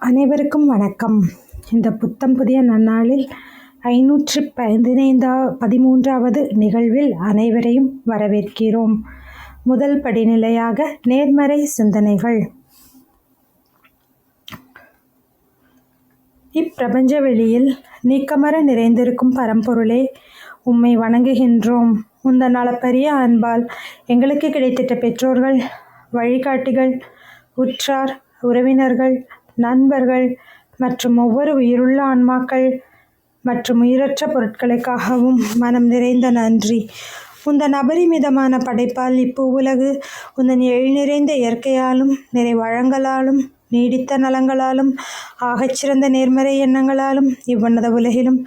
அனைவருக்கும் வணக்கம். இந்த புத்தம் புதிய நன்னாளில் 513வது நிகழ்வில் அனைவரையும் வரவேற்கிறோம். முதல் படிநிலையாக நேர்மறை சிந்தனைகள். இப்பிரபஞ்ச வெளியில் நீக்கமற நிறைந்திருக்கும் பரம்பொருளே, உம்மை வணங்குகின்றோம். உந்தன் அளப்பரிய அன்பால் எங்களுக்கு கிடைத்திட்ட பெற்றோர்கள், வழிகாட்டிகள், உற்றார், உறவினர்கள், நண்பர்கள் மற்றும் ஒவ்வொரு உயிருள்ள ஆன்மாக்கள் மற்றும் உயிரற்ற பொருட்களுக்காகவும் மனம் நிறைந்த நன்றி. உந்தன் அபரிமிதமான படைப்பால் இப்பூவுலகு உந்தன் எழில் நிறைந்த இயற்கையாலும் நிறைவழங்கலாலும் நீடித்த நலங்களாலும் ஆகச்சிறந்த நேர்மறை எண்ணங்களாலும் இவ்வண்ணத உலகிலும்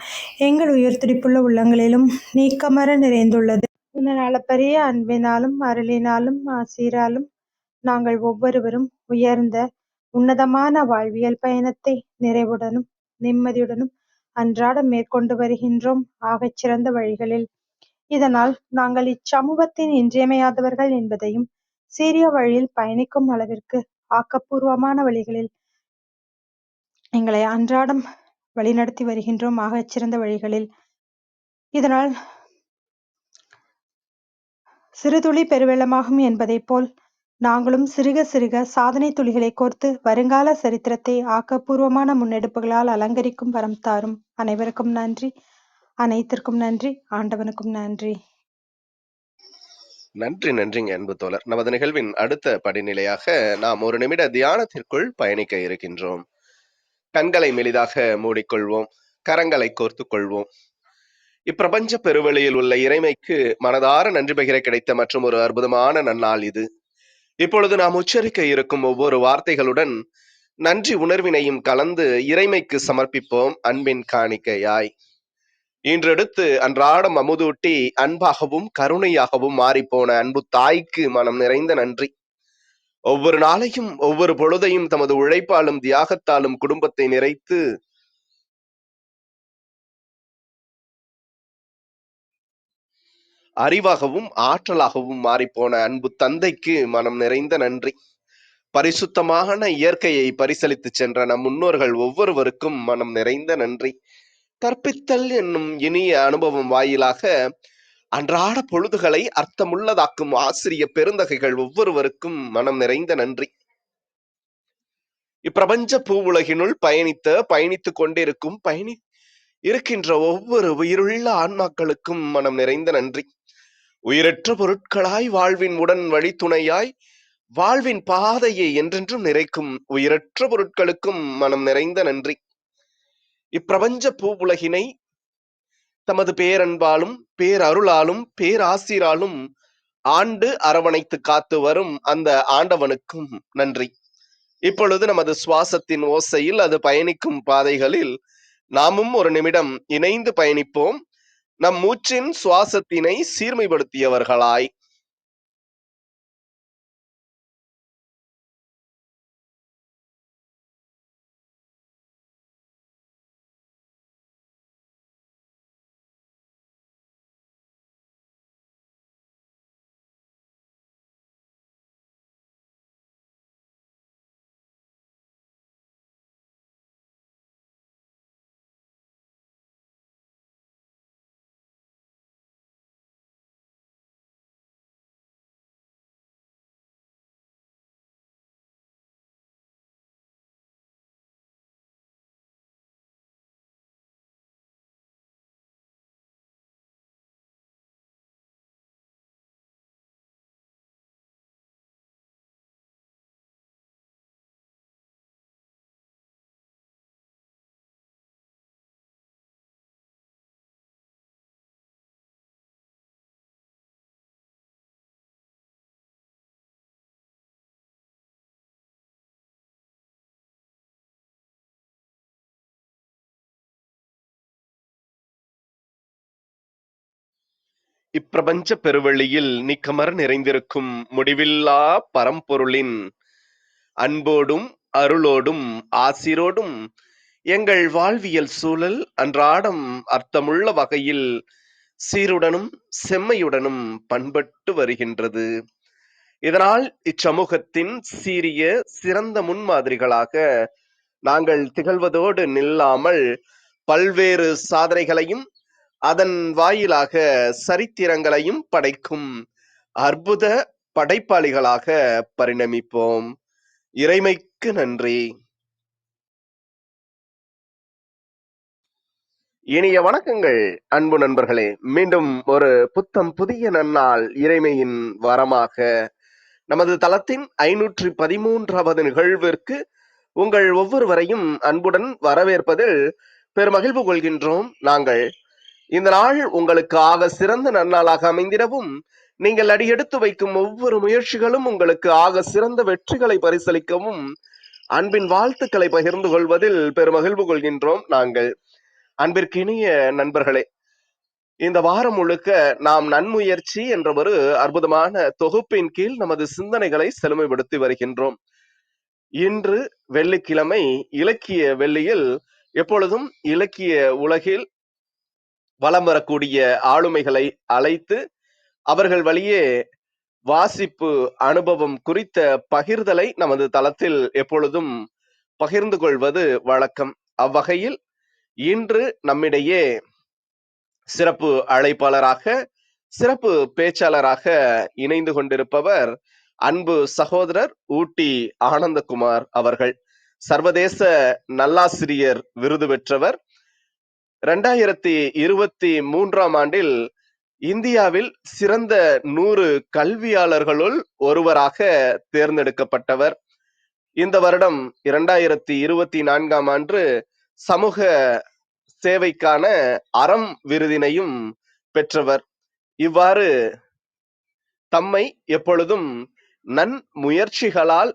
எங்கள் உயிர் துடிப்புள்ள உள்ளங்களிலும் நீக்கமற நிறைந்துள்ளது. உந்தன் அளப்பரிய அன்பினாலும் அருளினாலும் ஆசீராலும் நாங்கள் ஒவ்வொருவரும் உயர்ந்த உன்னதமான வாழ்வியல் பயணத்தை நிறைவுடனும் நிம்மதியுடனும் அன்றாடம் மேற்கொண்டு வருகின்றோம், ஆகச்சிறந்த வழிகளில். இதனால் நாங்கள் இச்சமூகத்தின் இன்றியமையாதவர்கள் என்பதையும், சீரிய வழியில் பயணிக்கும் அளவிற்கு ஆக்கப்பூர்வமான வழிகளில் எங்களை அன்றாடம் வழிநடத்தி வருகின்றோம், ஆகச்சிறந்த வழிகளில். இதனால் சிறுதுளி பெருவெள்ளமாகும் என்பதைப் போல் நாங்களும் சிறுக சிறுக சாதனை துளிகளை கோர்த்து வருங்கால சரித்திரத்தை ஆக்கப்பூர்வமான முன்னெடுப்புகளால் அலங்கரிக்கும் வரம் தாரும். அனைவருக்கும் நன்றி, அனைத்திற்கும் நன்றி, ஆண்டவனுக்கும் நன்றி. நன்றிங்க அன்பு தோழர். நமது நிகழ்வின் அடுத்த படிநிலையாக நாம் ஒரு நிமிட தியானத்திற்குள் பயணிக்க இருக்கின்றோம். கண்களை மெலிதாக மூடிக்கொள்வோம், கரங்களை கோர்த்துக் கொள்வோம். இப்பிரபஞ்ச பெருவெளியில் உள்ள இறைமைக்கு மனதார நன்றி பகிர கிடைத்த மற்றும் ஒரு அற்புதமான நன்னாள் இது. இப்பொழுது நாம் உச்சரிக்க இருக்கும் ஒவ்வொரு வார்த்தைகளுடன் நன்றி உணர்வினையும் கலந்து இறைமைக்கு சமர்ப்பிப்போம், அன்பின் காணிக்கையாய். இன்றெடுத்து அன்றாடம் அமுதூட்டி அன்பாகவும் கருணையாகவும் மாறிப்போன அன்பு தாய்க்கு மனம் நிறைந்த நன்றி. ஒவ்வொரு நாளையும் ஒவ்வொரு பொழுதையும் தமது உழைப்பாலும் தியாகத்தாலும் குடும்பத்தை நிறைத்து அறிவாகவும் ஆற்றலாகவும் மாறிப்போன அன்பு தந்தைக்கு மனம் நிறைந்த நன்றி. பரிசுத்தமான இயற்கையை பரிசளித்து சென்ற நம் முன்னோர்கள் ஒவ்வொருவருக்கும் மனம் நிறைந்த நன்றி. கற்பித்தல் என்னும் இனிய அனுபவம் வாயிலாக அன்றாட பொழுதுகளை அர்த்தமுள்ளதாக்கும் ஆசிரிய பெருந்தகைகள் ஒவ்வொருவருக்கும் மனம் நிறைந்த நன்றி. இப்பிரபஞ்ச பூவுலகினுள் பயணித்துக் கொண்டிருக்கும் இருக்கின்ற ஒவ்வொரு உயிருள்ள ஆன்மாக்களுக்கும் மனம் நிறைந்த நன்றி. உயிரற்ற பொருட்களாய் வாழ்வின் உடன் வழித்துணையாய் வாழ்வின் பாதையை என்றென்றும் நிறைக்கும் உயிரற்ற பொருட்களுக்கும் மனம் நிறைந்த நன்றி. இப்பிரபஞ்ச பூவுலகினை தமது பேரன்பாலும் பேரருளாலும் பேராசிராலும் ஆண்டு அரவணைத்து காத்து வரும் அந்த ஆண்டவனுக்கும் நன்றி. இப்பொழுது நமது சுவாசத்தின் ஓசையில் அது பயணிக்கும் பாதைகளில் நாமும் ஒரு நிமிடம் இணைந்து பயணிப்போம், நம் மூச்சின் சுவாசத்தினை சீர்மைப்படுத்தியவர்களாய். இப்பிரபஞ்ச பெருவெளியில் நீக்கமற நிறைந்திருக்கும் முடிவில்லா பரம்பொருளின் அன்போடும் அருளோடும் ஆசிரோடும் எங்கள் வாழ்வியல் சூழல் அன்றாடம் அர்த்தமுள்ள வகையில் சீருடனும் செம்மையுடனும் பண்பட்டு வருகின்றது. இதனால் இச்சமூகத்தின் சீரிய சிறந்த முன்மாதிரிகளாக நாங்கள் திகழ்வதோடு நில்லாமல் பல்வேறு சாதனைகளையும் அதன் வாயிலாக சரித்திரங்களையும் படைக்கும் அற்புத படைப்பாளிகளாக பரிணமிப்போம். இறைமைக்கு நன்றி. இனிய வணக்கங்கள் அன்பு நண்பர்களே. மீண்டும் ஒரு புத்தம் புதிய நன்னாள் இறைமையின் வரமாக நமது தளத்தின் 513வது நிகழ்விற்கு உங்கள் ஒவ்வொருவரையும் அன்புடன் வரவேற்பதில் பெருமகிழ்வு கொள்கின்றோம். நாங்கள் இந்த நாள் உங்களுக்கு ஆக சிறந்த நன்னாளாக அமைந்திடவும், நீங்கள் அடியெடுத்து வைக்கும் ஒவ்வொரு முயற்சிகளும் உங்களுக்கு ஆக சிறந்த வெற்றிகளை பரிசளிக்கவும் அன்பின் வாழ்த்துக்களை பகிர்ந்து கொள்வதில் பெருமகிழ்வு கொள்கின்றோம். நாங்கள் அன்பிற்கினிய நண்பர்களே, இந்த வாரம் முழுக்க நாம் நன்முயற்சி என்ற ஒரு அற்புதமான தொகுப்பின் கீழ் நமது சிந்தனைகளை செழுமைப்படுத்தி வருகின்றோம். இன்று வெள்ளிக்கிழமை இலக்கிய வெள்ளியில் எப்பொழுதும் இலக்கிய உலகில் வலம் வரக்கூடிய ஆளுமைகளை அழைத்து அவர்கள் வழியே வாசிப்பு அனுபவம் குறித்த பகிர்தலை நமது தளத்தில் எப்பொழுதும் பகிர்ந்து கொள்வது வழக்கம். அவ்வகையில் இன்று நம்மிடையே சிறப்பு அழைப்பாளராக, சிறப்பு பேச்சாளராக இணைந்து கொண்டிருப்பவர் அன்பு சகோதரர் ஊட்டி ஆனந்தகுமார் அவர்கள். சர்வதேச நல்லாசிரியர் விருது பெற்றவர். 2023ஆம் ஆண்டில் இந்தியாவில் சிறந்த 100 கல்வியாளர்களுள் ஒருவராக தேர்ந்தெடுக்கப்பட்டவர். இந்த வருடம் 2024ஆம் ஆண்டு சமூக சேவைக்கான அறம் விருதினையும் பெற்றவர். இவ்வாறு தம்மை எப்பொழுதும் நன்முயற்சிகளால்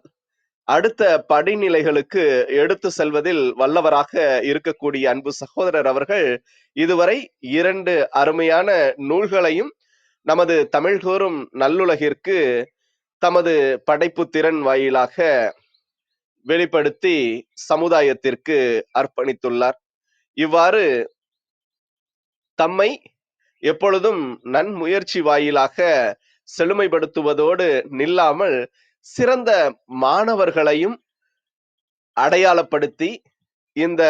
அடுத்த படிநிலைகளுக்கு எடுத்து செல்வதில் வல்லவராக இருக்கக்கூடிய அன்பு சகோதரர் அவர்கள் இதுவரை 2 அருமையான நூல்களையும் நமது தமிழ் கூறும் நல்லுலகிற்கு தமது படைப்பு திறன் வாயிலாக வெளிப்படுத்தி சமுதாயத்திற்கு அர்ப்பணித்துள்ளார். இவ்வாறு தம்மை எப்பொழுதும் நன்முயற்சி வாயிலாக செழுமைப்படுத்துவதோடு நில்லாமல் சிறந்த மாணவர்களையும் அடையாளப்படுத்தி இந்த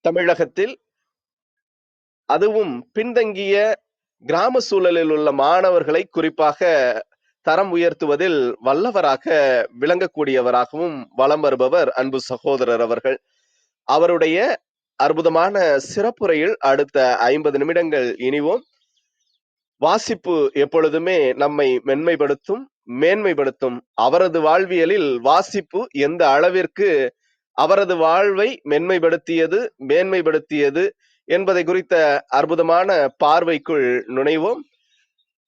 தமிழகத்தில் அதுவும் பின்தங்கிய கிராம சூழலில் உள்ள மாணவர்களை குறிப்பாக தரம் உயர்த்துவதில் வல்லவராக விளங்கக்கூடியவராகவும் வலம் வருபவர் அன்பு சகோதரர் அவர்கள். அவருடைய அற்புதமான சிறப்புரையில் அடுத்த 50 நிமிடங்கள் இனிவோம். வாசிப்பு எப்பொழுதுமே நம்மை மென்மைப்படுத்தும், மேன்மைப்படுத்தும். அவரது வாழ்வியலில் வாசிப்பு எந்த அளவிற்கு அவரது வாழ்வை மென்மைப்படுத்தியது, மேன்மைப்படுத்தியது என்பதை குறித்த அற்புதமான பார்வைக்குள் நுழைவோம்.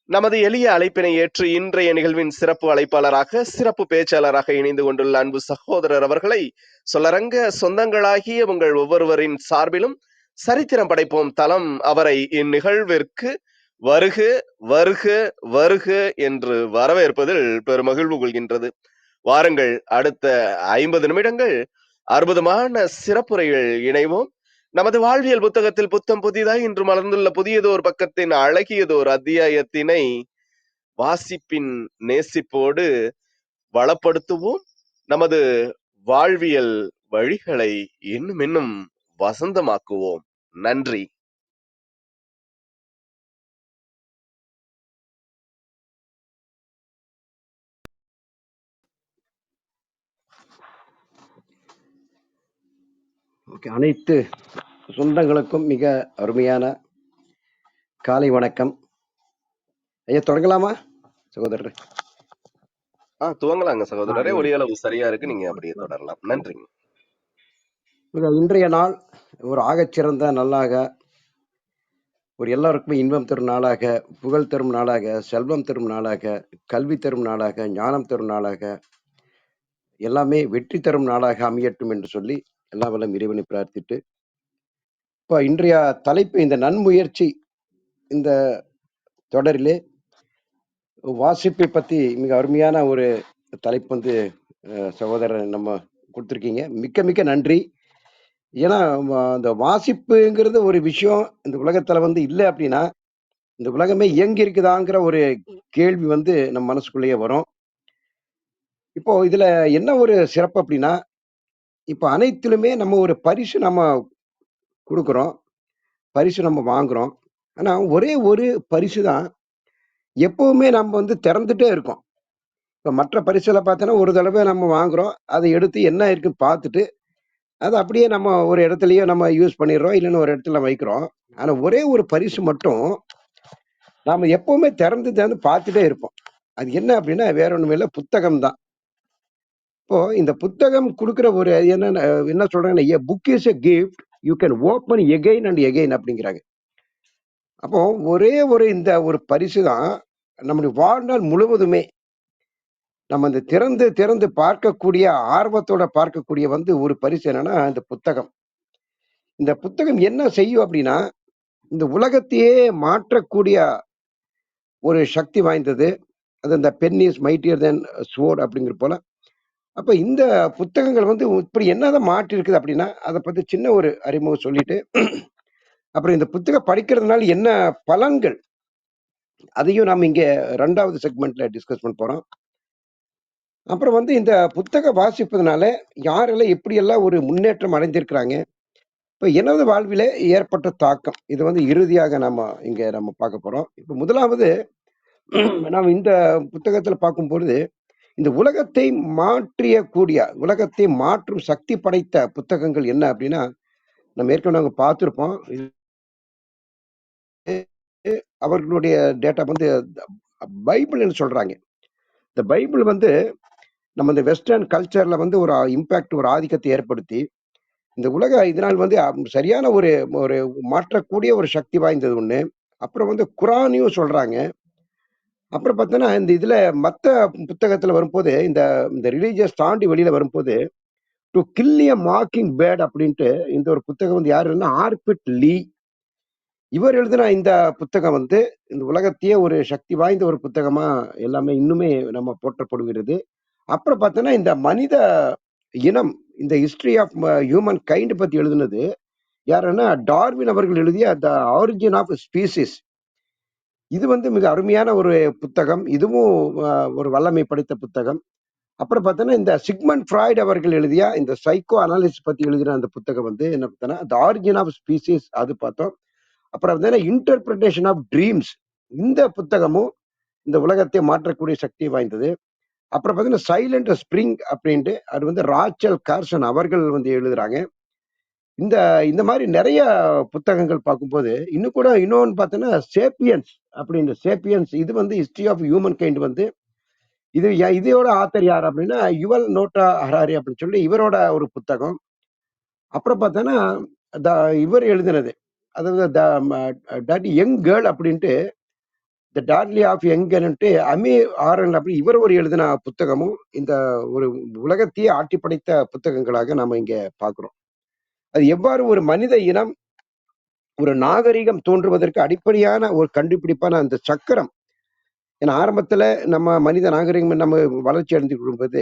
நமது எளிய அழைப்பினை ஏற்று இன்றைய நிகழ்வின் சிறப்பு அழைப்பாளராக, சிறப்பு பேச்சாளராக இணைந்து கொண்டுள்ள அன்பு சகோதரர் அவர்களை சொல்லரங்க சொந்தங்களாகிய உங்கள் ஒவ்வொருவரின் சார்பிலும் சரித்திரம் படைப்போம் தளம் அவரை இந்நிகழ்விற்கு வருக வருக வருக என்று வரவேற்பதில் பெருமகிழ்வு கொள்கின்றது. வாருங்கள், அடுத்த 50 நிமிடங்கள் அற்புதமான சிறப்புரைகள் இணைவோம். நமது வாழ்வியல் புத்தகத்தில் புத்தம் புதிதாய் இன்று மலர்ந்துள்ள புதியதோர் பக்கத்தின் அழகியதோர் அத்தியாயத்தினை வாசிப்பின் நேசிப்போடு வளப்படுத்துவோம். நமது வாழ்வியல் வழிகளை இன்னும் இன்னும் வசந்தமாக்குவோம். நன்றி. அனைத்து சொந்தங்களுக்கும் மிக அருமையான காலை வணக்கம். ஐயா, தொடங்கலாமா சகோதரர்? துவங்கலாங்க சகோதரரே. ஒளியளவு சரியா இருக்கு, நீங்க அப்படியே தொடரலாம். நன்றிங்க. இன்றைய நாள் ஒரு ஆகச்சிறந்த நாளாக, ஒரு எல்லாருக்குமே இன்பம் தரும் நாளாக, புகழ் தரும் நாளாக, செல்வம் தரும் நாளாக, கல்வி தரும் நாளாக, ஞானம் தரும் நாளாக, எல்லாமே வெற்றி தரும் நாளாக அமையட்டும் என்று சொல்லி எல்லா வல்ல இறைவனை பிரார்த்திட்டு, இப்போ இன்றைய தலைப்பு இந்த நன்முயற்சி இந்த தொடரிலே வாசிப்பை பத்தி மிக அருமையான ஒரு தலைப்பு சகோதரர் நம்ம கொடுத்துருக்கீங்க. மிக்க மிக்க நன்றி. ஏன்னா அந்த வாசிப்புங்கிறது ஒரு விஷயம் இந்த உலகத்துல இல்லை அப்படின்னா இந்த உலகமே இயங்கி இருக்குதாங்கிற ஒரு கேள்வி நம்ம மனசுக்குள்ளேயே வரும். இப்போ இதுல என்ன ஒரு சிறப்பு அப்படின்னா, இப்ப அனைத்திலுமே நம்ம ஒரு பரிசு நம்ம குடுக்குறோம். பரிசு நம்ம வாங்குறோம். ஆனா ஒரே ஒரு பரிசு தான் எப்பவுமே நம்ம வந்து திறந்துட்டே இருக்கோம். இப்ப மற்ற பரிசுல பார்த்தோன்னா, ஒரு தடவ நம்ம வாங்குறோம். அத எடுத்து என்ன இருக்குன்னு பார்த்துட்டு, அத அப்படியே நம்ம ஒரு இடத்துலயே நம்ம யூஸ் பண்ணிடுறோம். இல்லன்னா ஒரு இடத்துல வைக்கிறோம். ஆனா ஒரே ஒரு பரிசு மட்டும் நாம எப்பவுமே திறந்து திறந்து பார்த்துட்டே இருப்போம். அது என்ன அப்படின்னா, வேற ஒண்ணுமே இல்ல புத்தகம் தான். இப்போ இந்த புத்தகம் குடுக்குற ஒரு என்னன்னா என்ன சொல்றாங்கன்னா, "எ book is a gift. You can open again and again" அப்படிங்கிறாங்க. அப்போ ஒரே ஒரு இந்த ஒரு பரிசு தான் நம்முடைய வாழ்நாள் முழுவதுமே நம்ம இந்த திறந்து திறந்து பார்க்கக்கூடிய ஆர்வத்தோட பார்க்கக்கூடிய வந்து ஒரு பரிசு என்னன்னா, இந்த புத்தகம். இந்த புத்தகம் என்ன செய்யும் அப்படின்னா, இந்த உலகத்தையே மாற்றக்கூடிய ஒரு சக்தி வாய்ந்தது. அது இந்த pen is mightier than sword அப்படிங்கிறது போல. அப்ப இந்த புத்தகங்கள் வந்து இப்படி என்னதான் மாற்றியிருக்குது அப்படின்னா, அத பத்தி சின்ன ஒரு அறிமுகம் சொல்லிட்டு, அப்புறம் இந்த புத்தகம் படிக்கிறதுனால என்ன பலன்கள், அதையும் நாம இங்க 2வது செக்மென்ட்ல டிஸ்கஸ் பண்ண போறோம். அப்புறம் வந்து இந்த புத்தகம் வாசிப்பதனால யாரெல்லாம் எப்படியெல்லாம் ஒரு முன்னேற்றம் அடைந்திருக்கிறாங்க. இப்ப எனது வாழ்விலே ஏற்பட்ட தாக்கம். இது வந்து இறுதியாக நம்ம பார்க்க போறோம். இப்ப முதலாவது நாம் இந்த புத்தகத்துல பார்க்கும்பொழுது, இந்த உலகத்தை உலகத்தை மாற்றும் சக்தி படைத்த புத்தகங்கள் என்ன அப்படின்னா, நம்ம ஏற்கனவே நாங்க பார்த்திருப்போம். இது அவர்களுடைய டேட்டா வந்து பைபிள்ன்னு சொல்றாங்க. இந்த பைபிள் வந்து நம்ம இந்த வெஸ்டர்ன் கல்ச்சர்ல வந்து ஒரு இம்பாக்ட் ஒரு ஆதிக்கத்தை ஏற்படுத்தி, இந்த உலக இதனால் வந்து சரியான ஒரு ஒரு மாற்றக்கூடிய ஒரு சக்தி வாய்ந்தது ஒண்ணு. அப்புறம் வந்து குரானையும் சொல்றாங்க. அப்புறம் பார்த்தோன்னா, இந்த இதுல மத்த புத்தகத்துல வரும்போது, இந்த இந்த ரிலிஜியஸ் தாண்டி வெளியில வரும்போது, "to kill a mockingbird" அப்படின்ட்டு இந்த ஒரு புத்தகம் வந்து யாரு எழுதுனா, ஆர்பிட் லீ. இவர் எழுதின இந்த புத்தகம் வந்து, இந்த உலகத்தையே ஒரு சக்தி வாய்ந்த ஒரு புத்தகமா எல்லாமே இன்னுமே நம்ம போற்றப்படுகிறது. அப்புறம் பார்த்தோன்னா, இந்த மனித இனம், இந்த ஹிஸ்டரி ஆஃப் ஹியூமன் கைண்ட் பத்தி எழுதுனது யாருன்னா, டார்வின் அவர்கள் எழுதிய த ஆரிஜின் ஆஃப் ஸ்பீசிஸ். இது வந்து மிக அருமையான ஒரு புத்தகம். இதுவும் ஒரு வல்லமை படைத்த புத்தகம். அப்புறம் பார்த்தோன்னா, இந்த சிக்மண்ட் ஃப்ராய்ட் அவர்கள் எழுதிய இந்த சைக்கோ அனாலிசிஸ் பத்தி எழுதின அந்த புத்தகம் வந்து என்ன பார்த்தோன்னா, த ஆரிஜின் ஆஃப் ஸ்பீசிஸ் அது பார்த்தோம். அப்புறம் வந்து இன்டர்பிரேஷன் ஆஃப் ட்ரீம்ஸ் இந்த புத்தகமும் இந்த உலகத்தை மாற்றக்கூடிய சக்தி வாய்ந்தது. அப்புறம் பார்த்தீங்கன்னா, சைலண்ட் ஸ்ப்ரிங் அப்படின்ட்டு அது வந்து ராச்சல் கார்சன் அவர்கள் வந்து எழுதுறாங்க. இந்த இந்த மாரி நெறைய புத்தகங்கள் பார்க்கும்போது, இன்னும் கூட இன்னொன்னு பார்த்தோன்னா, சேப்பியன்ஸ் அப்படின்னு சேப்பியன்ஸ் இது வந்து ஹிஸ்டரி ஆஃப் ஹியூமன் கைண்ட் வந்து இதோட ஆத்தர் யார் அப்படின்னா, யுவல் நோட்டா ஹராரி அப்படின்னு சொல்லி இவரோட ஒரு புத்தகம். அப்புறம் பார்த்தோன்னா, த இவர் எழுதினது. அதாவது டாட் யங் கேர்ள் அப்படின்ட்டு, த டாட்லி ஆஃப் யங்கன்ட்டு அமி ஆரன் அப்படி இவர் ஒரு எழுதின புத்தகமும், இந்த ஒரு உலகத்தையே ஆட்டி படைத்த புத்தகங்களாக நாம இங்க பார்க்கிறோம். அது எவ்வாறு ஒரு மனித இனம், ஒரு நாகரிகம் தோன்றுவதற்கு அடிப்படையான ஒரு கண்டுபிடிப்பான அந்த சக்கரம். ஏன்னா ஆரம்பத்துல நம்ம மனித நாகரிகம் நம்ம வளர்ச்சி அடைந்து கொள்ளும்போது,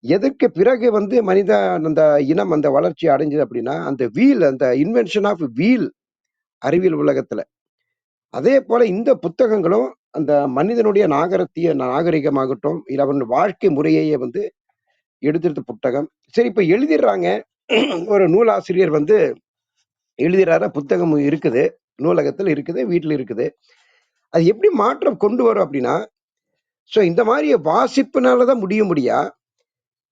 எதற்கு பிறகு வந்து மனித அந்த இனம் அந்த வளர்ச்சி அடைஞ்சது அப்படின்னா, அந்த அந்த இன்வென்ஷன் ஆஃப் வீல் அறிவியல் உலகத்துல. அதே போல இந்த புத்தகங்களும் அந்த மனிதனுடைய நாகரிகமாகட்டும், இல்ல அவன் வாழ்க்கை முறையையே வந்து எடுத்திருந்த புத்தகம். சரி இப்ப எழுதிடுறாங்க. ஒரு நூலாசிரியர் வந்து எழுதுறாரு, புத்தகம் இருக்குது. நூலகத்துல இருக்குது, வீட்ல இருக்குது. அது எப்படி மாற்றம் கொண்டு வரும் அப்படின்னா, இந்த மாரி வாசிப்புனால தான் முடியா?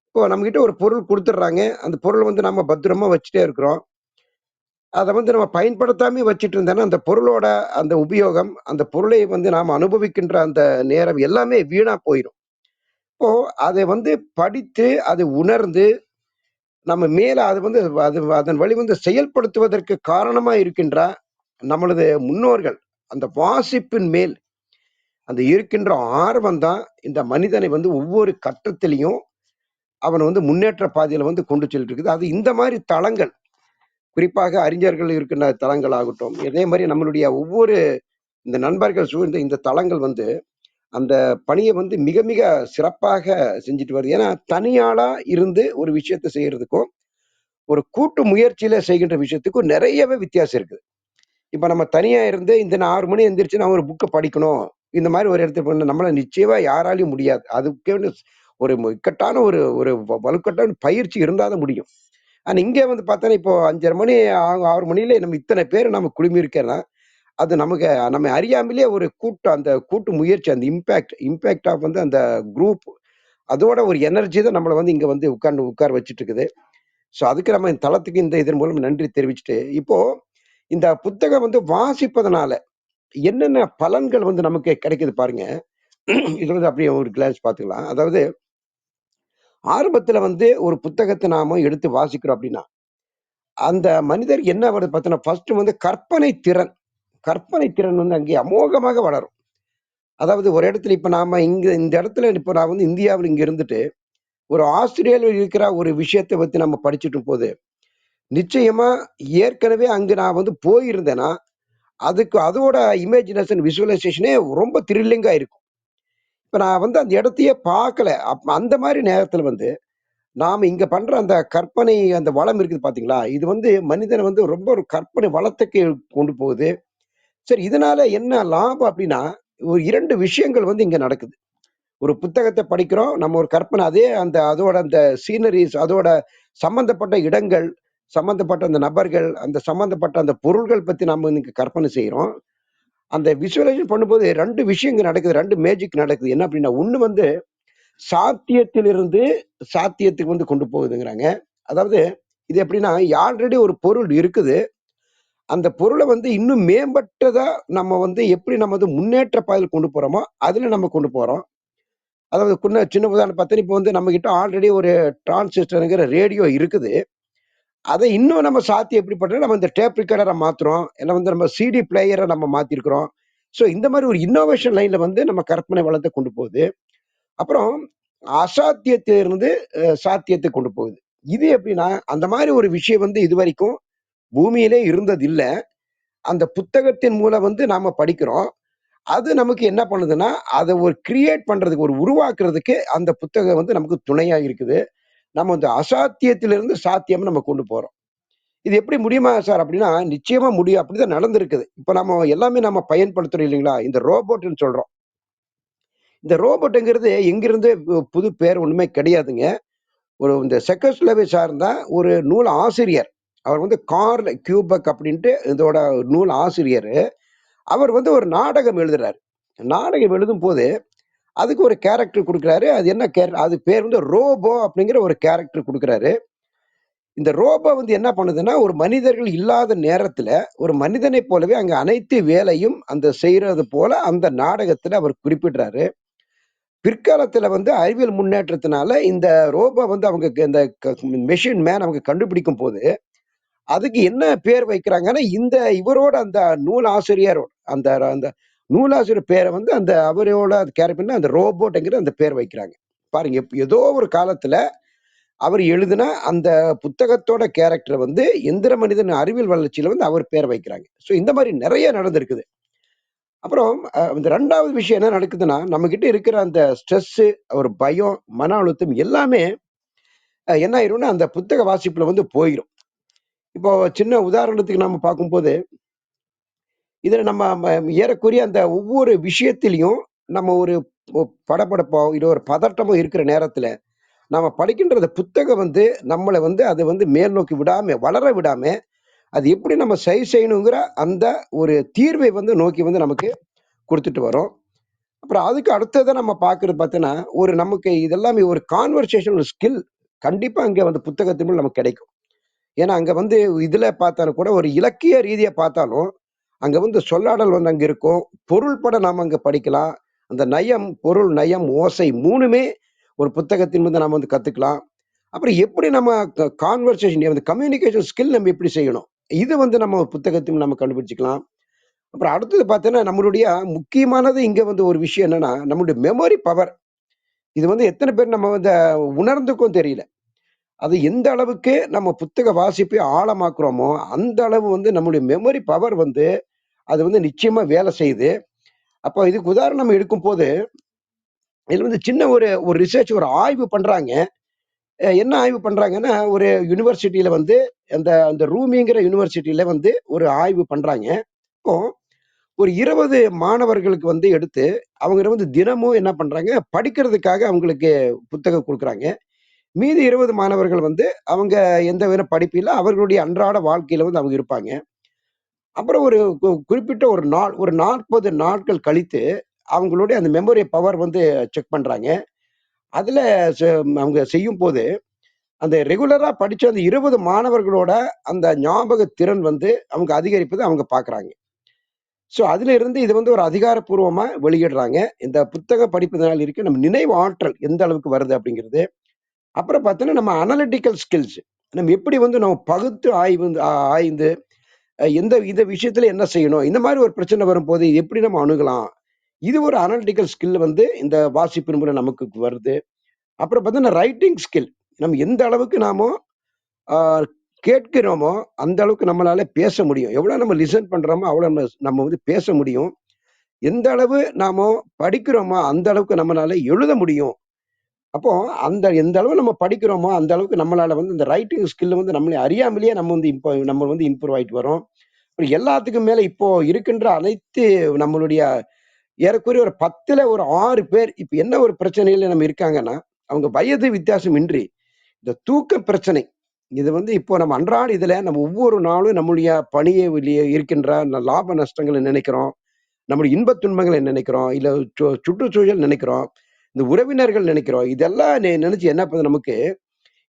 இப்போ நம்மகிட்ட ஒரு பொருள் குடுத்துடுறாங்க. அந்த பொருள் வந்து நம்ம பத்திரமா வச்சுட்டே இருக்கிறோம். அத வந்து நம்ம பயன்படுத்தாமயே வச்சுட்டு இருந்தோம்னா, அந்த பொருளோட அந்த உபயோகம், அந்த பொருளை வந்து நாம அனுபவிக்கின்ற அந்த நேரம் எல்லாமே வீணா போயிரும். இப்போ அத வந்து படித்து, அதை உணர்ந்து, நம்ம மேல அது வந்து அதன் வழி வந்து செயல்படுத்துவதற்கு காரணமா இருக்கின்ற நம்மளது முன்னோர்கள், அந்த வாசிப்பின் மேல் அந்த இருக்கின்ற ஆர்வம் தான் இந்த மனிதனை வந்து ஒவ்வொரு கட்டத்திலயும் அவன வந்து முன்னேற்ற பாதையில வந்து கொண்டு செல்லிட்டு இருக்குது. அது இந்த மாரி தளங்கள், குறிப்பாக அறிஞர்கள் இருக்கின்ற தளங்கள் ஆகட்டும், இதே மாரி நம்மளுடைய ஒவ்வொரு இந்த நண்பர்கள் சூழ்ந்த இந்த தளங்கள் வந்து, அந்த பணிய வந்து மிக மிக சிறப்பாக செஞ்சுட்டு வருது. ஏன்னா, தனியாளா இருந்து ஒரு விஷயத்த செய்யறதுக்கும், ஒரு கூட்டு முயற்சியில செய்கின்ற விஷயத்துக்கும் நெறையவே வித்தியாசம் இருக்குது. இப்ப நம்ம தனியா இருந்து இந்த நான் 6 மணி எந்திரிச்சு நான் ஒரு புக்க படிக்கணும். இந்த மாரி ஒரு இடத்துக்கு போனா நம்மளால நிச்சயமா யாராலயும் முடியாது. அதுக்கு ஒரு இக்கட்டான ஒரு ஒரு வலுக்கட்டான பயிற்சி இருந்தாதான் முடியும். ஆனா இங்க வந்து பார்த்தோன்னா, இப்போ 5:30 மணி 6 மணியிலே நம்ம இத்தனை பேர் நம்ம குழுமி இருக்கேன்னா, அது நமக்கு நம்ம அறியாமலே ஒரு அந்த கூட்டு முயற்சி, அந்த இம்பாக்ட் ஆஃப் வந்து அந்த குரூப் அதோட ஒரு எனர்ஜி தான் நம்மள வந்து இங்க வந்து உட்கார வச்சுட்டு இருக்குது. ஸோ அதுக்கு நம்ம இந்த தளத்துக்கு இதன் மூலம் நன்றி தெரிவிச்சுட்டு, இப்போ இந்த புத்தகம் வந்து வாசிப்பதனால என்னென்ன பலன்கள் வந்து நமக்கு கிடைக்குது பாருங்க. இது வந்து அப்படியே ஒரு கிளான்ஸ் பார்த்துக்கலாம். அதாவது ஆரம்பத்துல வந்து ஒரு புத்தகத்த நாம எடுத்து வாசிக்கிறோம் அப்படின்னா, அந்த மனிதர் என்ன வருது பார்த்தீங்கன்னா, ஃபர்ஸ்ட் வந்து கற்பனை திறன் வந்து அங்கே அமோகமாக வளரும். அதாவது ஒரு இடத்துல இப்ப நாம இந்த இடத்துல இப்ப நான் வந்து இந்தியாவுல இங்க இருந்துட்டு, ஒரு ஆஸ்திரேலியால இருக்கிற ஒரு விஷயத்த பத்தி நம்ம படிச்சுட்டு போது, நிச்சயமா ஏற்கனவே அங்க நான் வந்து போயிருந்தேன்னா, அதோட இமேஜினேஷன், விசுவலைசேஷனே ரொம்ப த்ரில்லிங்கா இருக்கும். இப்ப நான் வந்து அந்த இடத்தையே பார்க்கல. அந்த மாரி நேரத்துல வந்து, நாம இங்க பண்ற அந்த கற்பனை அந்த வளம் இருக்குது பார்த்தீங்களா? இது வந்து மனிதன வந்து ரொம்ப ஒரு கற்பனை வளத்துக்கு கொண்டு போகுது. சரி, இதனால என்ன லாபம் அப்டின்னா, ஒரு 2 விஷயங்கள் வந்து இங்க நடக்குது. ஒரு புத்தகத்த படிக்கிறோம். நம்ம ஒரு கற்பனை அதோட அந்த சீனரீஸ், அதோட சம்பந்தப்பட்ட இடங்கள், சம்பந்தப்பட்ட அந்த நபர்கள், அந்த சம்பந்தப்பட்ட அந்த பொருள்கள் பத்தி நம்ம இன்னைக்கு கற்பனை செய்றோம். அந்த விசுவலைசேஷன் பண்ணும்போது 2 விஷயம் இங்க நடக்குது. 2 மேஜிக் நடக்குது. என்ன அப்டின்னா, 1 வந்து சாத்தியத்திலிருந்து சாத்தியத்துக்கு வந்து கொண்டு போகுதுங்கிறாங்க. அதாவது இது எப்படின்னா, ஆல்ரெடி ஒரு பொருள் இருக்குது. அந்த பொருள வந்து இன்னும் மேம்பட்டதா நம்ம வந்து எப்படி நம்ம வந்து முன்னேற்ற பாதையில கொண்டு போறோமோ, அதுல நம்ம கொண்டு போறோம். அதாவது சின்ன உதாரணம் பார்த்தா, இப்போ வந்து நம்மகிட்ட ஆல்ரெடி ஒரு டிரான்சிஸ்டர்ங்கிற ரேடியோ இருக்குது. அத இன்னும் நம்ம சாத்தியம் எப்படி பண்றோம், நம்ம இந்த டேப் ரிக்கார்டரா மாத்துறோம். இல்ல வந்து நம்ம சிடி பிளேயர நம்ம மாத்திருக்கிறோம். ஸோ இந்த மாரி ஒரு இன்னோவேஷன் லைன்ல வந்து நம்ம கற்பனை வளத்த கொண்டு போகுது. அப்புறம் அசாத்தியத்திலிருந்து சாத்தியத்துக்கு கொண்டு போகுது. இது எப்படின்னா, அந்த மாரி ஒரு விஷயம் வந்து இதுவரைக்கும் பூமியிலே இருந்ததில்ல. அந்த புத்தகத்தின் மூலம் வந்து நாம படிக்கிறோம். அது நமக்கு என்ன பண்ணுதுன்னா, அத ஒரு கிரியேட் பண்றதுக்கு, ஒரு உருவாக்குறதுக்கு அந்த புத்தகம் வந்து நமக்கு துணையா இருக்குது. நம்ம அந்த அசாத்தியத்திலிருந்து சாத்தியம் நம்ம கொண்டு போறோம். இது எப்படி முடியுமா சார் அப்படின்னா, நிச்சயமா முடியும். அப்படிதான் நடந்திருக்குது. இப்ப நம்ம எல்லாமே நம்ம பயன்படுத்துறோம் இல்லைங்களா? இந்த ரோபோட்ன்னு சொல்றோம். இந்த ரோபோட்ங்கிறது எங்கிருந்து புது பேர் ஒண்ணுமே கிடையாதுங்க. இந்த செக்கோஸ்லோவே சார்ந்த ஒரு நூல் ஆசிரியர். அவர் வந்து கார்ல் கியூபெக் அப்படின்ட்டு இதோட நூல் ஆசிரியரு. அவர் வந்து ஒரு நாடகம் எழுதுறாரு. நாடகம் எழுதும்போது, அதுக்கு ஒரு கேரக்டர் குடுக்குறாரு. அது என்ன அது பேர் வந்து ரோபோ அப்படிங்கிற ஒரு கேரக்டர் குடுக்குறாரு. இந்த ரோபோ வந்து என்ன பண்ணுதுன்னா, ஒரு மனிதர்கள் இல்லாத நேரத்துல, ஒரு மனிதனைப் போலவே அங்க அனைத்து வேலையும் செய்றது போல அந்த நாடகத்துல அவர் குறிப்பிடுறாரு. பிற்காலத்துல வந்து அறிவியல் முன்னேற்றத்தினால இந்த ரோபோ வந்து அவங்க இந்த மெஷின் மேன் அவங்க கண்டுபிடிக்கும்போது, அதுக்கு என்ன பேர் வைக்கிறாங்கன்னா, இவரோட அந்த நூலாசிரியர் அந்த அந்த நூலாசிரியர் பேர வந்து அவரோட கேரக்டர்னா அந்த ரோபோட்ங்கிற அந்த பேர் வைக்கிறாங்க. பாருங்க, ஏதோ ஒரு காலத்துல அவர் எழுதின அந்த புத்தகத்தோட கேரக்டர் வந்து எந்திர மனிதன் அறிவியல் வளர்ச்சியில வந்து அவர் பேர் வைக்கிறாங்க. ஸோ இந்த மாரி நெறைய நடந்திருக்குது. அப்புறம் இந்த 2வது விஷயம் என்ன நடக்குதுன்னா, நம்மகிட்ட இருக்கிற அந்த ஸ்ட்ரெஸ்ஸு, ஒரு பயம், மன அழுத்தம் எல்லாமே என்ன ஆயிரும்னா, அந்த புத்தக வாசிப்புல வந்து போயிரும். இப்போ சின்ன உதாரணத்துக்கு நம்ம பார்க்கும்போது, இதுல நம்ம ஏறக்குறைய அந்த ஒவ்வொரு விஷயத்திலயும் நம்ம ஒரு படபடப்போ, இல்ல ஒரு பதட்டமோ இருக்கிற நேரத்துல, நாம படிக்கின்ற அந்த புத்தகம் வந்து நம்மள வந்து அது வந்து மேல் நோக்கி விடாம, வளர விடாம, அது எப்படி நம்ம சரி செய்யணுங்கிற அந்த ஒரு தீர்வை வந்து நோக்கி வந்து நமக்கு குடுத்துட்டு வரும். அப்புறம் அதுக்கு அடுத்ததா நம்ம பார்க்கிறது பார்த்தீங்கன்னா, நமக்கு இதெல்லாமே ஒரு கான்வர்சேஷனல் ஸ்கில் கண்டிப்பா அங்க வந்து புத்தகத்தின் மூலம் நமக்கு கிடைக்கும். ஏன்னா, அங்க வந்து இதுல பார்த்தாலும் கூட ஒரு இலக்கிய ரீதியா பார்த்தாலும், அங்க வந்து சொல்லாடல் வந்து அங்க இருக்கும். பொருள் பட நாம அங்க படிக்கலாம். அந்த நயம், பொருள், நயம், ஓசை 3மே ஒரு புத்தகத்தின் மீது நாம வந்து கத்துக்கலாம். அப்புறம் எப்படி நம்ம கான்வர்சேஷன் அந்த கம்யூனிகேஷன் ஸ்கில் நம்ம எப்படி செய்யணும்? இது வந்து நம்ம புத்தகத்தின் நம்ம கண்டுபிடிச்சுக்கலாம். அப்புறம் அடுத்தது பார்த்தீங்கன்னா, நம்மளுடைய முக்கியமானது இங்க வந்து ஒரு விஷயம் என்னன்னா, நம்முடைய மெமரி பவர். இது வந்து எத்தன பேர் நம்ம வந்து உணர்ந்துக்கும் தெரியல. அது எந்த அளவுக்கு நம்ம புத்தக வாசிப்பை ஆழமாக்குறோமோ, அந்த அளவு வந்து நம்முடைய மெமரி பவர் வந்து அது வந்து நிச்சயமா வேலை செய்யுது. அப்போ இதுக்கு உதாரணம் எடுக்கும்போது, இதுல வந்து சின்ன ஒரு ஒரு ரிசர்ச் ஒரு ஆய்வு பண்றாங்க. என்ன ஆய்வு பண்றாங்கன்னா, ஒரு யுனிவர்சிட்டியில வந்து அந்த அந்த ரூமிங்கிற யுனிவர்சிட்டியில வந்து ஒரு ஆய்வு பண்றாங்க. இப்போ ஒரு 20 மாணவர்களுக்கு வந்து எடுத்து, அவங்க வந்து தினமும் என்ன பண்றாங்க, படிக்கிறதுக்காக அவங்களுக்கு புத்தகம் குடுக்குறாங்க. மீதி 20 மாணவர்கள் வந்து அவங்க எந்த வித படிப்பு இல்ல. அவர்களுடைய அன்றாட வாழ்க்கையில வந்து அவங்க இருப்பாங்க. அப்புறம் ஒரு குறிப்பிட்ட ஒரு நாள், ஒரு 40 நாட்கள் கழித்து, அவங்களுடைய அந்த மெமரி பவர் வந்து செக் பண்றாங்க. அதுல செ அவங்க செய்யும்போது, அந்த ரெகுலரா படிச்ச அந்த 20 மாணவர்களோட அந்த ஞாபக திறன் வந்து அவங்க அதிகரிப்பத அவங்க பார்க்குறாங்க. அதுல இருந்து இது வந்து ஒரு அதிகாரப்பூர்வமா வெளியிடுறாங்க. இந்த புத்தக படிப்பதனால் இருக்க நம்ம நினைவு ஆற்றல் எந்த அளவுக்கு வருது அப்படிங்கிறது. அப்புறம் பார்த்தீங்கன்னா, நம்ம அனலிட்டிக்கல் ஸ்கில்ஸ். நம்ம எப்படி வந்து நம்ம பகுத்து ஆய்ந்து எந்த இந்த விஷயத்துல என்ன செய்யணும்? இந்த மாரி ஒரு பிரச்சனை வரும்போது எப்படி நம்ம அணுகலாம்? இது ஒரு அனலிட்டிக்கல் ஸ்கில் வந்து இந்த வாசிப்பின் மூலம் நமக்கு வருது. அப்புறம் பார்த்தீங்கன்னா, ரைட்டிங் ஸ்கில். நம்ம எந்த அளவுக்கு நாமோ ஆ கேட்கிறோமோ, அந்த அளவுக்கு நம்மளால பேச முடியும். எவ்வளோ நம்ம லிசன் பண்றோமோ, அவ்வளோ நம்ம நம்ம வந்து பேச முடியும். எந்த அளவு நாமோ படிக்கிறோமோ, அந்த அளவுக்கு நம்மனால எழுத முடியும். அப்போ அந்த எந்த அளவு நம்ம படிக்கிறோமோ, அந்த அளவுக்கு நம்மளால வந்து இந்த ரைட்டிங் ஸ்கில் வந்து நம்மள அறியாமலேயே நம்ம வந்து இம்ப்ரூவ் ஆயிட்டு வரோம். அப்புறம் எல்லாத்துக்கும் மேல இப்போ இருக்கின்ற அனைத்து நம்மளுடைய ஏறக்குறைய ஒரு 10ல ஒரு 6 பேர் இப்ப என்ன ஒரு பிரச்சனையில நம்ம இருக்காங்கன்னா, அவங்க வயது வித்தியாசமின்றி இந்த தூக்க பிரச்சனை. இது வந்து இப்போ நம்ம அன்றாட இதுல நம்ம ஒவ்வொரு நாளும் நம்முடைய பணியிலே இருக்கின்ற லாப நஷ்டங்கள நினைக்கிறோம். நம்முடைய இன்பத் துன்பங்கள நினைக்கிறோம். இல்ல சுற்றுச்சூழல் நினைக்கிறோம். இந்த உறவினர்கள் நினைக்கிறோம். இதெல்லாம் நினைச்சு என்ன பண்ணுது நமக்கு,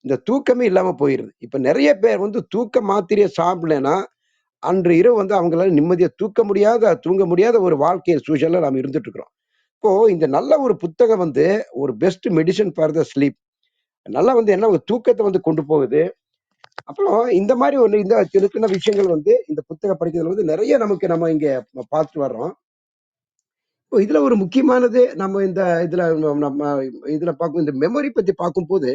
இந்த தூக்கமே இல்லாம போயிருது. இப்ப நெறைய பேர் வந்து தூக்க மாத்திரைய சாப்பிடலன்னா, அன்று இரவு வந்து அவங்களால நிம்மதியா தூங்க முடியாத ஒரு வாழ்க்கை சூழல்ல நாம இருந்துட்டு இருக்கிறோம். இப்போ இந்த நல்ல ஒரு புத்தகம் வந்து ஒரு best medicine for the sleep. நல்லா வந்து என்ன ஒரு தூக்கத்த வந்து கொண்டு போகுது. அப்புறம் இந்த மாரி ஒரு இந்த சின்ன சின்ன விஷயங்கள் வந்து இந்த புத்தகம் படிக்கிறதுல வந்து நெறைய நம்ம இங்க பார்த்துட்டு வர்றோம். இப்போ இதுல ஒரு முக்கியமானது நம்ம இந்த இதுல நம்ம இதுல பார்க்கும் இந்த மெமரி பத்தி பார்க்கும்போது,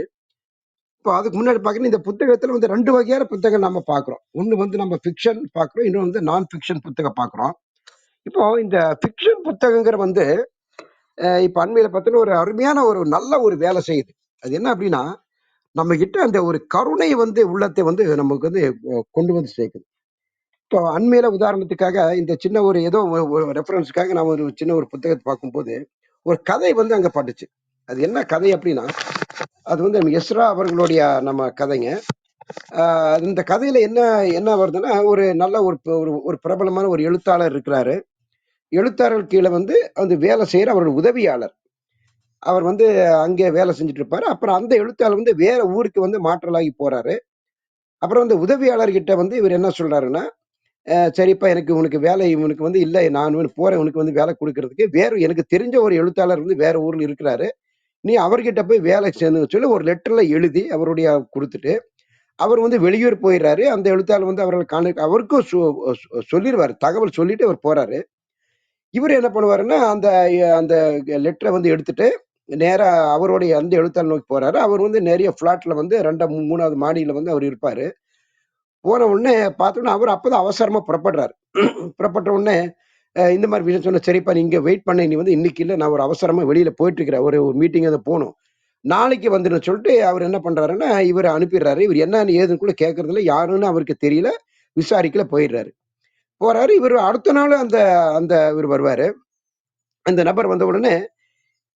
இப்போ அதுக்கு முன்னாடி பார்த்தீங்கன்னா, இந்த புத்தகத்துல வந்து 2 வகையான புத்தகம் நம்ம பார்க்குறோம். ஒண்ணு வந்து நம்ம ஃபிக்ஷன் பார்க்குறோம். இன்னொன்னு வந்து நான் ஃபிக்ஷன் புத்தகம் பார்க்குறோம். இப்போ இந்த ஃபிக்ஷன் புத்தகங்கிற வந்து இப்ப அண்மையில பார்த்தீங்கன்னா, ஒரு அருமையான ஒரு நல்ல ஒரு வேலை செய்யுது. அது என்ன அப்டின்னா, நம்மகிட்ட அந்த ஒரு கருணை வந்து உள்ளத்தை வந்து நமக்கு வந்து கொண்டு வந்து சேர்க்குது. இப்போ அண்மையில உதாரணத்துக்காக இந்த சின்ன ஒரு ஏதோ ஒரு ரெஃபரன்ஸ்க்காக நான் ஒரு சின்ன ஒரு புத்தகத்த பார்க்கும்போது, ஒரு கதை வந்து அங்க பட்டுச்சு. அது என்ன கதை அப்டின்னா, அது வந்து நம்ம எஸ்ரா அவர்களுடைய நம்ம கதைங்க. ஆ இந்த கதையில என்ன என்ன வருதுன்னா, ஒரு நல்ல ஒரு ஒரு ஒரு பிரபலமான ஒரு எழுத்தாளர் இருக்கிறாரு. எழுத்தாளர் கீழ வந்து அந்த வேலை செய்ற அவருடைய உதவியாளர். அவர் வந்து அங்கே வேலை செஞ்சுட்டு இருப்பாரு. அப்புறம் அந்த எழுத்தாளர் வந்து வேற ஊருக்கு வந்து மாற்றலாகி போறாரு. அப்புறம் அந்த உதவியாளர்கிட்ட வந்து இவரு என்ன சொல்றாருன்னா, சரிப்பா எனக்கு உனக்கு வேலை இவனுக்கு வந்து இல்ல நான் போறேன் உனக்கு வந்து வேலை குடுக்குறதுக்கு. வேற எனக்கு தெரிஞ்ச ஒரு எழுத்தாளர் வந்து வேற ஊர்ல இருக்கிறாரு. நீ அவர்கிட்ட போய் வேலை செய்யணும்னு சொல்லி ஒரு லெட்டர்ல எழுதி அவருடைய குடுத்துட்டு, அவர் வந்து வெளியூர் போயிறாரு. அந்த எழுத்தாளர் வந்து அவர அவருக்கும் சொல்லிருவாரு. தகவல் சொல்லிட்டு அவர் போறாரு. இவரு என்ன பண்ணுவாருன்னா, அந்த லெட்டர வந்து எடுத்துட்டு, நேரா அவருடைய அந்த எழுத்தாளர் நோக்கி போறாரு. அவர் வந்து நெறைய ஃப்ளாட்ல வந்து 3வது மாடியில வந்து அவர் இருப்பாரு. போன உடனே பார்த்தோனே, அவரு அப்பதான் அவசரமா புறப்படுறாரு. புறப்பட்ட உடனே, இந்த மாரி விஷயம் சொன்னேன். "சரிப்பா நீ இங்க வெயிட் பண்ணு. நீ வந்து இன்னைக்கு இல்ல. நான் ஒரு அவசரமா வெளியில போயிட்டு இருக்கிறேன். ஒரு மீட்டிங் அங்க போணும். நாளைக்கு வந்துருன்னு" சொல்லிட்டு அவரு என்ன பண்றாருன்னா, இவர அனுப்பிடுறாரு. இவரு என்னன்னு ஏதுன்னு கூட கேட்கறதில்ல. யாருன்னு அவருக்கு தெரியல. விசாரிக்கல போயிடுறாரு. போறாரு. இவரு அடுத்த நாள் அந்த அந்த இவரு வருவாரு. அந்த நபர் வந்த உடனே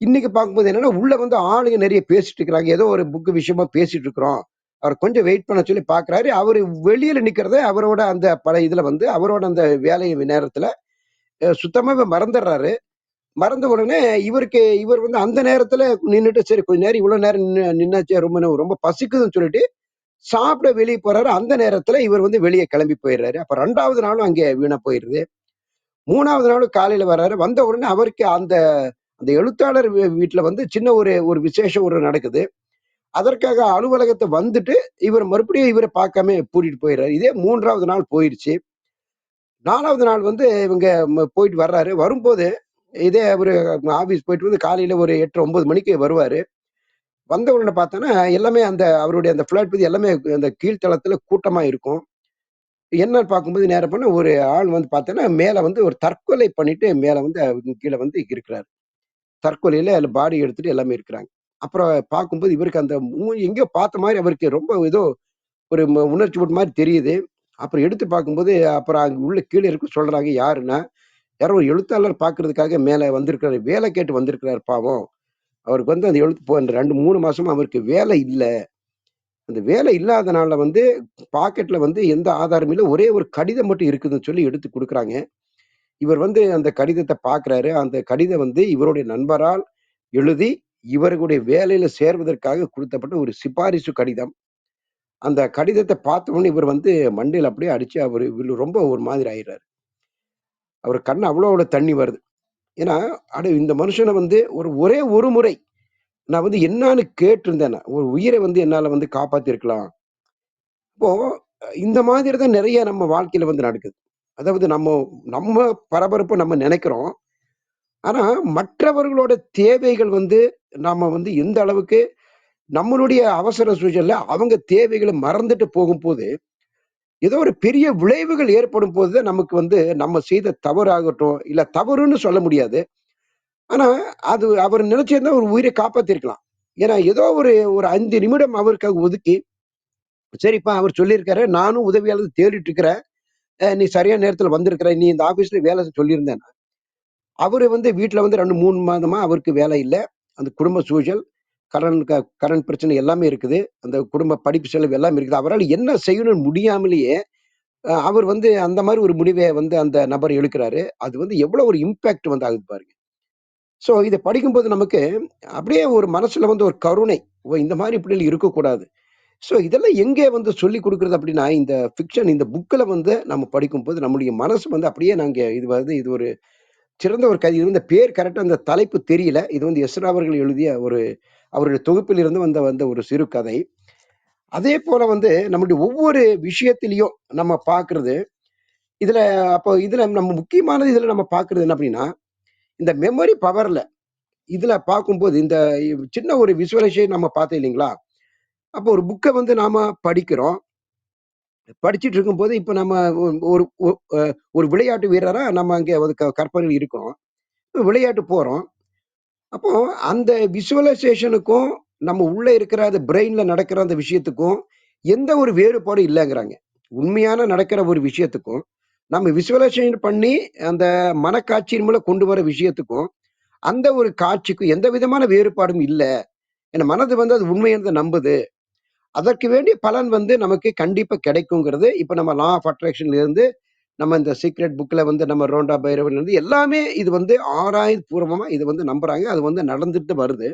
இன்னைக்கு பார்க்கும்போது என்னன்னா, உள்ள வந்து ஆளுங்க நெறைய பேசிட்டு இருக்கிறாங்க. ஏதோ ஒரு புக் விஷயமா பேசிட்டு இருக்கிறோம். அவர கொஞ்சம் வெயிட் பண்ண சொல்லி பார்க்குறாரு. அவரு வெளியில நிக்கிறத அவரோட அந்த பழைய இதுல வந்து அவரோட அந்த வேலை நேரத்துல சுத்தமாவே மறந்துடுறாரு. மறந்த உடனே இவர் வந்து அந்த நேரத்துல நின்னுட்டு சரி கொஞ்ச நேரம் இவ்வளவு நேரம் நின்னாச்சே ரொம்ப பசிக்குதுன்னு சொல்லிட்டு சாப்பிட வெளிய போறாரு. அந்த நேரத்துல இவர் வந்து வெளிய கிளம்பி போயிடுறாரு. அப்ப 2வது நாளும் அங்கே வீணா போயிருது. 3வது நாளும் காலையில வர்றாரு. வந்த உடனே அவருக்கு அந்த அந்த எழுத்தாளர் வீட்ல வந்து சின்ன ஒரு ஒரு விசேஷம் ஒரு நடக்குது. அதற்காக அலுவலகத்த வந்துட்டு, இவர் மறுபடியும் இவர பார்க்காம பூட்டிட்டு போயிறாரு. இதே 3வது நாள் போயிருச்சு. 4வது நாள் வந்து இவங்க போயிட்டு வர்றாரு. வரும்போது, இதே அவரு ஆபீஸ் போயிட்டு வந்து காலையில ஒரு 8, 9 மணிக்கு வருவாரு. வந்த உடனே பார்த்தோன்னா, எல்லாமே அந்த அவருடைய அந்த ஃப்ளாட் பத்தி எல்லாமே அந்த கீழ்த்தளத்துல கூட்டமா இருக்கும். என்னன்னு பார்க்கும்போது நேரா போனா ஒரு ஆள் வந்து பார்த்தோன்னா, மேல வந்து ஒரு தற்கொலை பண்ணிட்டு மேல வந்து கீழ வந்து இருக்கிறாரு. தற்கொலையில அதுல பாடி எடுத்துட்டு எல்லாமே இருக்கிறாங்க. அப்புறம் பார்க்கும்போது இவருக்கு அந்த எங்கேயோ பார்த்த மாரி அவருக்கு ரொம்ப ஏதோ ஒரு உணர்ச்சி வூட்டு மாரி தெரியுது. அப்புறம் எடுத்து பார்க்கும்போது, அப்புறம் அங்க உள்ள கீழ இருக்க சொல்றாங்க யாருன்னா, யாரோ ஒரு எழுத்தாளர் பார்க்கறதுக்காக மேல வந்திருக்கிறாரு. வேலை கேட்டு வந்திருக்கிறாரு பாவம். அவருக்கு வந்து அந்த எழுத்து 2, 3 மாசமா அவருக்கு வேலை இல்ல. அந்த வேலை இல்லாதனால வந்து பாக்கெட்ல வந்து எந்த ஆதாரமும் இல்ல. ஒரே ஒரு கடிதம் மட்டும் இருக்குதுன்னு சொல்லி எடுத்து குடுக்குறாங்க. இவர் வந்து அந்த கடிதத்த பார்க்கிறாரு. அந்த கடிதம் வந்து இவருடைய நண்பரால் எழுதி, இவர்களுடைய வேலையில சேர்வதற்காக குடுத்தப்பட்ட ஒரு சிபாரிசு கடிதம். அந்த கடிதத்த பார்த்த உடனே இவர் வந்து மண்டையில அப்படியே அடிச்சு இவரு ரொம்ப ஒரு மாதிரி ஆயிடுறாரு. அவர் கண்ல அவ்வளோ தண்ணி வருது. ஏன்னா, இந்த மனுஷன வந்து ஒரே ஒரு முறை நான் வந்து என்னான்னு கேட்டிருந்தேன்னா, ஒரு உயிர வந்து என்னால வந்து காப்பாத்தியிருக்கலாம். இப்போ இந்த மாதிரி தான் நெறைய நம்ம வாழ்க்கையில வந்து நடக்குது. அதாவது நம்ம நம்ம பரபரப்பு நம்ம நெனைக்கிறோம். ஆனா, மற்றவர்களோட தேவைகள் வந்து நாம வந்து எந்த அளவுக்கு நம்மளுடைய அவசர சூழல்ல அவங்க தேவைகள மறந்துட்டு போகும்போது, ஏதோ ஒரு பெரிய விளைவுகள் ஏற்படும்போது தான் நமக்கு வந்து நம்ம செய்த தவறாகட்டும், இல்ல தவறுன்னு சொல்ல முடியாது. ஆனா, அது அவர் நினைச்சிருந்தா ஒரு உயிர காப்பாத்தியிருக்கலாம். ஏன்னா, ஏதோ ஒரு ஒரு 5 நிமிடம் அவருக்காக ஒதுக்கி, சரிப்பா அவர் சொல்லியிருக்காரு, நானும் உதவியாளர் தேடிட்டு இருக்கிறேன். நீ சரியான நேரத்துல வந்திருக்கிற. நீ இந்த ஆபீஸ்ல வேலை சொல்லியிருந்தேன்னா, அவரு வந்து வீட்ல வந்து 2, 3 மாதமா அவருக்கு வேலை இல்ல. அந்த குடும்ப சூழல், கடன் பிரச்சனை எல்லாமே இருக்குது. அந்த குடும்ப படிப்பு செலவு எல்லாமே இருக்குது. அவரால என்ன செய்யணும்னு முடியாமலேயே, அவர் வந்து அந்த மாரி ஒரு முடிவ வந்து அந்த நபர் எடுக்குறாரு. அது வந்து எவ்வளவு ஒரு இம்பாக்ட் வந்து ஆகுது பாருங்க. சோ இத படிக்கும்போது நமக்கு அப்படியே ஒரு மனசுல வந்து ஒரு கருணை. ஓ! இந்த மாரி இப்படிலாம் இருக்கக்கூடாது. சோ இதெல்லாம் எங்கே வந்து சொல்லிக் குடுக்குறது அப்படின்னா, இந்த ஃபிக்ஷன் இந்த புக்ல வந்து நம்ம படிக்கும்போது நம்முடைய மனசு வந்து அப்படியே நாங்க இது ஒரு சிறந்த ஒரு கதை. இது வந்து பேர் கரெக்ட்டா அந்த தலைப்பு தெரியல. இது வந்து எஸ்ரா அவர்கள் எழுதிய அவருடைய தொகுப்பில் இருந்து வந்த வந்த ஒரு சிறு கதை. அதே போல வந்து நம்முடைய ஒவ்வொரு விஷயத்திலயும் நம்ம பார்க்கிறது, இதுல இதுல நம்ம முக்கியமானது இதுல நம்ம பார்க்கிறது என்ன அப்படின்னா, இந்த மெமரி பவர்ல இதுல பார்க்கும்போது இந்த சின்ன ஒரு விசுவலைசேஷன் நம்ம பார்த்தோம் இல்லைங்களா? அப்போ ஒரு புக்க வந்து நாம படிக்கிறோம். படிச்சுட்டு இருக்கும்போது, இப்ப நம்ம ஒ ஒரு ஒ அ ஒரு விளையாட்டு வீரரா நம்ம அங்கே ஒரு கற்பனையில் இருக்கிறோம். விளையாட்டு போறோம். அப்போ அந்த விசுவலைசேஷனுக்கும், நம்ம உள்ள இருக்கிற அந்த பிரெயின்ல நடக்கிற அந்த விஷயத்துக்கும், எந்த ஒரு வேறுபாடும் இல்லங்கிறாங்க. உண்மையான நடக்கிற ஒரு விஷயத்துக்கும், நம்ம விசுவலைசேஷன் பண்ணி அந்த மனக்காட்சியின் மூலம் கொண்டு வர விஷயத்துக்கும், அந்த ஒரு காட்சிக்கும் எந்த விதமான வேறுபாடும் இல்ல. ஏன்னா மனது வந்து அது உண்மையானத நம்புது. அதற்கு வேண்டிய பலன் வந்து நமக்கு கண்டிப்பா கிடைக்குங்கிறது, இப்ப நம்ம லா ஆஃப் அட்ராக்ஷன்ல இருந்து, நம்ம இந்த சீக்ரெட் புக்ல வந்து நம்ம ரோண்டா பைரவன்ல இருந்து எல்லாமே இது வந்து ஆராய்ந்து பூர்வமா இது வந்து நம்புறாங்க. அது வந்து நடந்துட்டு வருது.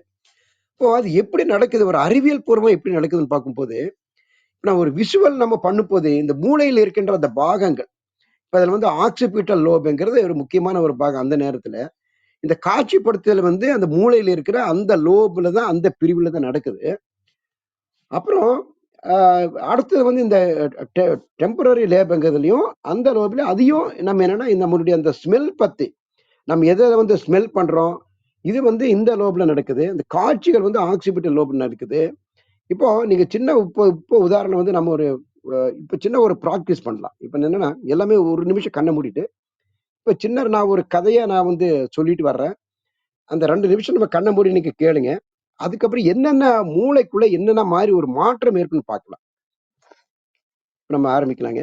இப்போ அது எப்படி நடக்குது? ஒரு அறிவியல் பூர்வமா எப்படி நடக்குதுன்னு பார்க்கும்போது, நான் ஒரு விஷுவல் நம்ம பண்ணும்போது, இந்த மூளையில இருக்கின்ற அந்த பாகங்கள், இப்ப அதுல வந்து ஆக்சிபிட்டல் லோப்ங்கிறது ஒரு முக்கியமான ஒரு பாகம் அந்த நேரத்துல. இந்த காட்சிப்படுத்துதல் வந்து அந்த மூளையில இருக்கிற அந்த லோப்ல தான் அந்த பிரிவுல தான் நடக்குது. அப்புறம் அ அடுத்தது வந்து இந்த டெ டெம்பரரி லேப்ங்கிறதுலயும், அந்த லோப்ல அதையும் நம்ம என்னன்னா, நம்மளுடைய அந்த ஸ்மெல் பத்தி, நம்ம எத வந்து ஸ்மெல் பண்றோம், இது வந்து இந்த லோப்ல நடக்குது. இந்த காட்சிகள் வந்து ஆக்ஸிபிட்டல் லோப்ல நடக்குது. இப்போ நீங்க சின்ன இப்போ இப்போ உதாரணம் வந்து நம்ம ஒரு இப்ப சின்ன ஒரு பிராக்டிஸ் பண்ணலாம். இப்ப என்னன்னா, எல்லாமே ஒரு நிமிஷம் கண்ண மூடிட்டு, இப்ப சின்ன நான் ஒரு கதையா நான் வந்து சொல்லிட்டு வர்றேன். அந்த 2 நிமிஷம் நம்ம கண்ண மூடி நீங்க கேளுங்க. அதுக்கப்புறம் என்னென்ன மூளைக்குள்ள என்னென்ன மாரி ஒரு மாற்றம் இருக்குன்னு பார்க்கலாம். நம்ம ஆரம்பிக்கலாங்க.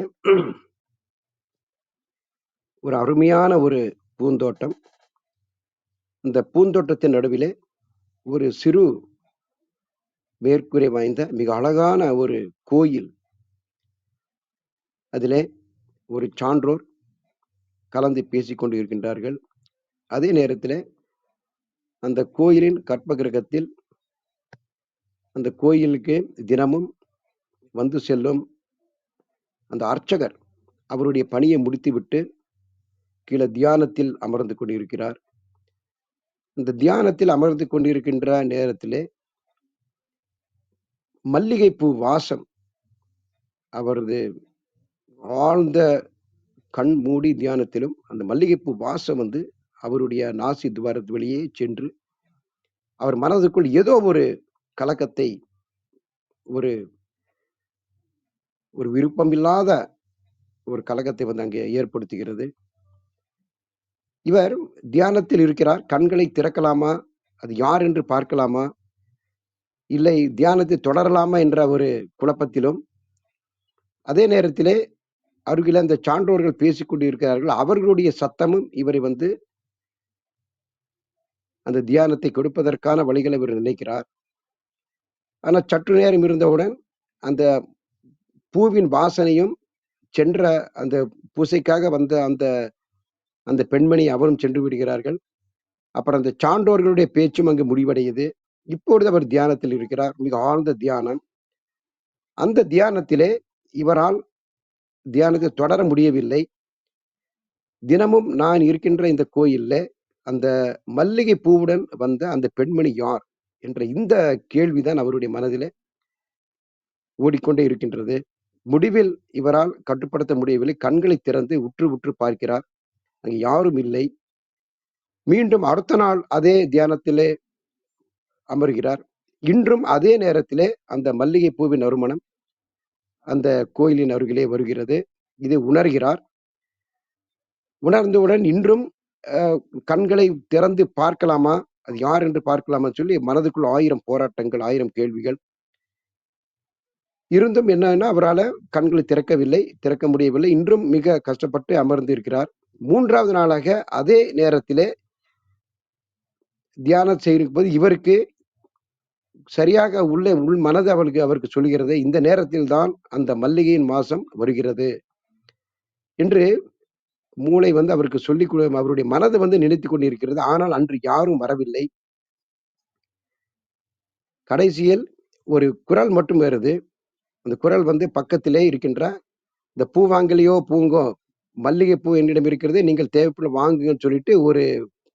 ஒரு அருமையான ஒரு பூந்தோட்டம். இந்த பூந்தோட்டத்தின் நடுவிலே ஒரு சிறு மேற்கூரை வாய்ந்த மிக அழகான ஒரு கோயில். அதிலே ஒரு சான்றோர் கலந்து பேசிக் கொண்டு இருக்கின்றார்கள். அதே நேரத்திலே அந்த கோயிலின் கற்ப கிரகத்தில் அந்த கோயிலுக்கு தினமும் வந்து செல்லும் அந்த அர்ச்சகர் அவருடைய பணியை முடித்துவிட்டு கீழே தியானத்தில் அமர்ந்து கொண்டிருக்கிறார். இந்த தியானத்தில் அமர்ந்து கொண்டிருக்கின்ற நேரத்திலே மல்லிகைப்பூ வாசம் அவரது ஆழ்ந்த கண் மூடி தியானத்திலும் அந்த மல்லிகைப்பூ வாசம் வந்து அவருடைய நாசி துவாரத்து வழியே சென்று அவர் மனதுக்குள் ஏதோ ஒரு கலக்கத்தை, ஒரு ஒரு விருப்பமில்லாத ஒரு கலக்கத்தை வந்து அங்கே ஏற்படுத்துகிறது. இவர் தியானத்தில் இருக்கிறார். கண்களை திறக்கலாமா? அது யார் என்று பார்க்கலாமா? இல்லை தியானத்தை தொடரலாமா என்ற ஒரு குழப்பத்திலும், அதே நேரத்திலே அருகில அந்த சான்றோர்கள் பேசிக்கொண்டு இருக்கிறார்கள். அவர்களுடைய சத்தமும் இவரை வந்து அந்த தியானத்தை கொடுப்பதற்கான வழிகளை இவர் நினைக்கிறார். ஆனா சற்று நேரம் இருந்தவுடன் அந்த பூவின் வாசனையும் சென்ற அந்த பூசைக்காக வந்த அந்த அந்த பெண்மணி அவரும் சென்று விடுகிறார்கள். அப்புறம் அந்த சான்றோர்களுடைய பேச்சும் அங்கு முடிவடையுது. இப்பொழுது அவர் தியானத்தில் இருக்கிறார். மிக ஆழ்ந்த தியானம். அந்த தியானத்திலே இவரால் தியானத்தை தொடர முடியவில்லை. தினமும் நான் இருக்கின்ற இந்த கோயில்ல அந்த மல்லிகை பூவுடன் வந்த அந்த பெண்மணி யார் என்ற இந்த கேள்விதான் அவருடைய மனதிலே ஓடிக்கொண்டே இருக்கின்றது. முடிவில் இவரால் கட்டுப்படுத்த முடியவில்லை. கண்களை திறந்து உற்று உற்று பார்க்கிறார். அங்கு யாரும் இல்லை. மீண்டும் அடுத்த நாள் அதே தியானத்திலே அமர்கிறார். இன்றும் அதே நேரத்திலே அந்த மல்லிகை பூவின் நறுமணம் அந்த கோயிலின் அருகிலே வருகிறது. இதை உணர்கிறார். உணர்ந்தவுடன் இன்றும் கண்களை திறந்து பார்க்கலாமா, அது யார் என்று பார்க்கலாமா சொல்லி மனதுக்குள் 1000 போராட்டங்கள், 1000 கேள்விகள். இருந்தும் என்னன்னா அவரால கண்களை திறக்க முடியவில்லை. இன்றும் மிக கஷ்டப்பட்டு அமர்ந்து இருக்கிறார். 3வது நாளாக அதே நேரத்திலே தியானம் செய்யும்போது இவருக்கு சரியாக உள்ளே உள் மனது அவருக்கு சொல்கிறது, இந்த நேரத்தில் தான் அந்த மல்லிகையின் வாசம் வருகிறது என்று மூளை வந்து அவருக்கு சொல்லிக் அவருடைய மனது வந்து நினைத்துக் கொண்டிருக்கிறது. ஆனால் அன்று யாரும் வரவில்லை. கடைசியில் ஒரு குரல் மட்டும் வருது. அந்த குரல் வந்து பக்கத்திலே இருக்கின்ற இந்த பூ வாங்கலையோ பூங்கோ, மல்லிகை பூ என்னிடம் இருக்கிறது, நீங்கள் தேவைப்பட வாங்குங்கன்னு சொல்லிட்டு ஒரு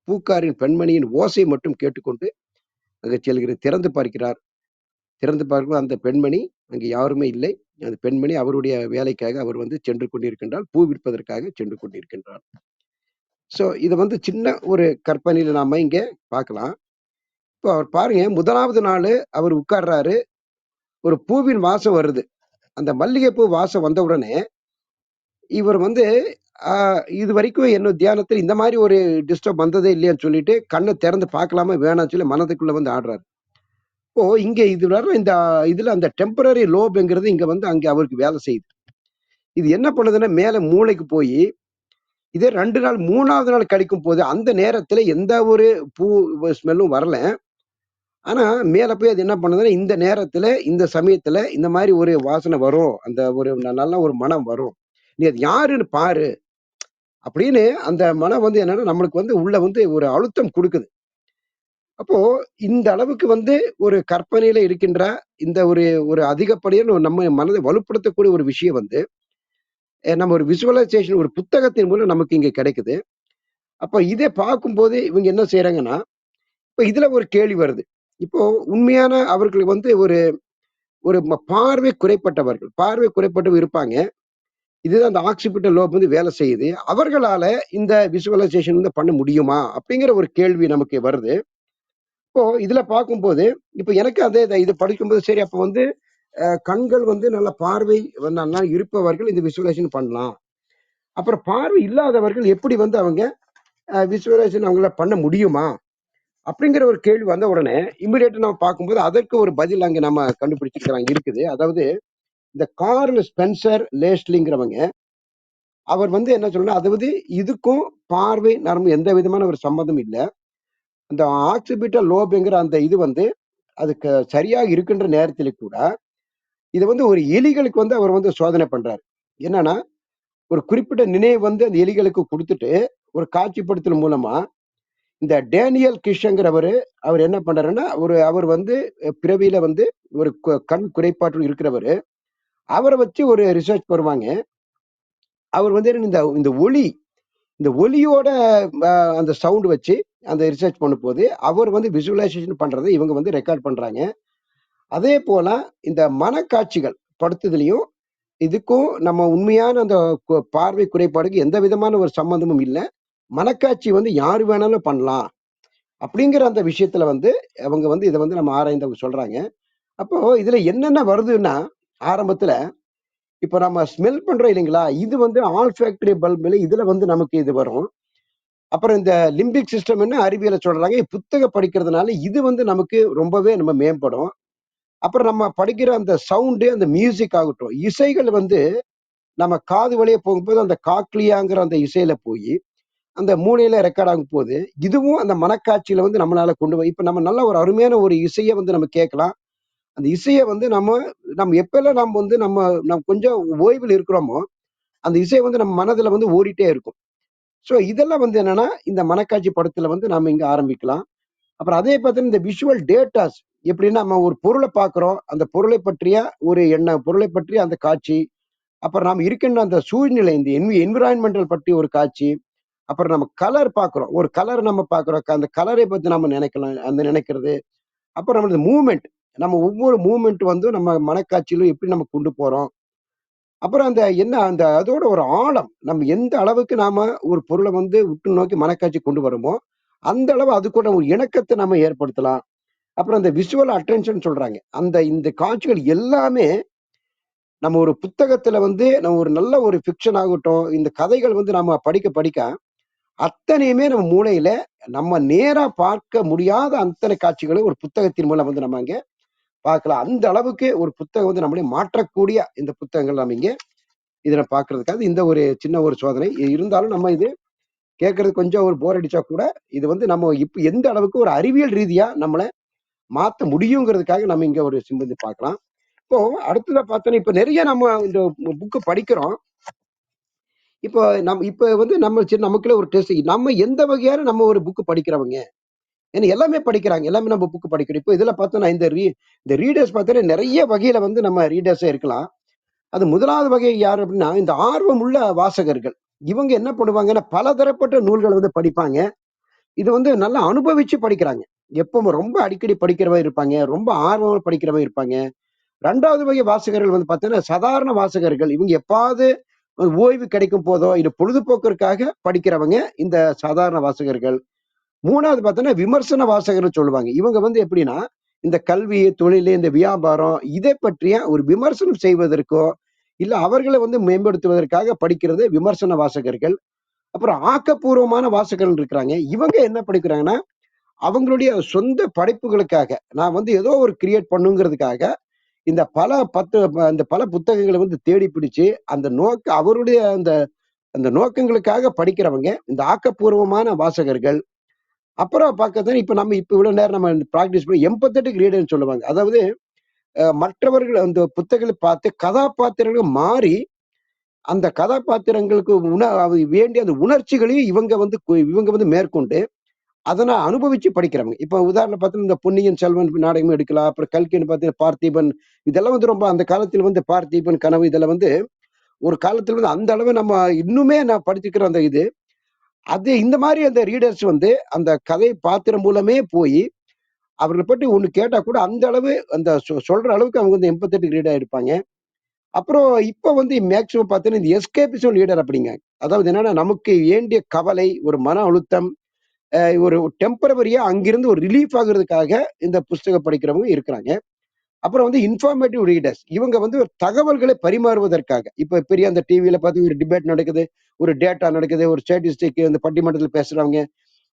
பூக்காரின் பெண்மணியின் ஓசை மட்டும் கேட்டுக்கொண்டு அங்கு செல்கிறது. திறந்து பார்க்கிறார். திறந்து பார்க்கும் அந்த பெண்மணி அங்கு யாருமே இல்லை. அந்த பெண்மணி அவருடைய வேலைக்காக அவர் வந்து சென்று கொண்டிருக்கின்றார். பூ விற்பதற்காக சென்று கொண்டிருக்கின்றார். ஸோ இத வந்து சின்ன ஒரு கற்பனையில நாம இங்க பார்க்கலாம். இப்போ அவர் பாருங்க, முதலாவது நாளு அவர் உட்கார்றாரு. ஒரு பூவின் வாசம் வருது. அந்த மல்லிகைப்பூ வாசம் வந்த உடனே இவர் வந்து இதுவரைக்கும் என்னோட தியானத்துல இந்த மாதிரி ஒரு டிஸ்டர்ப் வந்ததே இல்லையான்னு சொல்லிட்டு கண்ணை திறந்து பார்க்கலாமா வேணாம்னு சொல்லி மனதுக்குள்ள வந்து ஆடுறாரு. இப்போ இங்க இது வர இந்த இதுல அந்த டெம்பரரி லோப்ங்கிறது இங்க வந்து அங்க அவருக்கு வேலை செய்யுது. இது என்ன பண்ணுதுன்னா மேல மூளைக்கு போய் இதே 2 நாள் 3வது நாள் கழிக்கும் போது அந்த நேரத்துல எந்த ஒரு பூ ஸ்மெல்லும் வரல. ஆனா மேல போய் அது என்ன பண்ணுதுன்னா இந்த நேரத்துல இந்த சமயத்துல இந்த மாதிரி ஒரு வாசனை வரும். அந்த ஒரு நல்ல ஒரு மனம் வரும். நீ அது யாருன்னு பாரு அப்படின்னு அந்த மனம் வந்து என்னன்னா நம்மளுக்கு வந்து உள்ள வந்து ஒரு அழுத்தம் கொடுக்குது. அப்போ இந்த அளவுக்கு வந்து ஒரு கற்பனையில இருக்கின்ற இந்த ஒரு ஒரு அதிகப்படியான நம்ம மனதை வலுப்படுத்தக்கூடிய ஒரு விஷயம் வந்து நம்ம ஒரு விசுவலைசேஷன் ஒரு புத்தகத்தின் மூலம் நமக்கு இங்க கிடைக்குது. அப்ப இதை பார்க்கும்போது இவங்க என்ன செய்யறாங்கன்னா, இப்ப இதுல ஒரு கேள்வி வருது. இப்போ உண்மையான அவர்களுக்கு வந்து ஒரு ஒரு பார்வை குறைப்பட்டவர்கள், பார்வை குறைப்பட்டவங்க இருப்பாங்க. இதுதான் அந்த ஆக்சிபிட்டல் லோப் வந்து வேலை செய்யுது. அவர்களால இந்த விசுவலைசேஷன் வந்து பண்ண முடியுமா? அப்படிங்கிற ஒரு கேள்வி நமக்கு வருது. இப்போ இதுல பார்க்கும்போது, இப்ப எனக்கு அதே இது படிக்கும்போது சரி அப்ப வந்து கண்கள் வந்து நல்ல பார்வை நல்லா இருப்பவர்கள் இந்த விசுவலைசேஷன் பண்ணலாம். அப்புறம் பார்வை இல்லாதவர்கள் எப்படி வந்து அவங்க விசுவலைசேஷன் அவங்களால பண்ண முடியுமா? அப்படிங்கிற ஒரு கேள்வி வந்த உடனே இமிடியேட்டா நம்ம பார்க்கும்போது அதற்கு ஒரு பதில் அங்க நம்ம கண்டுபிடிச்சிருக்கிறாங்க இருக்குது. அதாவது இந்த கார்ல் ஸ்பென்சர் லேஸ்லிங்கிறவங்க அவர் வந்து என்ன சொல்லணும், அதாவது இதுக்கும் பார்வை நரம்பு எந்த விதமான ஒரு சம்மந்தம் இல்ல. அந்த ஆக்சிபிட்டல் லோப்ங்கிற அந்த இது வந்து அதுக்கு சரியாக இருக்கின்ற நேரத்திலே கூட இது வந்து ஒரு எலிகளுக்கு வந்து அவர் வந்து சோதனை பண்றாரு. என்னன்னா ஒரு குறிப்பிட்ட நினைவு வந்து அந்த எலிகளுக்கு கொடுத்துட்டு ஒரு காட்சிப்படுத்தல் மூலமா இந்த டேனியல் கிஷ்ங்கிறவரு அவர் என்ன பண்றாருன்னா அவர் வந்து பிறவியில வந்து ஒரு கண் குறைபாட்டு இருக்கிறவரு. அவரை வச்சு ஒரு ரிசர்ச் பண்ணுவாங்க. அவர் வந்து இந்த இந்த ஒலி இந்த ஒலியோட அந்த சவுண்ட் வச்சு அந்த ரிசர்ச் பண்ணும்போது அவர் வந்து விசுவலைசேஷன் பண்றதை இவங்க வந்து ரெக்கார்ட் பண்றாங்க. அதே போல இந்த மனக்காட்சிகள் படுத்துதலையும் இதுக்கும் நம்ம உண்மையான அந்த பார்வை குறைபாடுக்கு எந்த விதமான ஒரு சம்பந்தமும் இல்லை. மனக்காட்சி வந்து யாரு வேணாலும் பண்ணலாம் அப்படிங்கிற அந்த விஷயத்துல வந்து அவங்க வந்து இதை வந்து நம்ம ஆராய்ந்தவங்க சொல்றாங்க. அப்போ இதுல என்னென்ன வருதுன்னா ஆரம்பத்துல இப்ப நம்ம ஸ்மெல் பண்றோம் இல்லைங்களா, இது வந்து ஆல்ஃபாக்டரி பல்புல இதுல வந்து நமக்கு இது வரும். அப்புறம் இந்த லிம்பிக் சிஸ்டம் என்ன அறிவியலை சொல்றாங்க, புத்தக படிக்கிறதுனால இது வந்து நமக்கு ரொம்பவே நம்ம மேம்படும். அப்புறம் நம்ம படிக்கிற அந்த சவுண்டு அந்த மியூசிக் ஆகட்டும், இசைகள் வந்து நம்ம காது வழியே போகும்போது அந்த காக்லியாங்கிற அந்த இசையில போய் அந்த மூளையில ரெக்கார்ட் ஆகும் போது இதுவும் அந்த மனக்காட்சியில வந்து நம்மளால கொண்டு போய் இப்ப நம்ம நல்ல ஒரு அருமையான ஒரு இசையை வந்து நம்ம கேட்கலாம். அந்த இசையை வந்து நம்ம நம்ம எப்பெல்லாம் நம்ம வந்து நம்ம கொஞ்சம் ஓய்வில் இருக்கிறோமோ அந்த இசை வந்து நம்ம மனதுல வந்து ஓடிட்டே இருக்கும். ஸோ இதெல்லாம் வந்து என்னன்னா இந்த மனக்காட்சி படத்துல வந்து நாம இங்க ஆரம்பிக்கலாம். அப்புறம் அதே பார்த்தீங்கன்னா இந்த விஷுவல் டேட்டாஸ் எப்படின்னா நம்ம ஒரு பொருளை பார்க்குறோம், அந்த பொருளை பற்றிய ஒரு எண்ணம், பொருளை பற்றிய அந்த காட்சி, அப்புறம் நாம் இருக்கின்ற அந்த சூழ்நிலை, இந்த என்விரான்மெண்டல் பற்றி ஒரு காட்சி, அப்புறம் நம்ம கலர் பார்க்குறோம், ஒரு கலர் நம்ம பார்க்குறோம், அந்த கலரை பத்தி நம்ம நினைக்கலாம், அந்த நினைக்கிறது, அப்புறம் நம்ம மூமெண்ட், நம்ம ஒவ்வொரு மூமெண்ட் வந்து நம்ம மனக்காட்சியிலும் எப்படி நம்ம கொண்டு போறோம், அப்புறம் அந்த என்ன அந்த அதோட ஒரு ஆழம், நம்ம எந்த அளவுக்கு நாம ஒரு பொருளை வந்து உற்று நோக்கி மனக்காட்சி கொண்டு வரோமோ அந்த அளவு அது கூட ஒரு இணக்கத்தை நம்ம ஏற்படுத்தலாம். அப்புறம் அந்த விஷுவல் அட்டென்ஷன் சொல்றாங்க, அந்த இந்த காட்சிகள் எல்லாமே நம்ம ஒரு புத்தகத்துல வந்து நம்ம ஒரு நல்ல ஒரு ஃபிக்ஷன் ஆகட்டும், இந்த கதைகள் வந்து நம்ம படிக்க படிக்க அத்தனையுமே நம்ம மூளையில நம்ம நேரா பார்க்க முடியாத அத்தனை காட்சிகளும் ஒரு புத்தகத்தின் மூலம் வந்து நம்ம அங்க பார்க்கலாம். அந்த அளவுக்கு ஒரு புத்தகம் வந்து நம்மளை மாற்றக்கூடிய இந்த புத்தகங்கள் நம்ம இங்க இதுல பார்க்கிறதுக்காக இந்த ஒரு சின்ன ஒரு சோதனை. இருந்தாலும் நம்ம இது கேட்கறது கொஞ்சம் ஒரு போர் அடிச்சா கூட இது வந்து நம்ம இப்ப எந்த அளவுக்கு ஒரு அறிவியல் ரீதியா நம்மள மாத்த முடியுங்கிறதுக்காக நம்ம இங்க ஒரு சிம்பந்தி பார்க்கலாம். இப்போ அடுத்ததா பார்த்தோன்னா இப்ப நிறைய நம்ம இந்த புக்கு படிக்கிறோம். இப்போ இப்ப வந்து நம்ம சரி நமக்குள்ள ஒரு டெஸ்ட் நம்ம எந்த வகையான நம்ம ஒரு புக்கு படிக்கிறவங்க, ஏன்னா எல்லாமே படிக்கிறாங்க, எல்லாமே நம்ம புக்கு படிக்கிறோம். இப்போ இதுல பார்த்தோன்னா இந்த ரீடர்ஸ் பார்த்தோன்னா நிறைய வகையில வந்து நம்ம ரீடர்ஸே இருக்கலாம். அது முதலாவது வகை யார் அப்படின்னா இந்த ஆர்வம் உள்ள வாசகர்கள். இவங்க என்ன பண்ணுவாங்கன்னா பலதரப்பட்ட நூல்களை வந்து படிப்பாங்க. இது வந்து நல்லா அனுபவிச்சு படிக்கிறாங்க. எப்பவும் ரொம்ப அடிக்கடி படிக்கிறவங்க இருப்பாங்க, ரொம்ப ஆர்வமா படிக்கிறவங்க இருப்பாங்க. 2வது வகை வாசகர்கள் வந்து பார்த்தீங்கன்னா, சாதாரண வாசகர்கள். இவங்க எப்பாவது ஒரு ஓய்வு கிடைக்கும் போதோ, இல்ல பொழுதுபோக்கிற்காக படிக்கிறவங்க இந்த சாதாரண வாசகர்கள். 3வது பார்த்தீங்கன்னா, விமர்சன வாசகர்ன்னு சொல்லுவாங்க. இவங்க வந்து எப்படின்னா, இந்த கல்வி, தொழிலு, இந்த வியாபாரம் இதை பற்றிய ஒரு விமர்சனம் செய்வதற்கோ, இல்ல அவர்கள வந்து மேம்படுத்துவதற்காக படிக்கிறது விமர்சன வாசகர்கள். அப்புறம் ஆக்கப்பூர்வமான வாசகர்கள் இருக்கிறாங்க. இவங்க என்ன படிக்கிறாங்கன்னா, அவங்களுடைய சொந்த படைப்புகளுக்காக, நான் வந்து ஏதோ ஒரு கிரியேட் பண்ணுங்கிறதுக்காக இந்த அந்த பல புத்தகங்களை வந்து தேடி பிடிச்சு அந்த அவருடைய அந்த அந்த நோக்கங்களுக்காக படிக்கிறவங்க இந்த ஆக்கப்பூர்வமான வாசகர்கள். அப்புறம் பார்க்கறது இப்ப இவ்வளவு நேரம் நம்ம பிராக்டிஸ் பண்ணி எம்பத்தட்டிக் ரீடர்னு சொல்லுவாங்க. அதாவது மற்றவர்கள் அந்த புத்தகங்களை பார்த்து கதாபாத்திரங்கள் மாறி அந்த கதாபாத்திரங்களுக்கு வேண்டிய அந்த உணர்ச்சிகளையும் இவங்க வந்து மேற்கொண்டு அத நான் அனுபவிச்சு படிக்கிறவங்க. இப்ப உதாரணம் பார்த்தீங்கன்னா, இந்த பொன்னியின் செல்வன் நாடகம் எடுக்கலாம். அப்புறம் கல்கின்னு பார்த்தீங்கன்னா, பார்த்திபன் இதெல்லாம் வந்து ரொம்ப அந்த காலத்துல வந்து பார்த்திபன் கனவு இதெல்லாம் வந்து ஒரு காலத்துல வந்து அந்த அளவு நம்ம இன்னுமே நான் படிச்சுக்கிற அந்த இது. அது இந்த மாரி அந்த ரீடர்ஸ் வந்து அந்த கதை பாத்திரம் மூலமே போயி, அவர்கள பற்றி ஒண்ணு கேட்டா கூட அந்த அளவு அந்த சொல்ற அளவுக்கு அவங்க வந்து எம்பத்தட்டிக் ரீடரா இருப்பாங்க. அப்புறம் இப்ப வந்து மேக்ஸிமம் பார்த்தீங்கன்னா, இந்த எஸ்கேபிசம் ரீடர் அப்படிங்க. அதாவது என்னன்னா, நமக்கு வேண்டிய கவலை, ஒரு மன அழுத்தம் ஒரு டெம்பரவரியா அங்கிருந்து ஒரு ரிலீஃப் ஆகுறதுக்காக இந்த புஸ்தகம் படிக்கிறவங்க இருக்கிறாங்க. அப்புறம் வந்து இன்ஃபார்மேட்டிவ் ரீடர்ஸ். இவங்க வந்து ஒரு தகவல்களை பரிமாறுவதற்காக. இப்ப பெரிய அந்த டிவில பார்த்து ஒரு டிபேட் நடக்குது, ஒரு டேட்டா நடக்குது, ஒரு ஸ்டாட்டிஸ்டிக் இந்த பட்டிமன்றத்துல பேசுறவங்க.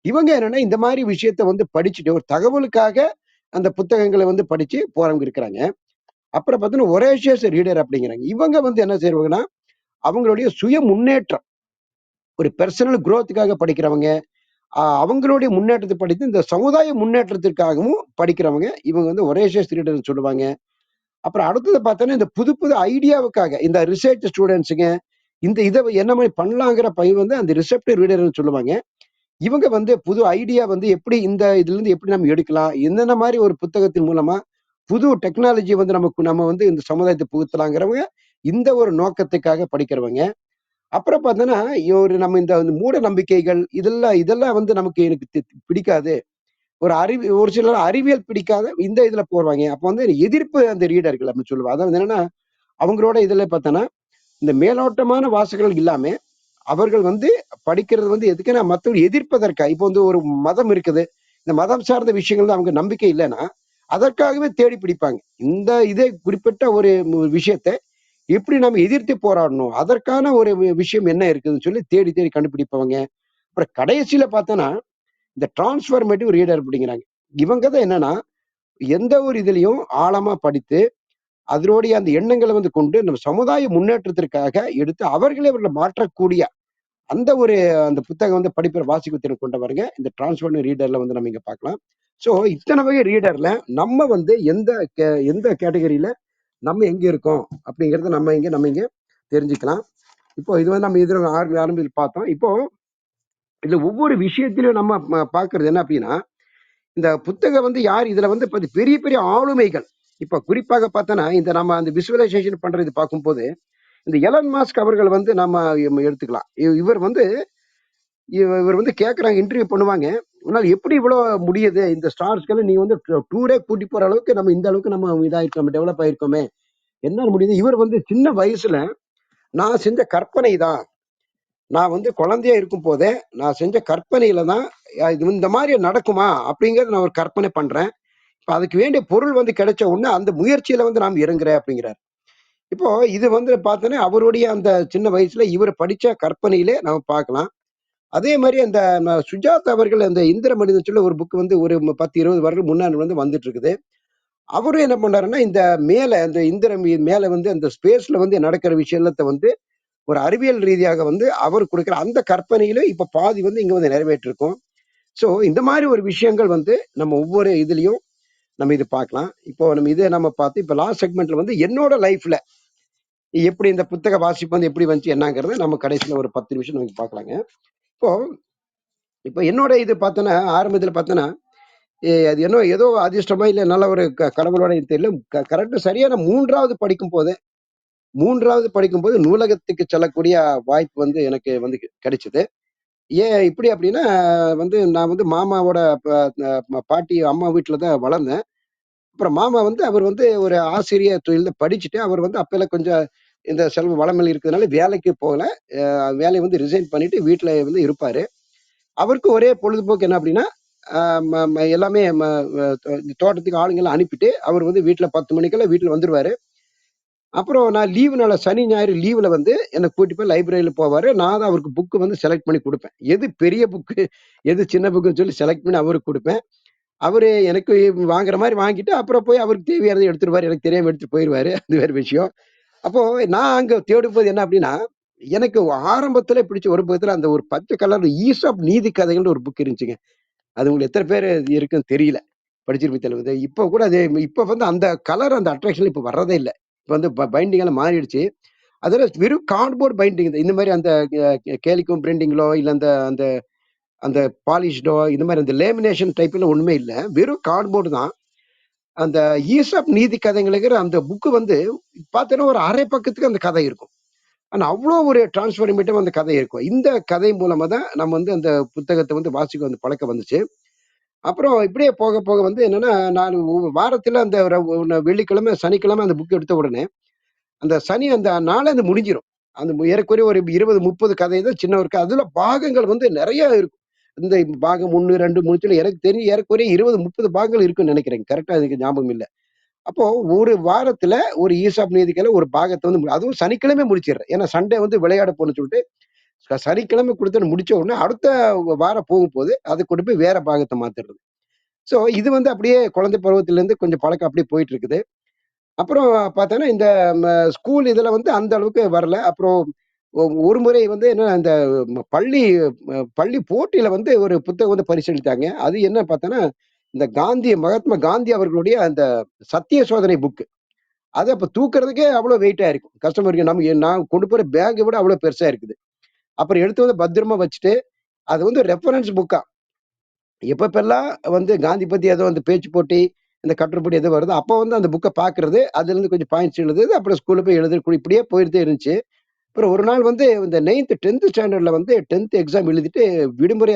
இவங்க என்னன்னா இந்த மாரி விஷயத்த வந்து படிச்சுட்டு ஒரு தகவலுக்காக அந்த புத்தகங்கள வந்து படிச்சு போறவங்க இருக்கிறாங்க. அப்புறம் பார்த்தீங்கன்னா, ஒரேஷியஸ் ரீடர் அப்படிங்கிறாங்க. இவங்க வந்து என்ன செய்வாங்கன்னா, அவங்களுடைய சுய முன்னேற்றம், ஒரு பெர்சனல் குரோத்துக்காக படிக்கிறவங்க. அவங்களுடைய முன்னேற்றத்தை படித்து இந்த சமுதாய முன்னேற்றத்திற்காகவும் படிக்கிறவங்க இவங்க வந்து ஒரேஷியஸ் ரீடர்னு சொல்லுவாங்க. அப்புறம் அடுத்தது பார்த்தோன்னா இந்த புது புது ஐடியாவுக்காக இந்த ரிசர்ச் ஸ்டூடெண்ட்ஸுங்க இதை என்ன மாதிரி பண்ணலாங்கிற பையன் வந்து அந்த ரிசெப்டிவ் ரீடர்னு சொல்லுவாங்க. இவங்க வந்து புது ஐடியா வந்து எப்படி இந்த இதுல இருந்து எப்படி நம்ம எடுக்கலாம், என்னென்ன மாதிரி ஒரு புத்தகத்தின் மூலமா புது டெக்னாலஜி வந்து நம்ம வந்து இந்த சமுதாயத்தை புகுத்தலாங்கிறவங்க இந்த ஒரு நோக்கத்துக்காக படிக்கிறவங்க. அப்புறம் பார்த்தோன்னா ஒரு நம்ம இந்த மூட நம்பிக்கைகள் இதெல்லாம் இதெல்லாம் வந்து நமக்கு எனக்கு பிடிக்காது. ஒரு சிலர் அறிவியல் பிடிக்காத இந்த இதுல போடுவாங்க. அப்ப வந்து எதிர்ப்பு அந்த ரீடர்கள் அப்படின்னு சொல்லுவாங்க. அதாவது என்னன்னா, அவங்களோட இதுல பார்த்தோன்னா, இந்த மேலோட்டமான வாசகர்கள் இல்லாம, அவர்கள் வந்து படிக்கிறது வந்து எதுக்குன்னா மத்தவங்க எதிர்ப்பதற்கா. இப்போ வந்து ஒரு மதம் இருக்குது. இந்த மதம் சார்ந்த விஷயங்கள்ல அவங்க நம்பிக்கை இல்லைன்னா, அதற்காகவே தேடி பிடிப்பாங்க. இந்த இதே குறிப்பிட்ட ஒரு விஷயத்த எப்படி நம்ம எதிர்த்து போராடணும்? அதற்கான ஒரு விஷயம் என்ன இருக்குதுன்னு சொல்லி தேடி தேடி கண்டுபிடிப்பவங்க. அப்புறம் கடைசியில பார்த்தோன்னா, இந்த டிரான்ஸ்ஃபார்மேட்டிவ் ரீடர் அப்படிங்கிறாங்க. இவங்க தான் என்னன்னா, எந்த ஒரு இதுலயும் ஆழமா படித்து, அதனுடைய அந்த எண்ணங்களை வந்து கொண்டு நம்ம சமுதாய முன்னேற்றத்திற்காக எடுத்து அவர்களை மாற்றக்கூடிய அந்த ஒரு அந்த புத்தகம் வந்து படிப்பை வாசிப்பு கொண்ட பாருங்க. இந்த டிரான்ஸ்ஃபர் ரீடர்ல வந்து நம்ம இங்க பார்க்கலாம். ஸோ இத்தனை வகை ரீடர்ல நம்ம வந்து எந்த கேட்டகரியில நம்ம எங்க இருக்கோம் அப்படிங்கறத நம்ம இங்க தெரிஞ்சுக்கலாம். இப்போ இது வந்து நம்ம இதுல ஆரம்பிச்சு பார்த்தோம். இப்போ இதுல ஒவ்வொரு விஷயத்திலும் நம்ம பார்க்கிறது என்ன அப்படின்னா, இந்த புத்தகம் வந்து யார் இதுல வந்து பெரிய பெரிய ஆளுமைகள். இப்ப குறிப்பாக பார்த்தோன்னா இந்த நம்ம அந்த விசுவலைசேஷன் பண்றது பார்க்கும்போது இந்த எலன் மாஸ்க் அவர்கள் வந்து நம்ம எடுத்துக்கலாம். இவர் வந்து இவர் வந்து கேட்கறாங்க, இன்டர்வியூ பண்ணுவாங்க. உன்னால எப்படி இவ்வளவு முடியுது இந்த ஸ்டார்ஸ்க்கெல்லாம் நீ வந்து டூரே கூட்டி போற அளவுக்கு நம்ம இந்த அளவுக்கு நம்ம இதாயிருக்கோம், டெவலப் ஆயிருக்கோமே, என்ன முடியுது? இவர் வந்து சின்ன வயசுல நான் செஞ்ச கற்பனை தான், நான் வந்து குழந்தையா இருக்கும் போதே நான் செஞ்ச கற்பனையில தான் இது இந்த மாதிரி நடக்குமா அப்படிங்கறத நான் ஒரு கற்பனை பண்றேன். இப்ப அதுக்கு வேண்டிய பொருள் வந்து கிடைச்ச உடனே அந்த முயற்சியில வந்து நாம் இறங்குறேன் அப்படிங்கிறார். இப்போ இது வந்து பார்த்தோன்னா அவருடைய அந்த சின்ன வயசுல இவர் படிச்ச கற்பனையிலே நம்ம பார்க்கலாம். அதே மாதிரி அந்த சுஜாதா அவர்கள் அந்த இந்திர மனிதன் சொல்ல ஒரு புக் வந்து ஒரு 10-20 வருடம் முன்னாடி வந்து வந்துட்டு இருக்குது. அவரும் என்ன பண்ணாருன்னா இந்த மேல அந்த மேல வந்து அந்த ஸ்பேஸ்ல வந்து நடக்கிற விஷயத்த வந்து ஒரு அறிவியல் ரீதியாக வந்து அவர் கொடுக்கிற அந்த கற்பனையில இப்ப பாதி வந்து இங்க வந்து நிறைவேற்றிருக்கோம். சோ இந்த மாதிரி ஒரு விஷயங்கள் வந்து நம்ம ஒவ்வொரு இதுலயும் நம்ம இது பார்க்கலாம். இப்போ நம்ம இதை நம்ம பார்த்து இப்ப லாஸ்ட் செக்மெண்ட்ல வந்து என்னோட லைஃப்ல எப்படி இந்த புத்தக வாசிப்பு வந்து எப்படி வந்துச்சு என்னங்கிறத நம்ம கடைசியில ஒரு 10 நிமிஷம் நமக்கு பார்க்கலாங்க. இப்போ இப்போ என்னோட இது பார்த்தோன்னா ஆரம்பத்துல பார்த்தோன்னா அது என்ன ஏதோ அதிர்ஷ்டமா இல்ல நல்ல ஒரு கடவுளோட இது தெரியல. கரெக்ட் சரியான மூன்றாவது படிக்கும்போது நூலகத்துக்கு செல்லக்கூடிய வாய்ப்பு வந்து எனக்கு வந்து கிடைச்சது. ஏன் இப்படி அப்படின்னா வந்து நான் வந்து மாமாவோட பாட்டி அம்மா வீட்டுல தான் வளர்ந்தேன். அப்புறம் மாமா வந்து அவர் வந்து ஒரு ஆசிரியர் தொழில படிச்சுட்டு அவர் வந்து அப்பெல்லாம் கொஞ்சம் இந்த செல்வ வளமல் இருக்கிறதுனால வேலைக்கு போகல. வேலையை வந்து ரிசைன் பண்ணிட்டு வீட்டுல வந்து இருப்பாரு. அவருக்கு ஒரே பொழுதுபோக்கு என்ன அப்படின்னா எல்லாமே தோட்டத்துக்கு ஆளுங்கெல்லாம் அனுப்பிட்டு அவர் வந்து வீட்டுல 10 மணிக்கெல்லாம் வீட்டுல வந்துருவாரு. அப்புறம் நான் லீவு நாள சனி ஞாயிறு லீவுல வந்து என்ன கூட்டி போய் லைப்ரரியில போவாரு. நான் தான் அவருக்கு புக் வந்து செலக்ட் பண்ணி கொடுப்பேன். எது பெரிய புக்கு, எது சின்ன புக்குன்னு சொல்லி செலக்ட் பண்ணி அவருக்கு கொடுப்பேன். அவரு எனக்கு வாங்குற மாதிரி வாங்கிட்டு அப்புறம் போய் அவருக்கு தேவையானதை எடுத்துருவாரு. எனக்கு தெரியாம எடுத்துட்டு போயிருவாரு. அது வேற விஷயம். அப்போ நான் அங்க தேடும்போது என்ன அப்படின்னா, எனக்கு ஆரம்பத்துல பிடிச்ச ஒரு புத்தகத்துல அந்த ஒரு பச்சை கலர்ல ஈசாப் நீதி கதைகள்னு ஒரு புக் இருந்துச்சுங்க. அது உங்களுக்கு எத்தனை பேர் இருக்குன்னு தெரியல. படிச்சிருப்பீங்க தெரியல. இப்ப கூட அது இப்ப வந்து அந்த கலர் அந்த அட்ராக்ஷன் இப்ப வர்றதே இல்ல. இப்ப வந்து பைண்டிங் எல்லாம் மாறிடுச்சு. அதுல வெறும் கார்ட்போர்ட் பைண்டிங் இந்த மாதிரி அந்த கேலிக்கும் பிரிண்டிங்களோ இல்ல அந்த அந்த அந்த பாலிஷ்டோ இந்த மாதிரி அந்த லேமினேஷன் டைப்ல ஒண்ணுமே இல்ல. வெறும் கார்ட்போர்டு தான். அந்த ஈசாப் நீதி கதைகளுங்கிற அந்த புக் வந்து பார்த்தீங்கன்னா ஒரு அரை பக்கத்துக்கு அந்த கதை இருக்கும். ஆனா அவ்வளோ ஒரு டிரான்ஸ்ஃபர்மேட்டிவ் அந்த கதை இருக்கும். இந்த கதை மூலமா தான் நம்ம வந்து அந்த புத்தகத்தை வந்து வாசிக்க வந்து பழக்கம் வந்துச்சு. அப்புறம் இப்படியே போக போக வந்து என்னன்னா, நான் வாரத்துல அந்த வெள்ளிக்கிழமை, சனிக்கிழமை அந்த புக் எடுத்த உடனே, அந்த சனி அந்த நாளாந்து முடிஞ்சிரும். அந்த ஏறக்குறைய ஒரு 20, 30 கதை தான் சின்ன ஒரு அதுல பாகங்கள் வந்து நெறைய இருக்கும். இந்த பாகம் 1, 2, 3 சொல்லி எனக்கு தெரிஞ்சு ஏறக்குறைய 20, 30 பாகங்கள் இருக்குன்னு நெனைக்கிறேன். கரெக்ட்டா எனக்கு ஞாபகம் இல்ல. அப்போ ஒரு வாரத்துல ஒரு ஈசாப் நீதிக்கையில ஒரு பாகத்த வந்து அதுவும் சனிக்கிழமை முடிச்சிடுறேன். ஏன்னா சண்டே வந்து விளையாட போணும்னு சொல்லிட்டு, சனிக்கிழமை குடுத்து முடிச்ச உடனே அடுத்த வாரம் போகும்போது, அத கொண்டு போய் வேற பாகத்த மாத்திடுறது. ஸோ இது வந்து அப்படியே குழந்தை பருவத்திலேருந்து கொஞ்சம் பழக்கம் அப்படியே போயிட்டு இருக்குது. அப்புறம் பார்த்தோன்னா, இந்த ஸ்கூல் இதுல வந்து அந்த அளவுக்கு வரல. அப்புறம் ஒரு முறை வந்து என்ன இந்த பள்ளி போட்டியில வந்து ஒரு புத்தகம் வந்து பரிசளித்தாங்க. அது என்ன பார்த்தோன்னா, இந்த மகாத்மா காந்தி அவர்களுடைய அந்த சத்திய சோதனை புக். அத அப்ப தூக்குறதுக்கே அவ்வளோ வெயிட்டா இருக்கும். கஷ்டமா இருக்கு. நான் கொண்டு போற பேக்க விட அவ்வளோ பெருசா இருக்குது. அப்புறம் எடுத்து வந்து பத்திரமா வச்சுட்டு, அது வந்து ரெஃபரன்ஸ் புக்கா. எப்பப்பெல்லாம் வந்து காந்தி பத்தி ஏதோ அந்த பேச்சு போட்டி, இந்த கட்டுரைப்போட்டி எதோ வருதோ, அப்ப வந்து அந்த புக்க பார்க்கிறது, அதுலருந்து கொஞ்சம் பாயிண்ட்ஸ் எழுதுறது, அப்புறம் ஸ்கூல்ல போய் எழுதுறது இப்படியே போயிட்டே இருந்துச்சு. அப்புறம் ஒரு நாள் வந்து இந்த 10th ஸ்டாண்டர்ட்ல வந்து 10th எக்ஸாம் எழுதிட்டு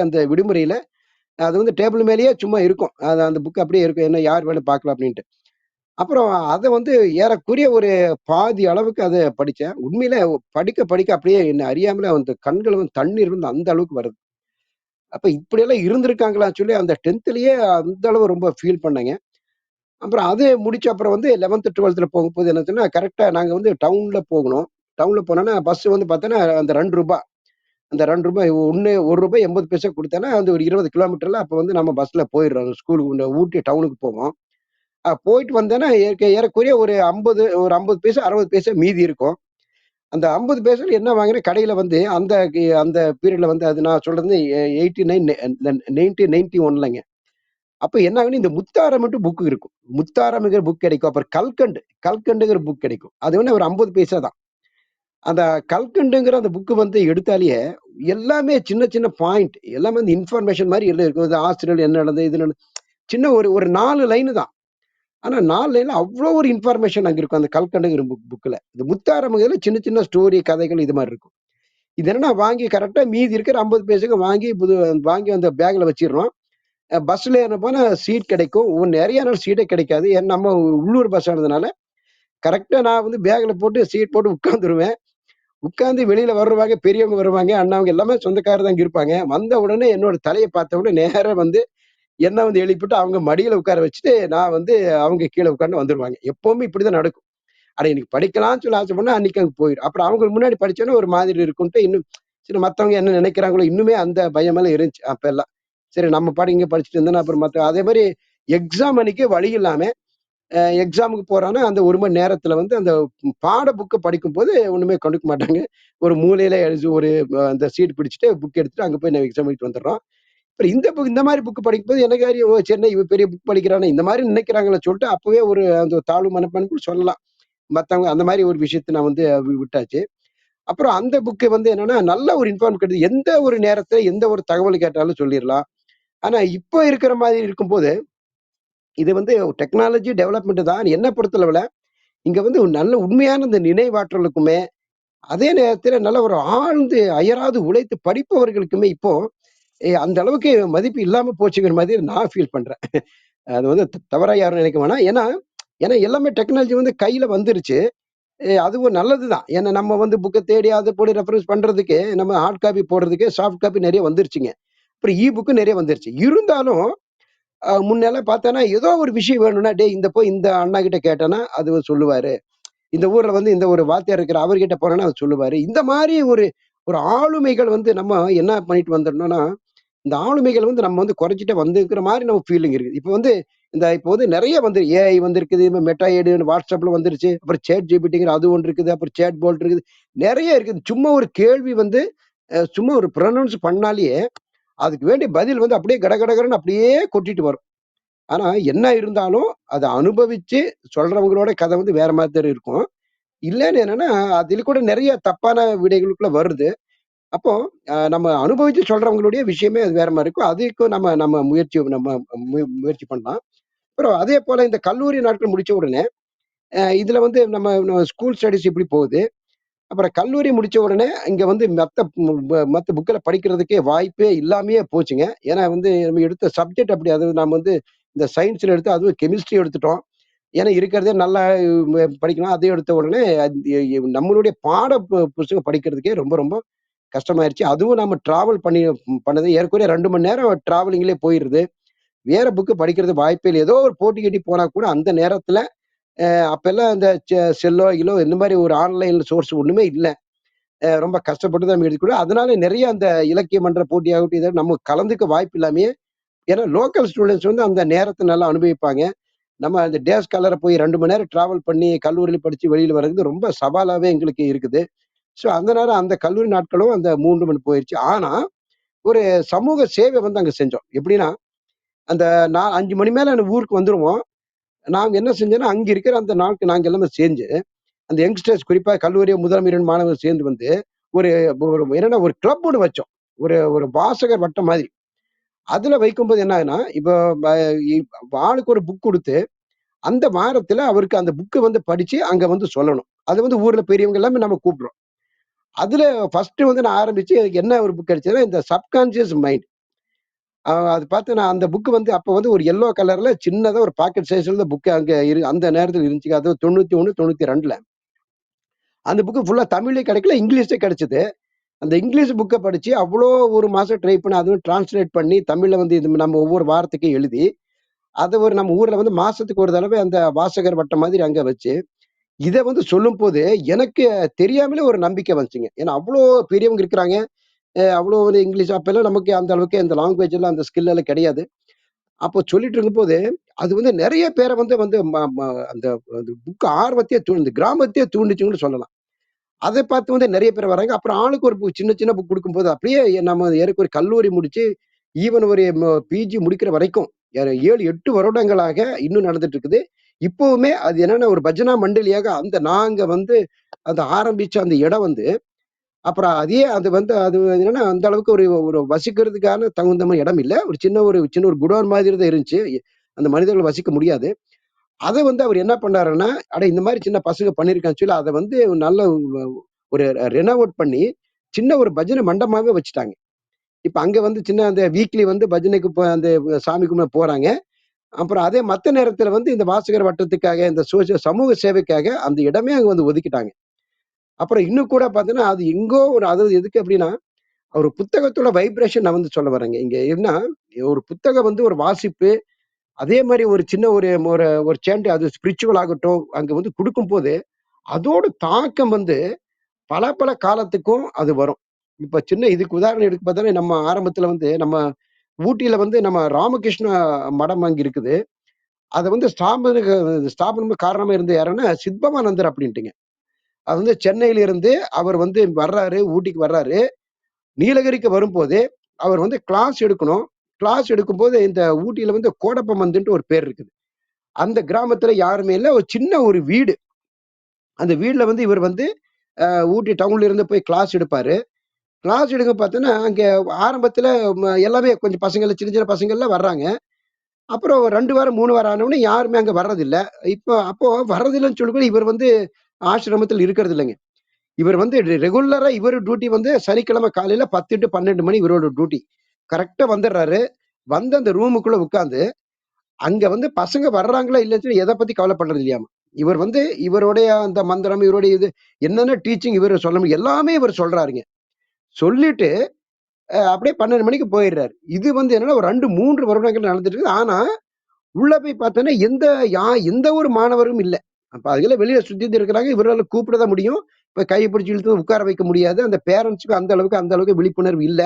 அந்த விடுமுறையில அது வந்து டேபிள் மேலேயே சும்மா இருக்கும். அது அந்த புக் அப்படியே இருக்கும். என்ன யார் வேணா பார்க்கலாம் அப்படின்ட்டு. அப்புறம் அத வந்து ஏறக்குறைய ஒரு பாதி அளவுக்கு அத படிச்சேன். உண்மையிலே படிக்க படிக்க அப்படியே என்ன அறியாமலே அந்த கண்கள் வந்து தண்ணீர் வந்து அந்த அளவுக்கு வருது. அப்ப இப்படியெல்லாம் இருந்திருக்காங்களான்னு சொல்லி அந்த 10த்லயே அந்த அளவு ரொம்ப ஃபீல் பண்ணேங்க. அப்புறம் அது முடிச்ச அப்புறம் வந்து 11த், 12த்ல போகும்போது என்னாச்சுன்னா, கரெக்ட்டா நாங்க வந்து டவுன்ல போகணும். டவுன்ல போனோம்னா பஸ் வந்து பார்த்தோன்னா, அந்த ரூ. 2 அந்த ரூ. 2 ரூ. 1.80 குடுத்தேன்னா, அந்த ஒரு 20 கிலோமீட்டர்ல அப்ப வந்து நம்ம பஸ்ல போயிடுறோம். ஸ்கூலுக்கு ஊட்டி டவுனுக்கு போவோம். போயிட்டு வந்தேன்னா ஏறக்குறைய ஒரு 50 பைசா 60 பைசா மீதி இருக்கும். அந்த 50 பைசால என்ன வாங்குறேன், கடையில வந்து அந்த பீரியட்ல வந்து அது நான் சொல்றது 1991லங்க. அப்ப என்ன ஆகும்னா, இந்த முத்தாரம்ன்ட்டு புக் இருக்கும். முத்தாரம்ங்கிற புக் கிடைக்கும். அப்புறம் கல்கண்டுங்கிற புக் கிடைக்கும். அது வந்து ஒரு 50 பைசா தான். அந்த கல்கண்டுங்கிற அந்த புக் வந்து எடுத்தாலேயே எல்லாமே சின்ன சின்ன பாயிண்ட் எல்லாமே வந்து இன்ஃபர்மேஷன் மாரி எல்லாம் இருக்கும். இது ஆஸ்திரேலியா என்ன நடந்தது, இது சின்ன ஒரு ஒரு 4 லைன் தான். ஆனா 4 லைன்ல அவ்ளோ ஒரு இன்ஃபர்மேஷன் அங்க இருக்கும். அந்த கல்கண்டுங்கிற புக்ல. இந்த முத்தாரம்ங்கிறதுல சின்ன சின்ன ஸ்டோரி, கதைகள் இது மாரி இருக்கும். இது என்னன்னா வாங்கி கரெக்ட்டா மீதி இருக்கிற 50 பைசாக்கு வாங்கி அந்த பேக்ல வச்சிர்றோம். பஸ்ல ஏறுனப்போனா சீட் கிடைக்கும். நெறைய நாள் சீட்டே கிடைக்காது. ஏன்னா நம்ம உள்ளூர் பஸ்ஸானதுனால, கரெக்ட்டா நான் வந்து பேக்ல போட்டு சீட் போட்டு உட்காந்துருவேன். உட்கார்ந்து வெளியில வருவாங்க, பெரியவங்க வருவாங்க, அண்ணாவங்க எல்லாமே சொந்தக்காரர் தான் இங்க இருப்பாங்க. வந்த உடனே என்னோட தலைய பார்த்த உடனே நேரா வந்து என்ன வந்து எழுப்பிட்டு அவங்க மடியில உட்கார வச்சுட்டு, நான் வந்து அவங்க கீழ உட்கார்ந்து வந்துருவாங்க. எப்பவுமே இப்படிதான் நடக்கும். அட இன்னைக்கு படிக்கலாம்னு சொல்லி ஆசைப்பட்டா அன்னைக்கு அங்க போயிரும். அப்புறம் அவங்க முன்னாடி படிச்சோன்னா ஒரு மாதிரி இருக்குன்ட்டு இன்னும் சரி மத்தவங்க என்ன நினைக்கிறாங்களோ, இன்னுமே அந்த பயமெல்லாம் இருந்துச்சு அப்பல்லாம். சரி நம்ம பாட்டுக்கு இங்க படிச்சுட்டு இருந்தோம்னா, அப்புறம் அதே மாரி எக்ஸாம் அன்னைக்கு வழி இல்லாம எக்ஸாமுக்கு போறான்னா, அந்த 1 மணி நேரத்துல வந்து அந்த பாட புக்க படிக்கும்போது ஒண்ணுமே கண்டுக்க மாட்டாங்க. ஒரு மூலையில எழுதி ஒரு அந்த சீட் பிடிச்சுட்டு புக் எடுத்துட்டு அங்க போய் நான் எக்ஸாம் எழுதிட்டு வந்துடுறோம். அப்புறம் இந்த மாரி புக் படிக்கும்போது எனக்கு அறிய ஓ! சரிண்ணா இவன் பெரிய புக் படிக்கிறானே, இந்த மாரி நினைக்கிறாங்கன்னு சொல்லிட்டு அப்பவே ஒரு அந்த தாழ்வு மனப்பான்மை கூட சொல்லலாம். மத்தவங்க அந்த மாரி ஒரு விஷயத்த நான் வந்து விட்டாச்சு. அப்புறம் அந்த புக் வந்து என்னன்னா, நல்ல ஒரு இன்ஃபார்ம் கிடைக்குது. எந்த ஒரு நேரத்துல எந்த ஒரு தகவல் கேட்டாலும் சொல்லிறலாம். ஆனா, இப்ப இருக்கிற மாதிரி இருக்கும்போது, இது வந்து டெக்னாலஜி டெவலப்மெண்ட் தான். என்ன பொறுத்தளவுல, இங்க வந்து ஒரு நல்ல உண்மையான இந்த நினைவாற்றலுக்குமே, அதே நேரத்துல நல்ல ஒரு ஆழ்ந்து அயராது உழைத்து படிப்பவர்களுக்குமே இப்போ அந்த அளவுக்கு மதிப்பு இல்லாம போச்சுங்கிற மாதிரி நான் ஃபீல் பண்றேன். அது வந்து தவறா யாரும் நினைக்க வேணாம். ஏன்னா ஏன்னா எல்லாமே டெக்னாலஜி வந்து கையில வந்துருச்சு. அதுவும் நல்லதுதான். ஏன்னா நம்ம வந்து புக்க தேடி அத போய் ரெஃபரன்ஸ் பண்றதுக்கு, நம்ம ஹார்ட் காப்பி போடுறதுக்கு சாஃப்ட் காப்பி நெறைய வந்துருச்சுங்க. அப்புறம் புக் நெறைய வந்துருச்சு. இருந்தாலும் முன்னெல்லாம் பார்த்தோன்னா, ஏதோ ஒரு விஷயம் வேணும்னா, "டேய் இந்த போய் இந்த அண்ணா கிட்ட கேட்டேன்னா, அது சொல்லுவாரு. இந்த ஊர்ல வந்து இந்த ஒரு வாத்தியார் இருக்கிறார். அவர்கிட்ட போனேன்னா அவர் சொல்லுவாரு." இந்த மாரி ஒரு ஒரு ஆளுமைகள் வந்து நம்ம என்ன பண்ணிட்டு வந்துடணும்னா, இந்த ஆளுமைகள் வந்து நம்ம வந்து குறைச்சுட்டே வந்துங்கிற மாரி நம்ம ஃபீலிங் இருக்குது. இப்போ வந்து நெறைய வந்து ஏஐ வந்திருக்குது. மெட்டா ஏடுன்னு WhatsAppல வந்துருச்சு. அப்புறம் சேட் ஜிபிடிங்கிற அது ஒண்ணு இருக்குது. அப்புறம் சேட் போல்ட் இருக்குது. நெறைய இருக்குது. சும்மா ஒரு கேள்வி வந்து சும்மா ஒரு ப்ரொனவுன்ஸ் பண்ணாலேயே, அதுக்கு வேண்டிய பதில் வந்து அப்படியே கடகடன்னு அப்படியே கொட்டிட்டு வரும். ஆனா என்ன இருந்தாலும், அத அனுபவிச்சு சொல்றவங்களோட கதை வந்து வேற மாதிரி இருக்கும். இல்லன்னு என்னன்னா, அதில கூட நெறைய தப்பான விடைகளுக்குள்ள வருது. அப்போ நம்ம அனுபவிச்சு சொல்றவங்களுடைய விஷயமே அது வேற மாரி இருக்கும். அதுக்கும் நம்ம நம்ம முயற்சி பண்ணலாம். அப்புறம் அதே போல இந்த கல்லூரி நாட்கள் முடிச்ச உடனே, இதுல வந்து நம்ம ஸ்கூல் ஸ்டடீஸ் இப்படி போகுது. அப்புறம் கல்லூரி முடிச்ச உடனே இங்க வந்து மத்த புக்ல படிக்கிறதுக்கே வாய்ப்பே இல்லாமயே போச்சுங்க. ஏன்னா வந்து நம்ம எடுத்த சப்ஜெக்ட் அப்படி அது நாம வந்து இந்த சயின்ஸ்ல எடுத்து அதுவும் கெமிஸ்ட்ரி எடுத்துட்டோம். ஏன்னா இருக்கிறதே நல்லா படிக்கலாம். அதையும் எடுத்த உடனே நம்மளுடைய பாட புஸ்தகம் படிக்கிறதுக்கே ரொம்ப ரொம்ப கஷ்டமாயிருச்சு. அதுவும் நம்ம டிராவல் பண்ணது ஏறக்குறைய 2 மணி நேரம் டிராவலிங்லயே போயிருது. வேற புக் படிக்கிறதுக்கு வாய்ப்பே இல்ல. ஏதோ ஒரு போட்டி கீட்டி போனா கூட அந்த நேரத்துல அப்பல்லாம் இந்த செல்லோ, கில்லோ இந்த மாரி ஒரு ஆன்லைன் சோர்ஸ் ஒண்ணுமே இல்ல. ரொம்ப கஷ்டப்பட்டு தான் நம்ம எழுதிக்கூட அதனால நெறைய அந்த இலக்கிய மன்ற போட்டியாகட்டும், இத நம்ம கலந்துக்க வாய்ப்பு இல்லாமயே ஏன்னா லோக்கல் ஸ்டூடண்ட்ஸ் வந்து அந்த நேரத்த நல்லா அனுபவிப்பாங்க. நம்ம அந்த டே ஸ்காலர போய் 2 மணி நேரம் டிராவல் பண்ணி கல்லூரியில படிச்சு வெளியில வர்றது ரொம்ப சவாலாவே எங்களுக்கு இருக்குது. ஸோ அதனால அந்த கல்லூரி நாட்களும் அந்த 3 மணி போயிருச்சு. ஆனா, ஒரு சமூக சேவை வந்து அங்க செஞ்சோம். எப்படின்னா, அந்த 5 மணி மேல அந்த ஊருக்கு வந்துருவோம். நாங்க என்ன செஞ்சோம்னா, அங்க இருக்கிற அந்த நாட்கள் நாங்க எல்லாமே சேர்ந்து, அந்த யங்ஸ்டர்ஸ் குறிப்பா கல்லூரி முதலாம் 2 மாணவர்கள் சேர்ந்து வந்து, ஒரு ஒரு என்னன்னா ஒரு கிளப் ஒண்ணு வச்சோம். ஒரு ஒரு வாசகர் வட்டம் மாதிரி. அதுல வைக்கும்போது என்ன ஆகுதுன்னா, இப்போ ப இ ஆளுக்கு ஒரு புக் குடுத்து, அந்த வாரத்துல அவருக்கு அந்த புக்க வந்து படிச்சு அங்க வந்து சொல்லணும். அது வந்து ஊர்ல பெரியவங்க எல்லாமே நம்ம கூப்பிடுறோம். அதுல ஃபர்ஸ்ட் வந்து நான் ஆரம்பிச்சு எனக்கு என்ன ஒரு புக் கிடைச்சதுன்னா, இந்த சப்கான்ஷியஸ் மைண்ட். அது பார்த்து நான் அந்த புக் வந்து அப்ப வந்து ஒரு எல்லோ கலர்ல சின்னதா ஒரு பாக்கெட் சைஸ்ல தான் புக் அங்க அந்த நேரத்துல இருந்துச்சு. அது 91, 92ல. அந்த புக் ஃபுல்லா தமிழ்லயும் கிடைக்கல, இங்கிலீஷ்லயும் கிடைச்சது. அந்த இங்கிலீஷ் புக்க படிச்சு அவ்ளோ 1 மாசம் ட்ரை பண்ணி அதுவும் டிரான்ஸ்லேட் பண்ணி தமிழ்ல வந்து இது நம்ம ஒவ்வொரு வார்த்தைக்கும் எழுதி, அத ஒரு நம்ம ஊர்ல வந்து மாசத்துக்கு ஒரு தடவ அந்த வாசகர் வட்டம் மாதிரி அங்க வச்சு, இத வந்து சொல்லும்போது எனக்கு தெரியாமலே ஒரு நம்பிக்கை வந்துச்சுங்க. ஏன்னா அவ்ளோ பெரியவங்க இருக்கிறாங்க. அவ்ளோ ஒரு இங்கிலீஷ் அப்பல்லாம் நமக்கு அந்த அளவுக்கு அந்த லாங்குவேஜ் எல்லாம் அந்த ஸ்கில் எல்லாம் கிடையாது. அப்போ சொல்லிட்டு இருக்கும்போது, அது வந்து நெறைய பேர வந்து வந்து ம ம அந்த அந்த புக் ஆர்வத்தையே தூண்டுது. கிராமத்தையே தூண்டுச்சுன்னு சொல்லலாம். அத பார்த்து வந்து நெறைய பேர் வராங்க. அப்புறம் ஆளுக்கு ஒரு சின்ன சின்ன புக் குடுக்கும்போது, அப்படியே நம்ம ஏறக்குறைய கல்லூரி முடிச்சு, ஈவன் ஒரு பிஜி முடிக்கிற வரைக்கும் 7, 8 வருடங்களாக இன்னும் நடந்துட்டு இருக்குது. இப்பவுமே அது என்னன்னா ஒரு பஜனா மண்டலியாக நாங்க வந்து அத ஆரம்பிச்ச அந்த இடம் வந்து, அப்புறம் அதே அது வந்து அது என்னன்னா, அந்த அளவுக்கு ஒரு ஒரு வசிக்கிறதுக்கான தகுந்த மாரி இடம் இல்ல. ஒரு சின்ன ஒரு குடோன் மாதிரி தான் இருந்துச்சு. அந்த மனிதர்கள் வசிக்க முடியாது. அத வந்து அவர் என்ன பண்ணாருன்னா, அட இந்த மாரி சின்ன பசங்க பண்ணியிருக்காங்கன்னு சொல்லி, அத வந்து நல்ல ஒரு ரெனோவேட் பண்ணி, சின்ன ஒரு பஜனை மண்டபமாவே வச்சுட்டாங்க. இப்ப அங்க வந்து சின்ன அந்த வீக்லி வந்து பஜனைக்கு அந்த சாமி கும்பிட போறாங்க. அப்புறம் அதே மத்த நேரத்துல வந்து இந்த வாசகர் வட்டத்துக்காக, இந்த சமூக சேவைக்காக அந்த இடமே அங்க வந்து ஒதுக்கிட்டாங்க. அப்புறம் இன்னும் கூட பார்த்தீங்கன்னா, அது எங்கோ ஒரு அதாவது எதுக்கு அப்டின்னா, ஒரு புத்தகத்தோட வைப்ரேஷன் நான் வந்து சொல்ல வரேங்க. இங்க என்ன ஒரு புத்தகம் வந்து ஒரு வாசிப்பு, அதே மாரி ஒரு சின்ன ஒரு ஒரு ஒரு சேண்ட் அது ஸ்பிரிச்சுவல் ஆகட்டும், அங்க வந்து குடுக்கும்போது, அதோட தாக்கம் வந்து பல பல காலத்துக்கும் அது வரும். இப்ப சின்ன இதுக்கு உதாரணம் எடுத்து பார்த்தோன்னா, நம்ம ஆரம்பத்துல வந்து நம்ம ஊட்டியில வந்து நம்ம ராமகிருஷ்ண மடம் அங்க இருக்குது. அத வந்து ஸ்தாபனமே காரணமா இருந்தது யாருன்னா, சித்பவானந்தர் அப்டின்ட்டுங்க. அது வந்து சென்னையில இருந்து அவர் வந்து வர்றாரு, ஊட்டிக்கு வர்றாரு. நீலகிரிக்கு வரும்போது, அவர் வந்து கிளாஸ் எடுக்கணும். கிளாஸ் எடுக்கும்போது இந்த ஊட்டியில வந்து கோடப்பமந்துன்ட்டு ஒரு பேர் இருக்குது. அந்த கிராமத்துல யாருமே இல்ல. ஒரு சின்ன ஒரு வீடு. அந்த வீட்ல வந்து இவர் வந்து ஊட்டி டவுன்ல இருந்து போய் கிளாஸ் எடுப்பாரு. கிளாஸ் எடுக்க பார்த்தோன்னா, அங்க ஆரம்பத்துல எல்லாமே கொஞ்சம் பசங்க சின்ன சின்ன பசங்கள்லாம் வர்றாங்க. அப்புறம் 2 வாரம், 3 வாரம் ஆனவுனே யாருமே அங்க வர்றதில்ல. அப்போ வர்றதில்லன்னு சொல்லக்கூட இவர் வந்து ஆசிரமத்தில இருக்கிறது இல்லைங்க. இவர் வந்து ரெகுலரா இவரு டியூட்டி வந்து சனிக்கிழமை காலையில 10 டூ 12 மணி இவரோட டியூட்டி. கரெக்ட்டா வந்துர்றாரு. வந்து அந்த ரூமுக்குள்ள உட்கார்ந்து, அங்க வந்து பசங்க வர்றாங்களா இல்லைன்னு சொல்லி எத பத்தி கவலைப்படுறது இல்லையாமா. இவர் வந்து இவருடைய அந்த மந்திரம், இவருடைய இது என்னென்ன டீச்சிங் இவரு சொல்ல முடியும் எல்லாமே இவர் சொல்றாருங்க. சொல்லிட்டு அப்படியே 12 மணிக்கு போயிடுறாரு. இது வந்து என்னன்னா ஒரு 2, 3 வருடங்கள் நடந்துட்டு இருக்குது. ஆனா, உள்ள போய் பார்த்தோன்னா, எந்த ஒரு மாணவரும் இல்ல. அப்ப அதுல வெளிய சுத்திட்டு இருக்கிறாங்க. இவரால கூப்பிட தான் முடியும். இப்ப கைய பிடிச்சு இழுத்து உட்கார வைக்க முடியாது. அந்த பேரன்ட்ஸ்‌க்கும் அந்த அளவுக்கு விழிப்புணர்வு இல்ல.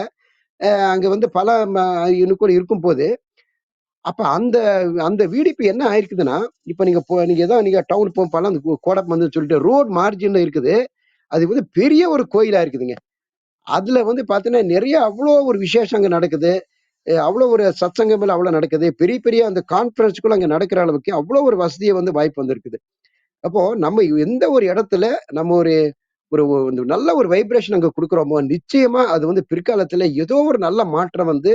அங்க வந்து பல இனுக்கூட இருக்கும்போது, அப்ப அந்த அந்த வீடு இப்ப என்ன ஆயிருக்குதுன்னா, இப்ப நீங்க டவுன் போலாம் அந்த கோடமந்துன்னு சொல்லிட்டு ரோட் மார்ஜின்ல இருக்குது. அது வந்து பெரிய ஒரு கோயிலா இருக்குதுங்க. அதுல வந்து பார்த்தீங்கன்னா, நெறைய அவ்ளோ ஒரு விசேஷம் அங்க நடக்குது. அவ்ளோ ஒரு சத்சங்கங்கள் அவ்ளோ நடக்குது. பெரிய பெரிய அந்த கான்ஃபரன்ஸ் கூட அங்க நடக்கிற அளவுக்கு அவ்ளோ ஒரு வசதிய வந்து வாய்ப்பு வந்திருக்குது. அப்போ நம்ம எந்த ஒரு இடத்துல நம்ம ஒரு ஒரு ஒரு நல்ல ஒரு வைப்ரேஷன் அங்க குடுக்குறோமோ, நிச்சயமா அது வந்து பிற்காலத்துல ஏதோ ஒரு நல்ல மாற்றம் வந்து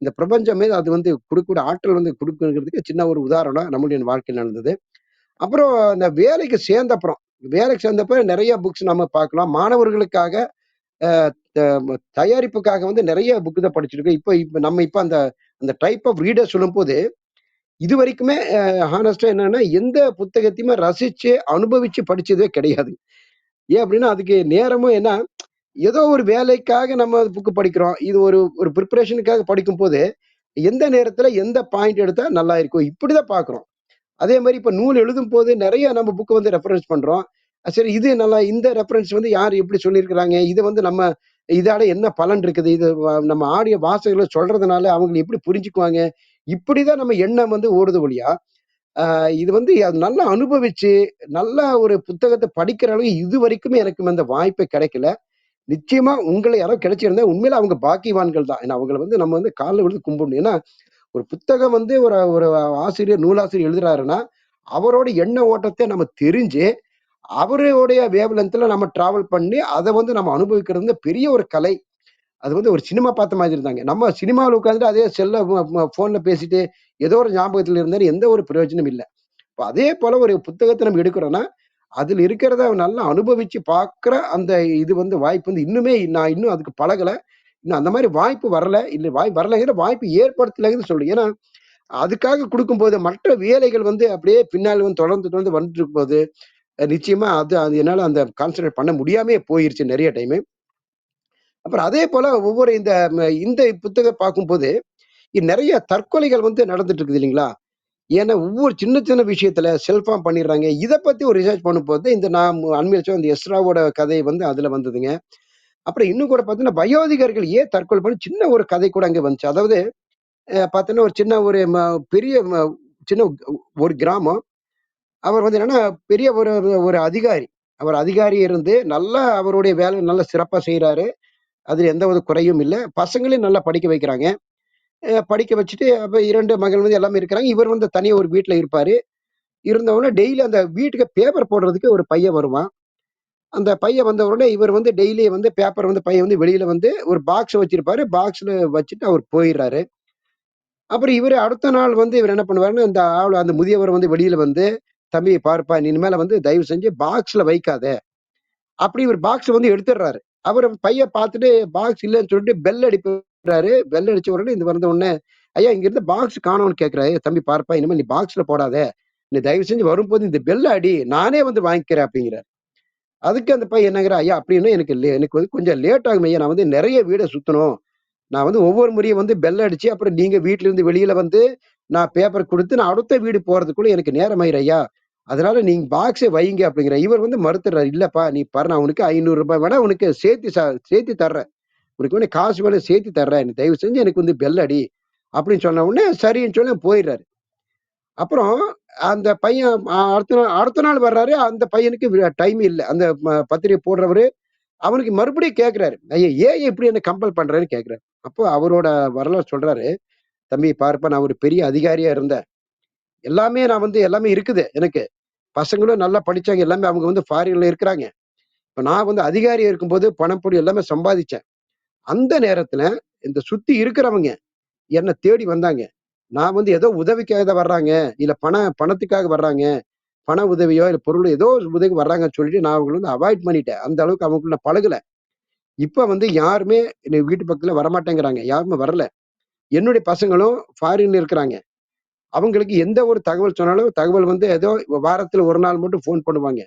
இந்த பிரபஞ்சமே அது வந்து குடுக்கக்கூடிய ஆற்றல் வந்து குடுக்குங்கிறதுக்கு சின்ன ஒரு உதாரணம் நம்முடைய வாழ்க்கையில நடந்தது. அப்புறம் இந்த வேலைக்கு சேர்ந்தப்ப நெறைய புக்ஸ் நம்ம பார்க்கலாம். மாணவர்களுக்காக அ த தயாரிப்புக்காக வந்து நெறைய புக் தான் படிச்சிருக்கேன். இப்ப அந்த அந்த டைப் ஆஃப் ரீடர் சொல்லும்போது, இதுவரைக்குமே ஹானஸ்ட்டா என்னன்னா, எந்த புத்தகத்தையுமே ரசிச்சு, அனுபவிச்சு படிச்சதே கிடையாது. ஏன் அப்டின்னா, அதுக்கு நேரமும் ஏன்னா, ஏதோ ஒரு வேலைக்காக நம்ம புக் படிக்கிறோம். இது ஒரு ஒரு பிரிப்பரேஷனுக்காக படிக்கும்போது, எந்த நேரத்துல எந்த பாயிண்ட் எடுத்தா நல்லா இருக்கும், இப்படிதான் பார்க்குறோம். அதே மாரி இப்ப நூல் எழுதும்போது நெறைய நம்ம புக் வந்து ரெஃபரன்ஸ் பண்றோம். சரி இது நல்லா இந்த ரெஃபரன்ஸ் வந்து யார் எப்படி சொல்லியிருக்கிறாங்க? இது வந்து இதால என்ன பலன் இருக்குது? இது நம்ம ஆடியோ வாசகர்கள் சொல்றதுனால அவங்க எப்படி புரிஞ்சுக்குவாங்க? இப்படிதான் நம்ம எண்ணம் வந்து ஓடுது ஒழிய, இது வந்து அது நல்லா அனுபவிச்சு, நல்லா ஒரு புத்தகத்த படிக்கிற அளவு இதுவரைக்குமே எனக்கு அந்த வாய்ப்பே கிடைக்கல. நிச்சயமா உங்கள யாரோ கிடைச்சிருந்தா உண்மையில அவங்க பாக்கியவான்கள் தான். ஏன்னா அவங்கள வந்து நம்ம வந்து கால்ல விழுந்து கும்பிடணும். ஏன்னா ஒரு புத்தகம் வந்து ஒரு ஒரு நூலாசிரியர் எழுதுறாருன்னா, அவரோட எண்ண ஓட்டத்த நம்ம தெரிஞ்சு, அவருடைய வேவ் லென்த்ல நம்ம டிராவல் பண்ணி, அத வந்து நம்ம அனுபவிக்கிறது வந்து பெரிய ஒரு கலை. அது வந்து ஒரு சினிமா பார்த்த மாதிரி தாங்க. நம்ம சினிமாவுல உட்கார்ந்துட்டு அதே செல்ல ஃபோன்ல பேசிட்டு, ஏதோ ஒரு ஞாபகத்துல இருந்தாலும் எந்த ஒரு பிரயோஜனமும் இல்ல. இப்ப அதே போல ஒரு புத்தகத்த நம்ம எடுக்கிறோம்னா, அதுல இருக்கிறத நல்லா அனுபவிச்சு பார்க்கிற அந்த இது வந்து வாய்ப்பு வந்து நான் இன்னும் அதுக்கு பழகல. இன்னும் அந்த மாரி வாய்ப்பு வரல. இல்ல வரலங்கிற வாய்ப்பு ஏற்படுத்தலங்கன்னு சொல்றேன். ஏன்னா, அதுக்காக குடுக்கும்போது மற்ற வேலைகள் வந்து அப்படியே பின்னால வந்து தொடர்ந்து தொடர்ந்து வந்துட்டு இருக்கும்போது, நிச்சயமா அது அது என்னால அந்த கான்சன்ட்ரேட் பண்ண முடியாமயே போயிருச்சு நெறைய டைமு. அப்புறம் அதே போல ஒவ்வொரு இந்த புத்தகம் பார்க்கும்போது, நெறைய தற்கொலைகள் வந்து நடந்துட்டு இருக்குது இல்லைங்களா? ஏன்னா ஒவ்வொரு சின்ன சின்ன விஷயத்துல செல்ஃப் ஹார்ம் பண்ணிடுறாங்க. இத பத்தி ஒரு ரிசர்ச் பண்ணும்போது, இந்த நான் அண்மையில சொன்ன இந்த எஸ்ராவோட கதை வந்து அதுல வந்ததுங்க. அப்புறம் இன்னும் கூட பார்த்தீங்கன்னா, வயோதிகர்கள் ஏன் தற்கொலை சின்ன ஒரு கதை கூட அங்க வந்துச்சு. அதாவது பார்த்தோன்னா ஒரு சின்ன ஒரு பெரிய சின்ன ஒரு கிராமம். அவர் வந்து என்னன்னா, பெரிய ஒரு ஒரு அதிகாரி. அவர் அதிகாரி இருந்து நல்லா அவருடைய வேலைய நல்லா சிறப்பா செய்றாரு. அதுல எந்த ஒரு குறையும் இல்ல. பசங்களையும் நல்லா படிக்க வைக்கிறாங்க. படிக்க வச்சுட்டு அப்ப 2 மகள் வந்து எல்லாமே இருக்கிறாங்க. இவர் வந்து தனியா ஒரு வீட்ல இருப்பாரு. இருந்தவுடனே டெய்லி அந்த வீட்டுக்கு பேப்பர் போடுறதுக்கு ஒரு பையன் வருவான். அந்த பையன் வந்த உடனே இவர் வந்து டெய்லி வந்து பேப்பர் வந்து பையன் வந்து வெளியில வந்து ஒரு பாக்ஸ் வச்சிருப்பாரு. பாக்ஸ்ல வச்சுட்டு அவர் போயிர்றாரு. அப்புறம் இவரு அடுத்த நாள் வந்து இவரு என்ன பண்ணுவாருன்னா, அந்த முதியவர் வந்து வெளியில வந்து, "தம்பி பாருப்பா, நீ இனிமேல வந்து தயவு செஞ்சு பாக்ஸ்ல வைக்காத." அப்படி இவரு பாக்ஸ வந்து எடுத்துடுறாரு. அவரு பையன் பார்த்துட்டு பாக்ஸ் இல்லன்னு சொல்லிட்டு பெல் அடிக்கிறாரு. பெல் அடிச்ச உடனே இது வந்த உடனே, "ஐயா இங்க இருந்த பாக்ஸ் காணோம்னு" கேட்கிறாரு. "தம்பி பாருப்பா, இனிமே நீ பாக்ஸ்ல போடாத. நீ தயவு செஞ்சு வரும்போது இந்த பெல்ல அடி. நானே வந்து வாங்கிக்கிறேன்" அப்படிங்கிறாரு. அதுக்கு அந்த பையன் என்னங்கிறான், "ஐயா அப்படின்னா எனக்கு வந்து கொஞ்சம் லேட் ஆகும் ஐயா. நான் வந்து நெறைய வீட சுத்தணும். நான் வந்து ஒவ்வொரு முறையும் வந்து பெல் அடிச்சு, அப்புறம் நீங்க வீட்ல இருந்து வெளியில வந்து, நான் பேப்பர் குடுத்து, நான் அடுத்த வீடு போறதுக்குள்ள எனக்கு நேரம் ஆயிரும் ஐயா. அதனால நீங்க பாக்ஸே வையுங்க" அப்படிங்கிறார். இவர் வந்து மறுத்துறாரு. "இல்லப்பா, நீ பாரு நான் உனக்கு ரூ. 500 வேணா உனக்கு சேர்த்து தர்றேன். உனக்கு வேணா காசு வேணா சேர்த்து தர்றேன். நீ தயவு செஞ்சு எனக்கு வந்து பெல் அடி" அப்படின்னு சொன்ன உடனே சரின்னு சொல்லி போயிடுறாரு. அப்புறம் அந்த பையன் அடுத்த நாள் வர்றாரு. அந்த பையனுக்கு டைம் இல்ல. அந்த பத்திரிக்கை போடுறவரு அவனுக்கு மறுபடியும் கேட்கிறாரு. "ஐயா ஏன் இப்படி என்ன கம்பல் பண்றேன்னு" கேட்கிறாரு. அப்போ அவரோட வரலாறு சொல்றாரு. "தம்பி பாருப்பா, நான் ஒரு பெரிய அதிகாரியா இருந்தேன். எல்லாமே இருக்குது எனக்கு. பசங்களும் நல்லா படிச்சாங்க. எல்லாமே அவங்க வந்து ஃபாரின்ல இருக்கிறாங்க. இப்ப நான் வந்து அதிகாரியா இருக்கும்போது பணம் பொருள் எல்லாமே சம்பாதிச்சேன். அந்த நேரத்துல இந்த சுத்தி இருக்கிறவங்க என்ன தேடி வந்தாங்க. நான் வந்து ஏதோ உதவிக்காக தான் வர்றாங்க. இல்ல பணத்துக்காக வர்றாங்க. பண உதவியோ, இல்ல பொருள் ஏதோ ஒரு உதவிக்கு வர்றாங்கன்னு சொல்லிட்டு நான் அவங்கள வந்து அவாய்ட் பண்ணிட்டேன். அந்த அளவுக்கு அவங்களுக்குள்ள நான் பழகல. இப்ப வந்து யாருமே என்னை வீட்டு பக்கத்துல வரமாட்டேங்கிறாங்க. யாருமே வரல. என்னுடைய பசங்களும் ஃபாரின்ல இருக்கிறாங்க. அவங்களுக்கு எந்த ஒரு தகவல் சொன்னாலும், தகவல் வந்து ஏதோ வாரத்துல 1 நாள் மட்டும் ஃபோன் பண்ணுவாங்க.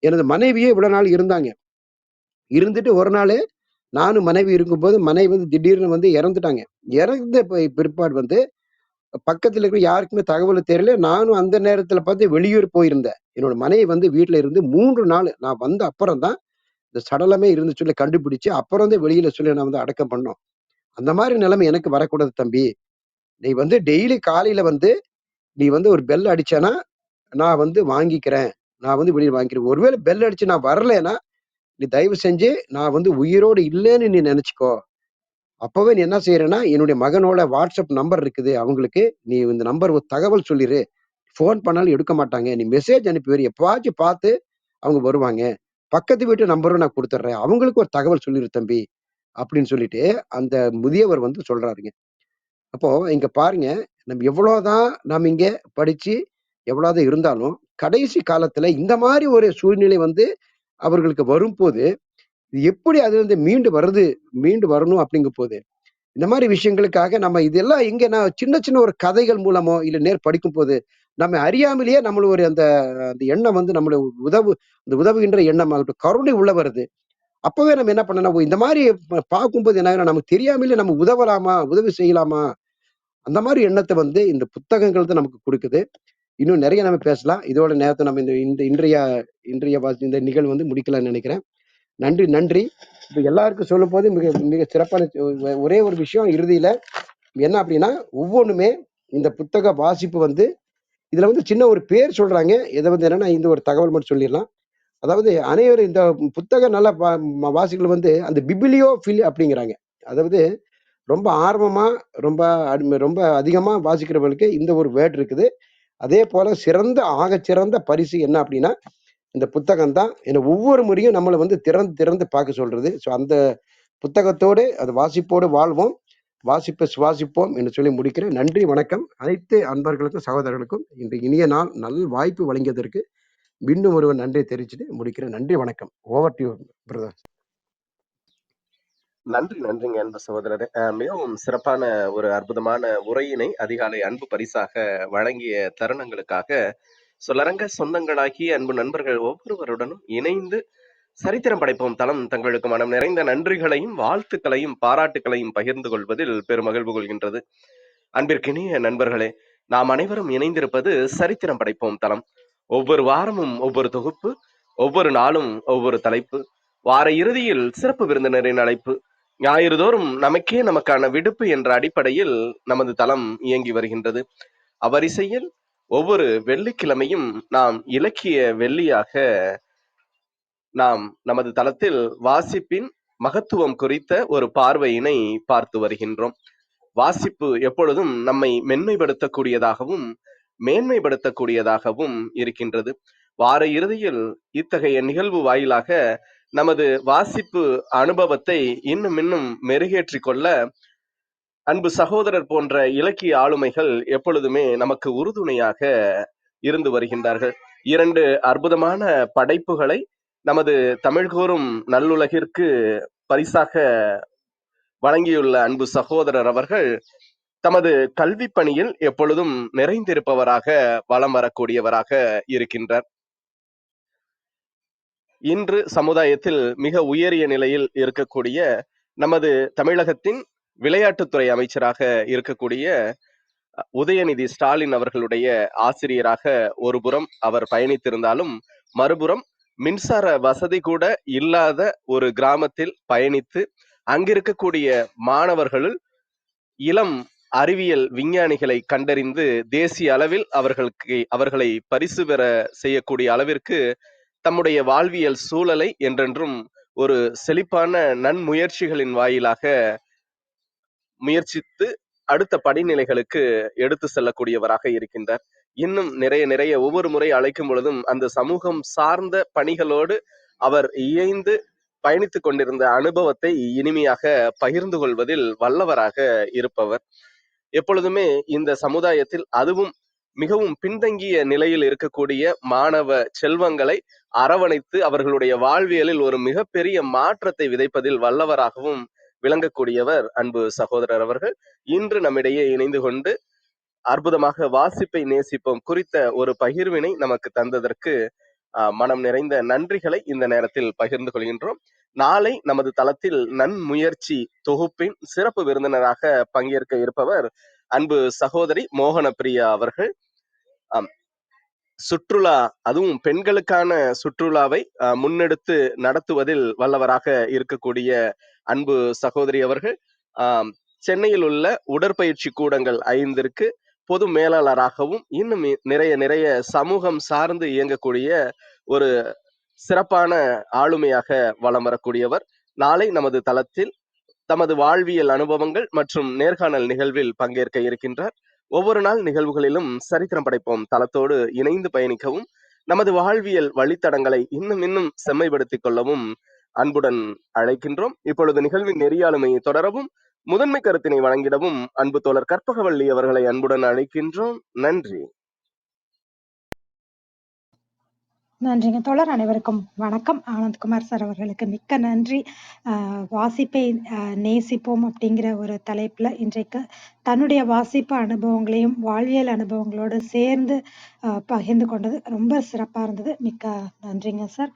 எனது மனைவியே இவ்வளவு நாள் இருந்தாங்க. இருந்துட்டு ஒரு நாளு நானும் மனைவி இருக்கும்போது, மனைவி வந்து திடீர்னு வந்து இறந்துட்டாங்க. இறந்த பிற்பாடு வந்து பக்கத்துல இருக்கிற யாருக்குமே தகவல் தெரியல. நானும் அந்த நேரத்துல பார்த்து வெளியூர் போயிருந்தேன். என்னோட மனைவி வந்து வீட்ல இருந்து 3 நாளு நான் வந்த அப்புறம் தான் இந்த சடலமே இருந்துன்னு சொல்லி கண்டுபிடிச்சு, அப்புறம் தான் வெளியில சொல்லி நான் வந்து அடக்கம் பண்ணோம். அந்த மாரி நிலைமை எனக்கு வரக்கூடாது தம்பி. நீ வந்து டெய்லி காலையில வந்து நீ வந்து ஒரு பெல் அடிச்சேன்னா, நான் வந்து வாங்கிக்கிறேன். நான் வந்து வெளிய வாங்கிக்கிறேன். ஒருவேள பெல் அடிச்சு நான் வரலேன்னா, நீ தயவு செஞ்சு நான் வந்து உயிரோடு இல்லன்னு நீ நெனச்சுக்கோ. அப்பவே நீ என்ன செய்றேன்னா, என்னுடைய மகனோட WhatsApp நம்பர் இருக்குது அவங்களுக்கு. நீ இந்த நம்பர் ஒரு தகவல் சொல்லிரு. ஃபோன் பண்ணாலும் எடுக்க மாட்டாங்க. நீ மெசேஜ் அனுப்பி வை. எப்பவாச்சும் பார்த்து அவங்க வருவாங்க. பக்கத்து வீட்டு நம்பரும் நான் குடுத்துடுறேன். அவங்களுக்கு ஒரு தகவல் சொல்லிரு தம்பி. அப்படின்னு சொல்லிட்டு, அந்த முதியவர் வந்து சொல்றாருங்க. அப்போ இங்க பாருங்க, நம்ம இங்க படிச்சு, எவ்வளவுதான் இருந்தாலும், கடைசி காலத்துல இந்த மாரி ஒரு சூழ்நிலை வந்து அவர்களுக்கு வரும்போது, இது எப்படி அதுலருந்து மீண்டு வரணும் அப்படிங்கும்போது, இந்த மாரி விஷயங்களுக்காக நம்ம இதெல்லாம் எங்கன்னா சின்ன சின்ன ஒரு கதைகள் மூலமோ, இல்ல படிக்கும்போது, நம்ம அறியாமலேயே நம்மள ஒரு அந்த அந்த எண்ணம் வந்து நம்மள இந்த உதவுகின்ற எண்ணமாகட்டும், கருணை உள்ள வருது. அப்பவே நம்ம என்ன பண்ணணும், இந்த மாரி பார்க்கும்போது என்ன ஆகும்னா, நமக்கு தெரியாமலே நம்ம உதவலாமா? உதவி செய்யலாமா? அந்த மாரி எண்ணத்த வந்து இந்த புத்தகங்கள் தான் நமக்கு குடுக்குது. இன்னும் நெறைய நம்ம பேசலாம். இதோட நேரத்த நம்ம இந்த இந்த இன்றைய இன்றைய இந்த நிகழ்வு வந்து முடிக்கலாம்னு நெனைக்கிறேன். நன்றி, நன்றி. இப்ப எல்லாருக்கும் சொல்லும்போது மிக மிக சிறப்பான ஒரே ஒரு விஷயம் இறுதியில என்ன அப்டின்னா, ஒவ்வொன்னுமே இந்த புத்தக வாசிப்பு வந்து இதுல வந்து சின்ன ஒரு பேர் சொல்றாங்க. இத வந்து என்னன்னா, இந்த ஒரு தகவல் மட்டும் சொல்லிர்லாம். அதாவது அனைவரும் இந்த புத்தகம் நல்லா வாசிகள் வந்து அந்த பிபிலியோஃபில் அப்படிங்கிறாங்க. அதாவது ரொம்ப ஆர்வமா, ரொம்ப அதிகமா வாசிக்கிறவங்களுக்கு இந்த ஒரு வேர்ட் இருக்குது. அதேபோல ஆகச்சிறந்த பரிசு என்ன அப்டின்னா, இந்த புத்தகம் தான். ஏன்னா ஒவ்வொரு முறையும் நம்மள வந்து திறந்து திறந்து பார்க்க சொல்றது. அந்த புத்தகத்தோடு, அது வாசிப்போடு வாழ்வோம். வாசிப்பை சுவாசிப்போம் என்று சொல்லி முடிக்கிறேன். நன்றி, வணக்கம். அனைத்து அன்பர்களுக்கும், சகோதரர்களுக்கும் இந்த இனிய நாள் வாய்ப்பு வழங்கியதற்கு மீண்டும் ஒருவர் நன்றியை தெரிவிச்சுட்டு முடிக்கிறேன். நன்றி, வணக்கம். Over to you brother. நன்றிங்க அன்பு சகோதரரே. மிகவும் சிறப்பான ஒரு அற்புதமான உரையினை அதிகாலை அன்பு பரிசாக வழங்கிய தருணங்களுக்காக சொல்லரங்க சொந்தங்களாகிய அன்பு நண்பர்கள் ஒவ்வொருவருடனும் இணைந்து சரித்திரம் படைப்போம் தளம் தங்களுக்கு மனம் நிறைந்த நன்றிகளையும் வாழ்த்துக்களையும் பாராட்டுக்களையும் பகிர்ந்து கொள்வதில் பெருமகிழ்வு கொள்கின்றது. அன்பிற்கினிய நண்பர்களே, நாம் அனைவரும் இணைந்திருப்பது சரித்திரம் படைப்போம் தளம். ஒவ்வொரு வாரமும் ஒவ்வொரு தொகுப்பு, ஒவ்வொரு நாளும் ஒவ்வொரு தலைப்பு, வார இறுதியில் சிறப்பு விருந்தினரின் அழைப்பு, ஞாயிறுதோறும் நமக்கே நமக்கான விடுப்பு என்ற அடிப்படையில் நமது தளம் இயங்கி வருகின்றது. அவ்வரிசையில் ஒவ்வொரு வெள்ளிக்கிழமையும் நாம் இலக்கிய வெள்ளியாக நாம் நமது தளத்தில் வாசிப்பின் மகத்துவம் குறித்த ஒரு பார்வையினை பார்த்து வருகின்றோம். வாசிப்பு எப்பொழுதும் நம்மை மென்மைப்படுத்தக்கூடியதாகவும் மேன்மைப்படுத்தக்கூடியதாகவும் இருக்கின்றது. வார இறுதியில் இத்தகைய நிகழ்வு வாயிலாக நமது வாசிப்பு அனுபவத்தை இன்னும் மெருகேற்றிக் கொள்ள அன்பு சகோதரர் போன்ற இலக்கிய ஆளுமைகள் எப்பொழுதுமே நமக்கு உறுதுணையாக இருந்து வருகின்றார்கள். 2 அற்புதமான படைப்புகளை நமது தமிழ் கூறும் நல்லுலகிற்கு பரிசாக வழங்கியுள்ள அன்பு சகோதரர் அவர்கள் தமது கல்வி பணியில் எப்பொழுதும் நிறைந்திருப்பவராக வலம் வரக்கூடியவராக இருக்கின்றார். இன்று சமுதாயத்தில் மிக உயரிய நிலையில் இருக்கக்கூடிய நமது தமிழகத்தின் விளையாட்டுத்துறை அமைச்சராக இருக்கக்கூடிய உதயநிதி ஸ்டாலின் அவர்களுடைய ஆசிரியராக ஒருபுறம் அவர் பயணித்திருந்தாலும், மறுபுறம் மின்சார வசதி கூட இல்லாத ஒரு கிராமத்தில் பயணித்து அங்கிருக்கக்கூடிய மாணவர்களுள் இளம் அறிவியல் விஞ்ஞானிகளை கண்டறிந்து தேசிய அளவில் அவர்களை பரிசு பெற செய்யக்கூடிய அளவிற்கு தம்முடைய வாழ்வியல் சூழலை என்றென்றும் ஒரு செழிப்பான நன்முயற்சிகளின் வாயிலாக முயற்சித்து அடுத்த படிநிலைகளுக்கு எடுத்து செல்லக்கூடியவராக இருக்கின்றார். இன்னும் நிறைய ஒவ்வொரு முறை அழைக்கும் பொழுதும் அந்த சமூகம் சார்ந்த பணிகளோடு அவர் இயைந்து பயணித்துக் கொண்டிருந்த அனுபவத்தை இனிமையாக பகிர்ந்து கொள்வதில் வல்லவராக இருப்பவர். எப்பொழுதுமே இந்த சமுதாயத்தில் அதுவும் மிகவும் பின்தங்கிய நிலையில் இருக்கக்கூடிய மாணவ செல்வங்களை அரவணைத்து அவர்களுடைய வாழ்வியலில் ஒரு மிகப்பெரிய மாற்றத்தை விதைப்பதில் வல்லவராகவும் விளங்கக்கூடியவர் அன்பு சகோதரர் அவர்கள். இன்று நம்மிடையே இணைந்து கொண்டு அற்புதமாக வாசிப்பை நேசிப்போம் குறித்த ஒரு பகிர்வினை நமக்கு தந்ததற்கு மனம் நிறைந்த நன்றிகளை இந்த நேரத்தில் பகிர்ந்து கொள்கின்றோம். நாளை நமது தளத்தில் நன்முயற்சி தொகுப்பின் சிறப்பு விருந்தினராக பங்கேற்க இருப்பவர் அன்பு சகோதரி மோகன பிரியா அவர்கள். சுற்றுலா, அதுவும் பெண்களுக்கான சுற்றுலாவை முன்னெடுத்து நடத்துவதில் வல்லவராக இருக்கக்கூடிய அன்பு சகோதரி அவர்கள் சென்னையில் உள்ள உடற்பயிற்சி கூடங்கள் 5ற்கு பொது மேலாளராகவும் இன்னும் நிறைய சமூகம் சார்ந்து இயங்கக்கூடிய ஒரு சிறப்பான ஆளுமையாக வலம் வரக்கூடியவர். நாளை நமது தளத்தில் தமது வாழ்வியல் அனுபவங்கள் மற்றும் நேர்காணல் நிகழ்வில் பங்கேற்க இருக்கின்றார். ஒவ்வொரு நாள் நிகழ்வுகளிலும் சரித்திரம் படைப்போம் தளத்தோடு இணைந்து பயணிக்கவும் நமது வாழ்வியல் வழித்தடங்களை இன்னும் செம்மைப்படுத்திக் கொள்ளவும் அன்புடன் அழைக்கின்றோம். இப்பொழுது நிகழ்வின் நெறியாளுமையை தொடரவும் முதன்மை கருத்தினை வழங்கிடவும் அன்பு தோழர் கற்பகவள்ளி அவர்களை அன்புடன் அழைக்கின்றோம். நன்றி. நன்றிங்க தோழர். அனைவருக்கும் வணக்கம். ஆனந்த்குமார் சார் அவர்களுக்கு மிக்க நன்றி. வாசிப்பை நேசிப்போம் அப்படிங்கிற ஒரு தலைப்புல இன்றைக்கு தன்னுடைய வாசிப்பு அனுபவங்களையும் வாழ்வியல் அனுபவங்களோடு சேர்ந்து பகிர்ந்து கொண்டது ரொம்ப சிறப்பா இருந்தது. மிக்க நன்றிங்க sir.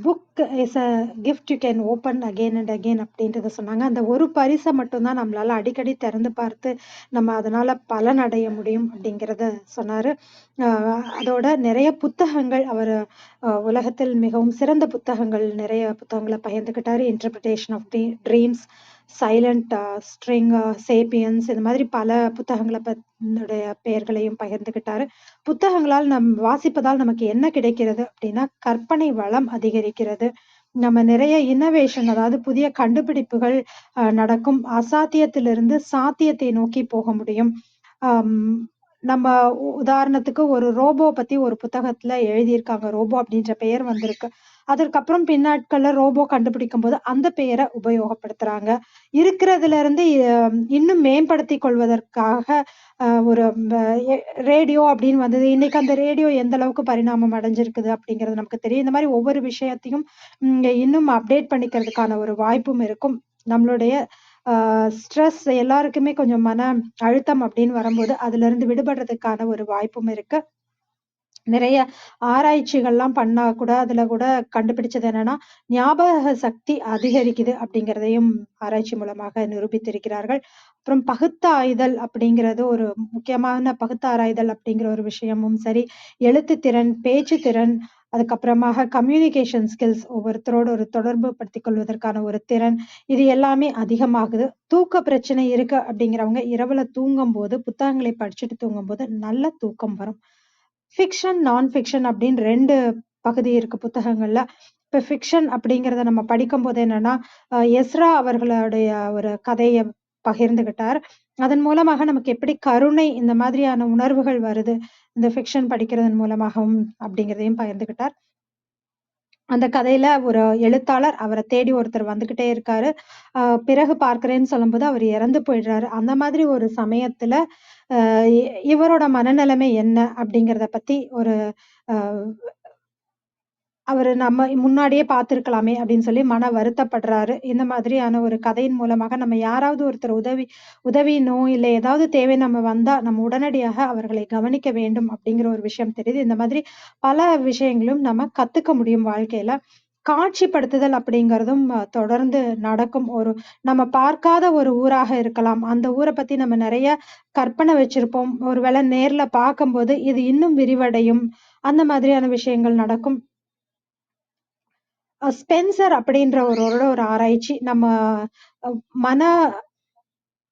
Book is a gift you can open again and again அப்படின்றத சொன்னாங்க. அந்த ஒரு பரிசை மட்டும்தான் நம்மளால அடிக்கடி திறந்து பார்த்து நம்ம அதனால பலன் அடைய முடியும் அப்படிங்கிறத சொன்னாரு. அதோட நிறைய புத்தகங்கள் அவர் உலகத்தில் மிகவும் சிறந்த புத்தகங்கள் நிறைய புத்தகங்களை பகிர்ந்துக்கிட்டாரு. Interpretation of dreams, silent string, sapiens, இந்த மாதிரி பல புத்தகங்களை பெயர்களையும் பகிர்ந்துக்கிட்டாரு. புத்தகங்களால் வாசிப்பதால் நமக்கு என்ன கிடைக்கிறது அப்படின்னா கற்பனை வளம் அதிகரிக்கிறது. நம்ம நிறைய இன்னோவேஷன், அதாவது புதிய கண்டுபிடிப்புகள் நடக்கும். அசாத்தியத்திலிருந்து சாத்தியத்தை நோக்கி போக முடியும். நம்ம உதாரணத்துக்கு ஒரு ரோபோ பத்தி ஒரு புத்தகத்துல எழுதியிருக்காங்க. ரோபோ அப்படின்ற பெயர் வந்திருக்கு. அதற்கப்புறம் பின்னாட்கள்ல ரோபோ கண்டுபிடிக்கும் போது அந்த பெயரை உபயோகப்படுத்துறாங்க. இருக்கிறதுல இருந்து இன்னும் மேம்படுத்தி கொள்வதற்காக ஒரு ரேடியோ அப்படின்னு வந்தது. இன்னைக்கு அந்த ரேடியோ எந்த அளவுக்கு பரிணாமம் அடைஞ்சிருக்குது அப்படிங்கிறது நமக்கு தெரியும். இந்த மாதிரி ஒவ்வொரு விஷயத்தையும் இன்னும் அப்டேட் பண்ணிக்கிறதுக்கான ஒரு வாய்ப்பும் இருக்கும். நம்மளுடைய ஸ்ட்ரெஸ் எல்லாருக்குமே கொஞ்சம் மன அழுத்தம் அப்படின்னு வரும்போது அதுல இருந்து விடுபடுறதுக்கான ஒரு வாய்ப்பும் இருக்கு. நிறைய ஆராய்ச்சிகள்லாம் பண்ணா கூட அதுல கூட கண்டுபிடிச்சது என்னன்னா ஞாபக சக்தி அதிகரிக்குது அப்படிங்கிறதையும் ஆராய்ச்சி மூலமாக நிரூபித்திருக்கிறார்கள். அப்புறம் பகுத்தாய்தல் அப்படிங்கிறது ஒரு முக்கியமான பகுத்தாராய்தல் அப்படிங்கிற ஒரு விஷயமும் சரி, எழுத்து திறன், பேச்சு திறன், அதுக்கப்புறமாக கம்யூனிகேஷன் ஸ்கில்ஸ், ஒவ்வொருத்தரோட ஒரு தொடர்பு படுத்திக் கொள்வதற்கான ஒரு திறன், இது எல்லாமே அதிகமாகுது. தூக்க பிரச்சனை இருக்கு அப்படிங்கிறவங்க இரவுல தூங்கும்போது, புத்தகங்களை படிச்சுட்டு தூங்கும்போது நல்ல தூக்கம் வரும். ஃபிக்ஷன், நான் ஃபிக்ஷன் அப்படின்னு 2 பகுதி இருக்கு புத்தகங்கள்ல. இப்ப ஃபிக்ஷன் அப்படிங்கிறத நம்ம படிக்கும்போது என்னன்னா, எஸ்ரா அவர்களுடைய ஒரு கதைய பகிர்ந்துகிட்டார். அதன் மூலமாக நமக்கு எப்படி கருணை இந்த மாதிரியான உணர்வுகள் வருது, இந்த ஃபிக்ஷன் படிக்கிறதன் மூலமாகவும் அப்படிங்கிறதையும் பகிர்ந்துகிட்டார். அந்த கதையில ஒரு எழுத்தாளர், அவர தேடி ஒருத்தர் வந்துகிட்டே இருக்காரு. அ பிறகு பார்க்கிறேன்னு சொல்லும்போது அவர் இறந்து போயிடுறாரு. அந்த மாதிரி ஒரு சமயத்துல, அ இ இவரோட மனநிலைமை என்ன அப்படிங்கிறத பத்தி ஒரு அ அவரு நம்ம முன்னாடியே பார்த்திருக்கலாமே அப்படின்னு சொல்லி மன வருத்தப்படுறாரு. இந்த மாதிரியான ஒரு கதையின் மூலமாக நம்ம யாராவது ஒருத்தர் உதவினோ, இல்ல ஏதாவது தேவை நம்ம வந்தா, நம்ம உடனடியாக அவர்களை கவனிக்க வேண்டும் அப்படிங்கிற ஒரு விஷயம் தெரியுது. இந்த மாதிரி பல விஷயங்களும் நம்ம கத்துக்க முடியும் வாழ்க்கையில. காட்சிப்படுத்துதல் அப்படிங்கிறதும் தொடர்ந்து நடக்கும். நம்ம பார்க்காத ஒரு ஊராக இருக்கலாம். அந்த ஊர பத்தி நம்ம நெறைய கற்பனை வச்சிருப்போம். ஒருவேளை நேர்ல பார்க்கும்போது இது இன்னும் விரிவடையும். அந்த மாதிரியான விஷயங்கள் நடக்கும். ஸ்பென்சர் அப்படின்றவரோட ஒரு ஆராய்ச்சி, நம்ம அ மன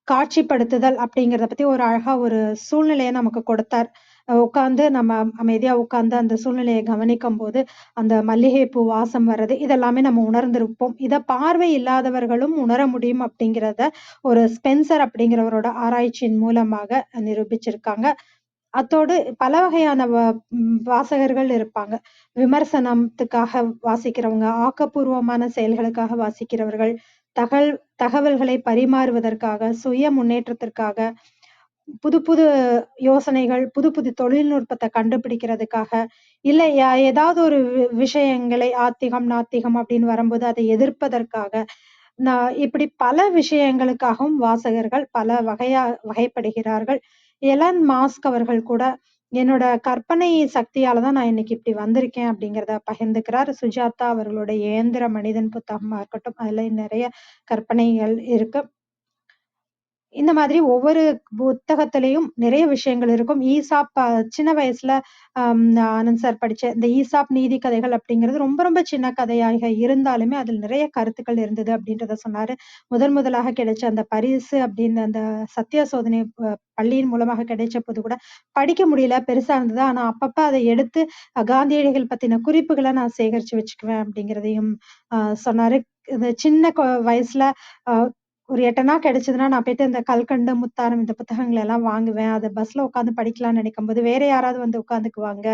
காட்சிப்படுத்துதல் அப்படிங்கிறத பத்தி ஒரு அழகா ஒரு சூழ்நிலைய நமக்கு கொடுத்தார். உட்கார்ந்து நம்ம அமைதியா உட்கார்ந்து அந்த சூழ்நிலைய கவனிக்கும்போது, அந்த மல்லிகைப்பூ வாசம் வர்றது, இதெல்லாமே நம்ம உணர்ந்திருப்போம். இத பார்வை இல்லாதவர்களும் உணர முடியும் அப்படிங்கிறத ஒரு ஸ்பென்சர் அப்படிங்கிறவரோட ஆராய்ச்சியின் மூலமாக நிரூபிச்சிருக்காங்க. அத்தோடு பல வகையான வாசகர்கள் இருப்பாங்க. விமர்சனத்துக்காக வாசிக்கிறவங்க, ஆக்கப்பூர்வமான செயல்களுக்காக வாசிக்கிறவர்கள், தகல் தகவல்களை பரிமாறுவதற்காக, சுய முன்னேற்றத்திற்காக, புது புது யோசனைகள், புது புது தொழில்நுட்பத்த கண்டுபிடிக்கிறதுக்காக, இல்ல ஏதாவது ஒரு விஷயங்களை ஆத்திகம், நாத்திகம் அப்படின்னு வரும்போது அதை எதிர்ப்பதற்காக, இப்படி பல விஷயங்களுக்காகவும் வாசகர்கள் பல வகைப்படுகிறார்கள். எலன் மாஸ்க் அவர்கள் கூட, என்னோட கற்பனை சக்தியால தான் நான் இன்னைக்கு இப்படி வந்திருக்கேன் அப்படிங்கிறத பகிர்ந்துக்கிறார். சுஜாதா அவர்களுடைய இயந்திர மனிதன் புத்தகமா இருக்கட்டும், அதுல நெறைய கற்பனைகள் இருக்கு. இந்த மாதிரி ஒவ்வொரு புத்தகத்திலயும் நிறைய விஷயங்கள் இருக்கும். ஈசாப் சின்ன வயசுல ஆனந்த் சார் படிச்ச இந்த ஈசாப் நீதி கதைகள் அப்படிங்கிறது ரொம்ப ரொம்ப சின்ன கதையாக இருந்தாலுமே, அதில் நிறைய கருத்துக்கள் இருந்தது அப்படின்றத சொன்னாரு. முதலாக கிடைச்ச அந்த பரிசு அப்படின்னு அந்த சத்யா சோதனை பள்ளியின் மூலமாக கிடைச்சபோது கூட படிக்க முடியல. பெருசா இருந்தது. ஆனா அப்பப்ப அத எடுத்து காந்தியடிகள் பத்தின குறிப்புகள நான் சேகரிச்சு வச்சுக்குவேன் அப்படிங்கிறதையும் அ சொன்னாரு. இந்த சின்ன வயசுல அ ஒரு 8 அணா கிடைச்சதுன்னா, நான் போயிட்டு இந்த கல்கண்டு, முத்தாரம் இந்த புத்தகங்கள எல்லாம் வாங்குவேன். அத பஸ்ல உட்கார்ந்து படிக்கலாம்னு நினைக்கும்போது, வேற யாராவது வந்து உட்கார்ந்துக்குவாங்க.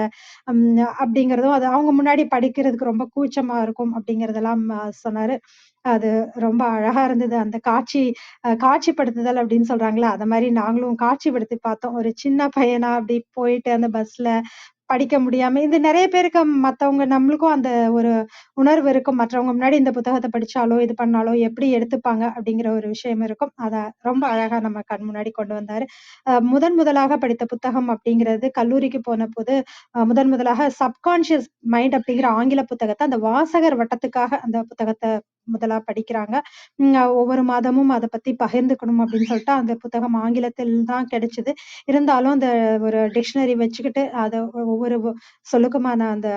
அப்படிங்கிறதும், அது அவங்க முன்னாடி படிக்கிறதுக்கு ரொம்ப கூச்சமா இருக்கும் அப்படிங்கிறதெல்லாம் சொன்னாரு. அது ரொம்ப அழகா இருந்தது. அந்த காட்சிப்படுத்துதல் அப்படின்னு சொல்றாங்கல்ல, அத மாரி நாங்களும் காட்சிப்படுத்தி பார்த்தோம். ஒரு சின்ன பையனா அப்படி போயிட்டு அந்த பஸ்ல படிக்க முடியாம இது நெறைய பேருக்கு மத்தவங்க நம்மளுக்கும் அந்த ஒரு உணர்வு இருக்கும். மற்றவங்க முன்னாடி இந்த புத்தகத்த படிச்சாலோ, இது பண்ணாலோ எப்படி எடுத்துப்பாங்க அப்படிங்கிற ஒரு விஷயம் இருக்கும். அத ரொம்ப அழகா நம்ம கண் முன்னாடி கொண்டு வந்தாரு. முதலாக படித்த புத்தகம் அப்படிங்கிறது கல்லூரிக்கு போனபோது, முதலாக சப்கான்ஷியஸ் மைண்ட் அப்படிங்கிற ஆங்கில புத்தகத்த அந்த வாசகர் வட்டத்துக்காக அந்த புத்தகத்த முதலா படிக்கிறாங்க. ஒவ்வொரு மாதமும் அத பத்தி பகிர்ந்துக்கணும் அப்படின்னு சொல்லிட்டு அந்த புத்தகம் ஆங்கிலத்தில் தான் கிடைச்சது. இருந்தாலும் அந்த ஒரு டிக்ஷனரி வச்சுக்கிட்டு அத ஒவ்வொரு சொல்லுக்குமான அந்த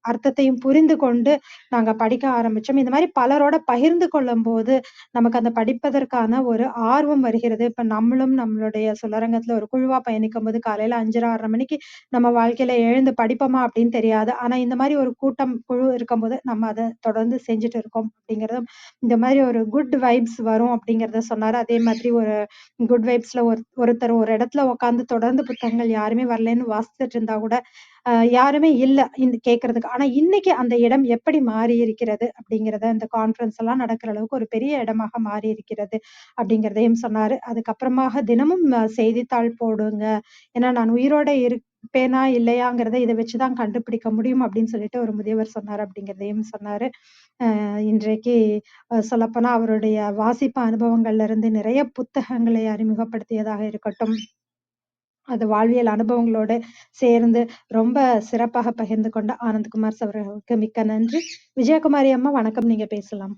அர்த்தத்தையும் புரிந்து கொண்டு நாங்க படிக்க ஆரம்பிச்சோம். இந்த மாரி பலரோட பகிர்ந்து கொள்ளும்போது, நமக்கு அந்த படிப்பதற்கான ஒரு ஆர்வம் வருகிறது. இப்ப நம்மளும் நம்மளுடைய சொல்லரங்கத்துல ஒரு குழுவா பயணிக்கும்போது காலையில 5:30, 6:30 மணிக்கு நம்ம வாழ்க்கையில எழுந்து படிப்போமா அப்படின்னு தெரியாது. ஆனா இந்த மாரி ஒரு குழு இருக்கும்போது நம்ம அத தொடர்ந்து செஞ்சுட்டு இருக்கோம் அப்படிங்கிறதும், இந்த மாரி ஒரு குட் வைப்ஸ் வரும் அப்படிங்கிறத சொன்னாரு. அதே மாதிரி ஒரு குட் வைப்ஸ்ல ஒருத்தர் ஒரு இடத்துல உட்கார்ந்து தொடர்ந்து புத்தகங்கள் யாருமே வரலன்னு வாசிச்சுட்டு இருந்தா கூட, யாருமே இல்ல கேட்கறதுக்கு. ஆனா இன்னைக்கு அந்த இடம் எப்படி மாறி இருக்கிறது அப்படிங்கிறத இந்த கான்ஃபரன்ஸ் எல்லாம் நடக்கிற அளவுக்கு ஒரு பெரிய இடமாக மாறி இருக்கிறது அப்படிங்கிறதையும் சொன்னாரு. அதுக்கப்புறமாக தினமும் செய்தித்தாள் போடுங்க. ஏன்னா நான் உயிரோட இருப்பேனா இல்லையாங்கிறத இத வச்சு தான் கண்டுபிடிக்க முடியும் அப்படின்னு சொல்லிட்டு ஒரு முதியவர் சொன்னாரு அப்படிங்கிறதையும் சொன்னாரு. இன்றைக்கு சொல்லப்போனா அவருடைய வாசிப்பு அனுபவங்கள்ல இருந்து நிறைய புத்தகங்களை அறிமுகப்படுத்தியதாக இருக்கட்டும். அது வாழ்வியல் அனுபவங்களோடு சேர்ந்து ரொம்ப சிறப்பாக பகிர்ந்து கொண்ட ஆனந்த்குமார் சார் அவர்களுக்கு மிக்க நன்றி. விஜயகுமாரி அம்மா வணக்கம், நீங்க பேசலாம்.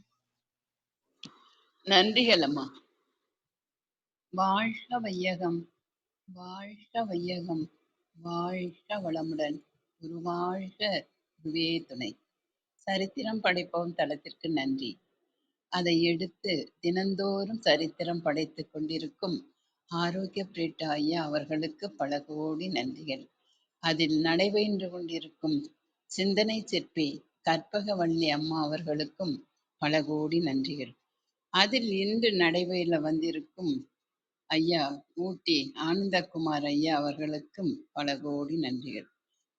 நன்றிகள் அம்மா. வாழ்க வையகம், வாழ்க வையகம், வாழ்க வளமுடன், குரு வாழ்க, குருவே துணை. சரித்திரம் படைப்போம் தளத்திற்கு நன்றி. அதை எடுத்து தினந்தோறும் சரித்திரம் படைத்துக் கொண்டிருக்கும் ஆரோக்கிய பிரேட் ஐயா அவர்களுக்கு பல கோடி நன்றிகள். அதில் நடைபெற்று கொண்டிருக்கும் சிந்தனை சிற்பி கற்பகவள்ளி அம்மா அவர்களுக்கும் பல கோடி நன்றிகள். அதில் இன்று நடைபெற வந்திருக்கும் ஐயா ஊட்டி ஆனந்தகுமார் ஐயா அவர்களுக்கும் பல கோடி நன்றிகள்.